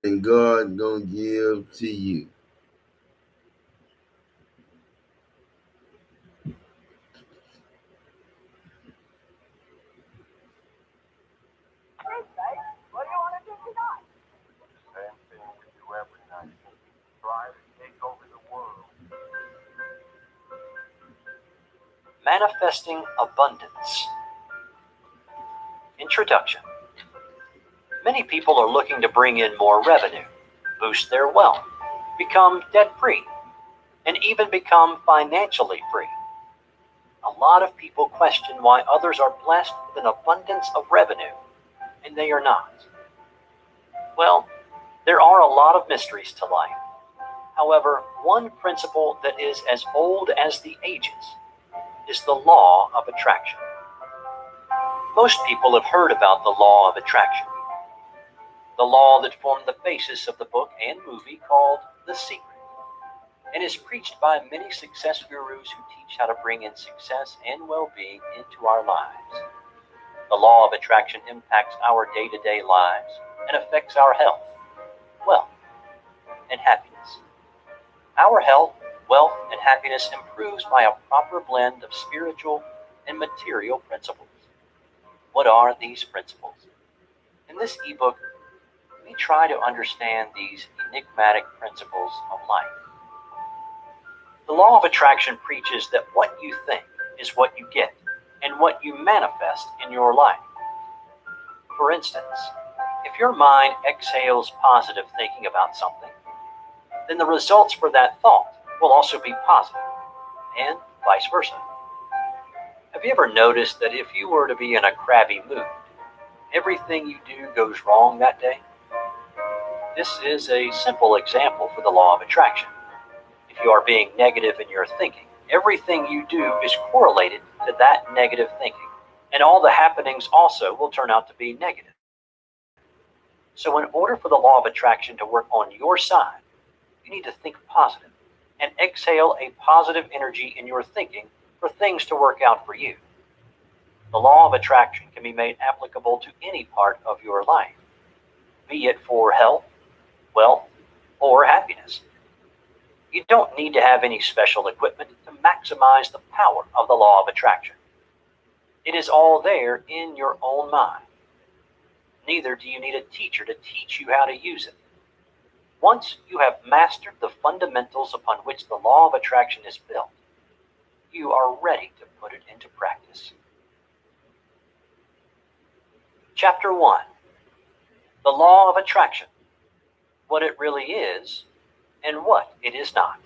Speaker 1: and God gonna give to you.
Speaker 7: What do you want to do tonight? Same thing we do every night. Try to take over the world.
Speaker 9: Manifesting abundance. Introduction. Many people are looking to bring in more revenue, boost their wealth, become debt-free, and even become financially free. A lot of people question why others are blessed with an abundance of revenue, and they are not. Well, there are a lot of mysteries to life. However, one principle that is as old as the ages is the law of attraction. Most people have heard about the law of attraction. the law that formed the basis of the book and movie called The Secret, and is preached by many success gurus who teach how to bring in success and well-being into our lives. The law of attraction impacts our day-to-day lives and affects our health, wealth, and happiness. Our health, wealth, and happiness improves by a proper blend of spiritual and material principles. What are these principles? In this ebook, we try to understand these enigmatic principles of life. The law of attraction preaches that what you think is what you get and what you manifest in your life. For instance, if your mind exhales positive thinking about something, then the results for that thought will also be positive, and vice versa. Have you ever noticed that if you were to be in a crabby mood, everything you do goes wrong that day? This is a simple example for the law of attraction. If you are being negative in your thinking, everything you do is correlated to that negative thinking, and all the happenings also will turn out to be negative. So in order for the law of attraction to work on your side, you need to think positive and exhale a positive energy in your thinking for things to work out for you. The law of attraction can be made applicable to any part of your life, be it for health, wealth, or happiness. You don't need to have any special equipment to maximize the power of the law of attraction. It is all there in your own mind. Neither do you need a teacher to teach you how to use it. Once you have mastered the fundamentals upon which the law of attraction is built, you are ready to put it into practice. Chapter 1. The Law of Attraction. What it really is and what it is not.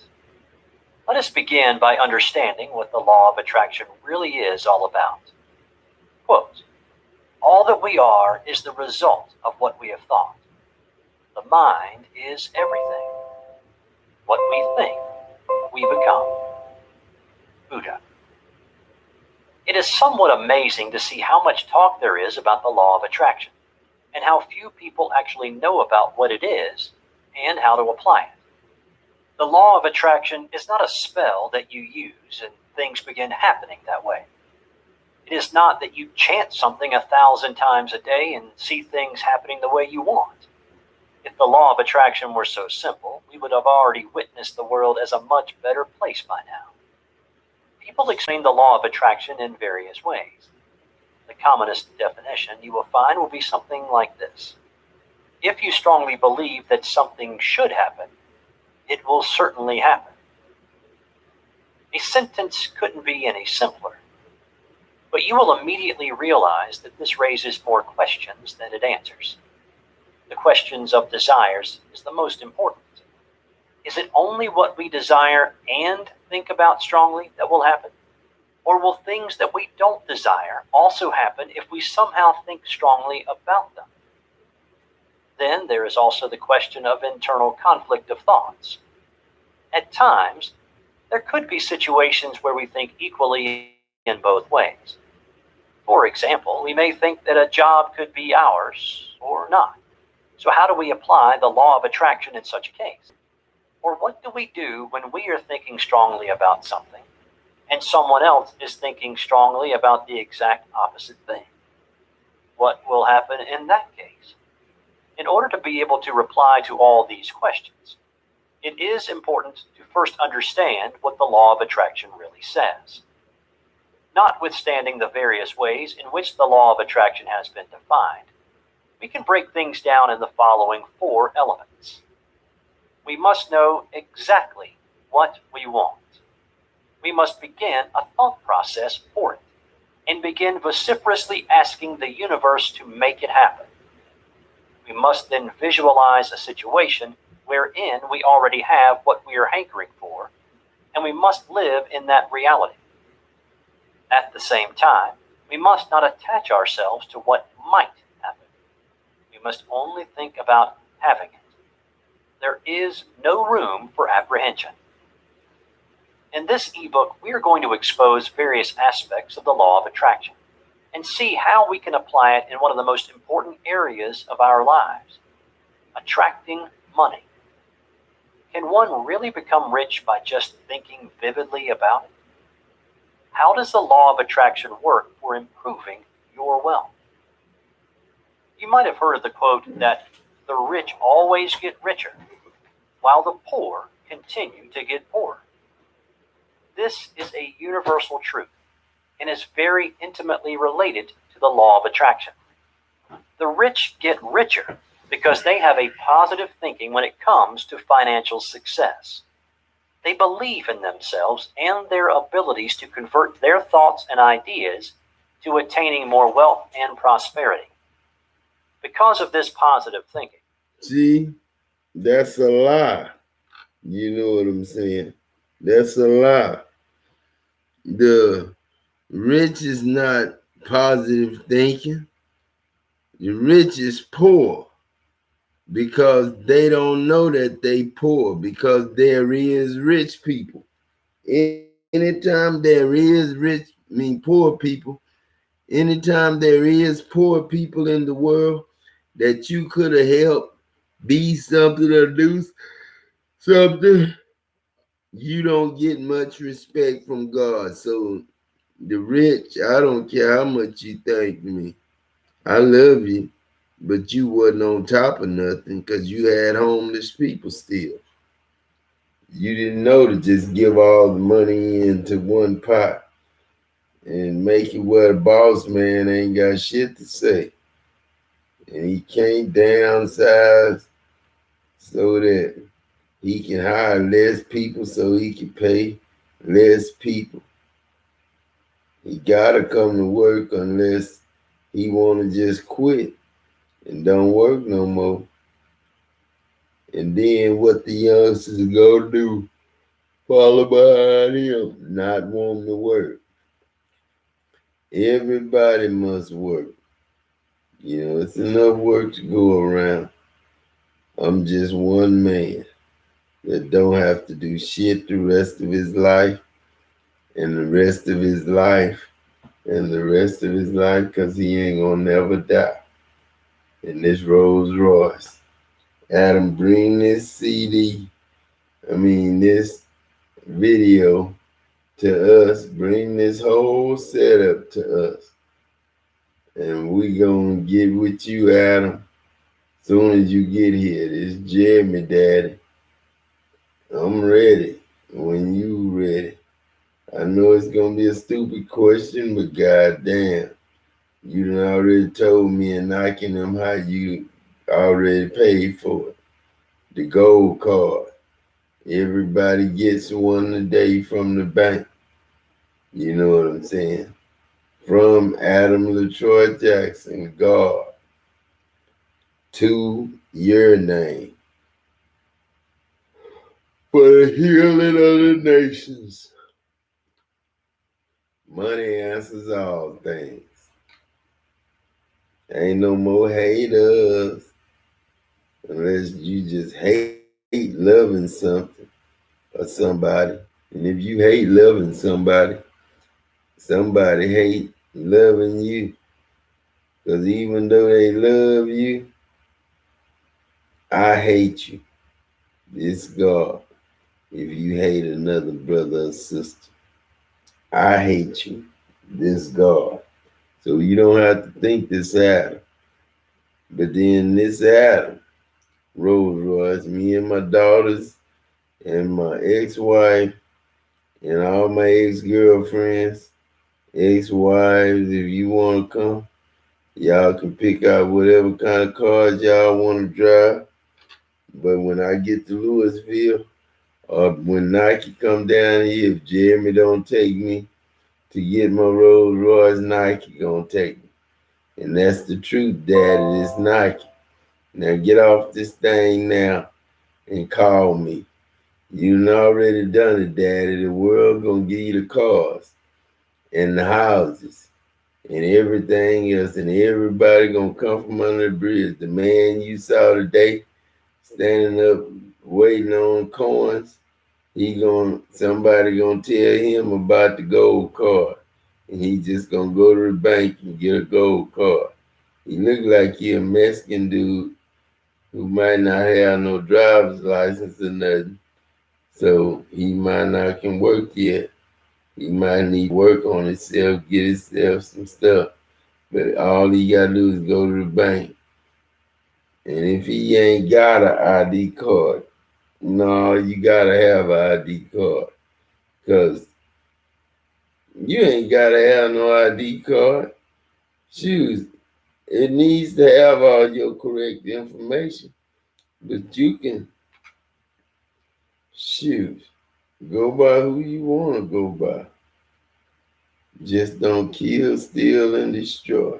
Speaker 9: Let us begin by understanding what the law of attraction really is all about. Quote, all that we are is the result of what we have thought. The mind is everything. What we think, we become. Buddha. It is somewhat amazing to see how much talk there is about the law of attraction, and how few people actually know about what it is and how to apply it. The law of attraction is not a spell that you use and things begin happening that way. It is not that you chant something 1,000 times a day and see things happening the way you want. If the law of attraction were so simple, we would have already witnessed the world as a much better place by now. People explain the law of attraction in various ways. The commonest definition you will find will be something like this. If you strongly believe that something should happen, it will certainly happen. A sentence couldn't be any simpler. But you will immediately realize that this raises more questions than it answers. The questions of desires is the most important. Is it only what we desire and think about strongly that will happen? Or will things that we don't desire also happen if we somehow think strongly about them? Then there is also the question of internal conflict of thoughts. At times, there could be situations where we think equally in both ways. For example, we may think that a job could be ours or not. So how do we apply the law of attraction in such a case? Or what do we do when we are thinking strongly about something and someone else is thinking strongly about the exact opposite thing? What will happen in that case? In order to be able to reply to all these questions, it is important to first understand what the law of attraction really says. Notwithstanding the various ways in which the law of attraction has been defined, we can break things down in the following 4 elements. We must know exactly what we want. We must begin a thought process for it and begin vociferously asking the universe to make it happen. We must then visualize a situation wherein we already have what we are hankering for, and we must live in that reality. At the same time, we must not attach ourselves to what might happen. We must only think about having it. There is no room for apprehension. In this ebook, we are going to expose various aspects of the law of attraction and see how we can apply it in one of the most important areas of our lives, attracting money. Can one really become rich by just thinking vividly about it? How does the law of attraction work for improving your wealth? You might have heard the quote that the rich always get richer, while the poor continue to get poorer. This is a universal truth and is very intimately related to the law of attraction. The rich get richer because they have a positive thinking when it comes to financial success. They believe in themselves and their abilities to convert their thoughts and ideas to attaining more wealth and prosperity. Because of this positive thinking.
Speaker 1: See, that's a lie. You know what I'm saying? That's a lie. The rich is not positive thinking. The rich is poor because they don't know that they poor, because there is rich people. Anytime there is poor people, anytime there is poor people in the world that you could have helped be something or do something, you don't get much respect from God. So the rich, I don't care how much you thank me. I love you, but you wasn't on top of nothing because you had homeless people still. You didn't know to just give all the money into one pot and make it where the boss man ain't got shit to say. And he can't downsize so that he can hire less people so he can pay less people. He gotta come to work unless he wanna just quit and don't work no more. And then what the youngsters gonna do? Follow behind him, not wanting to work. Everybody must work. You know, it's enough work to go around. I'm just one man that don't have to do shit the rest of his life and the rest of his life and the rest of his life, because he ain't gonna never die. And this Rolls Royce. Adam, bring this this video to us. Bring this whole setup to us. And we gonna get with you, Adam, soon as you get here. This Jeremy, Daddy. I'm ready when you ready. I know it's gonna be a stupid question, but goddamn, you done already told me and knocking them how you already paid for it. The gold card. Everybody gets one a day from the bank. You know what I'm saying? From Adam LaTroy Jackson, God, to your name. For the healing of the nations. Money answers all things. Ain't no more haters unless you just hate loving something or somebody. And if you hate loving somebody, somebody hate loving you. Because even though they love you, I hate you. It's God. If you hate another brother or sister, I hate you. This God. So you don't have to think this Adam. But then this Adam, Rolls Royce, me and my daughters and my ex-wife and all my ex-girlfriends, ex-wives, if you want to come, y'all can pick out whatever kind of cars y'all want to drive. But when I get to Louisville, or when Nike come down here, if Jeremy don't take me to get my Rolls Royce, Nike gonna take me. And that's the truth, Daddy, it's Nike. Now get off this thing now and call me. You done already done it, Daddy. The world gonna give you the cars and the houses and everything else, and everybody gonna come from under the bridge. The man you saw today standing up waiting on coins, somebody gonna tell him about the gold card, and he just gonna go to the bank and get a gold card. He look like he a Mexican dude who might not have no driver's license or nothing. So he might not can work yet. He might need to work on himself, get himself some stuff. But all he got to do is go to the bank. And if he ain't got an ID card, no, you got to have an ID card. Because you ain't got to have no ID card. Shoot, it needs to have all your correct information. But you can, shoot, go by who you want to go by. Just don't kill, steal, and destroy.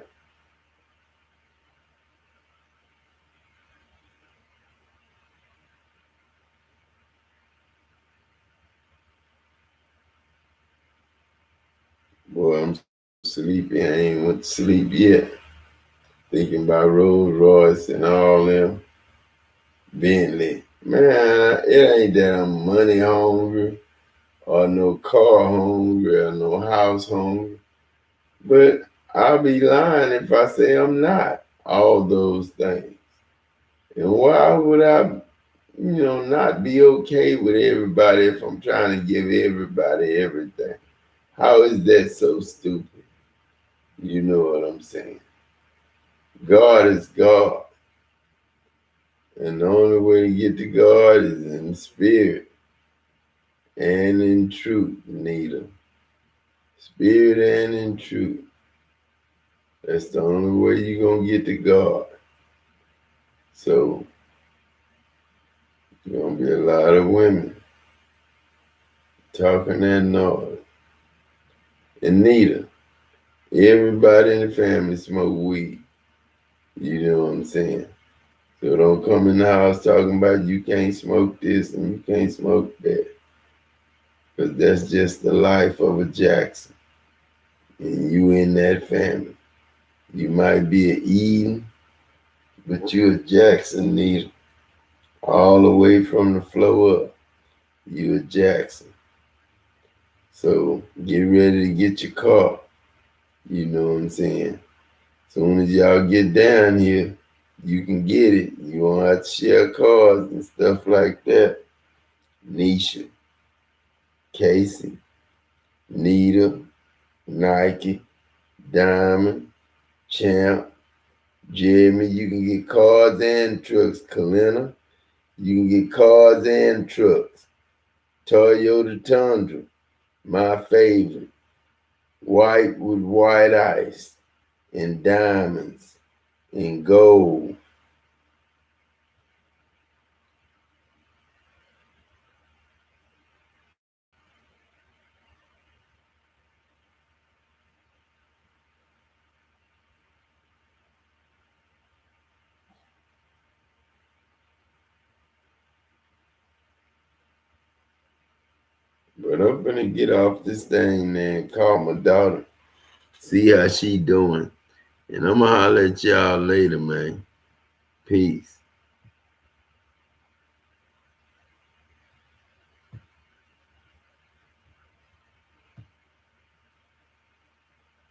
Speaker 1: Boy, I'm sleepy. I ain't went to sleep yet. Thinking about Rolls Royce and all them. Bentley. Man, it ain't that I'm money hungry or no car hungry or no house hungry. But I'll be lying if I say I'm not all those things. And why would I, not be okay with everybody if I'm trying to give everybody everything? How is that so stupid? You know what I'm saying? God is God. And the only way to get to God is in spirit and in truth, Nita. Spirit and in truth. That's the only way you're going to get to God. So, there's going to be a lot of women talking that noise. And Nita, everybody in the family smoke weed. You know what I'm saying? So don't come in the house talking about you can't smoke this and you can't smoke that. Because that's just the life of a Jackson. And you in that family. You might be an Eden, but you're a Jackson, Nita. All the way from the floor up. You're a Jackson. So get ready to get your car. You know what I'm saying? Soon as y'all get down here, you can get it. You won't have to share cars and stuff like that. Nisha, Casey, Nita, Nike, Diamond, Champ, Jeremy, you can get cars and trucks. Kalina, you can get cars and trucks. Toyota Tundra, my favorite. White with white ice and diamonds and gold. But I'm gonna get off this thing, man, call my daughter, see how she doing. And I'm gonna holler at y'all later, man. Peace.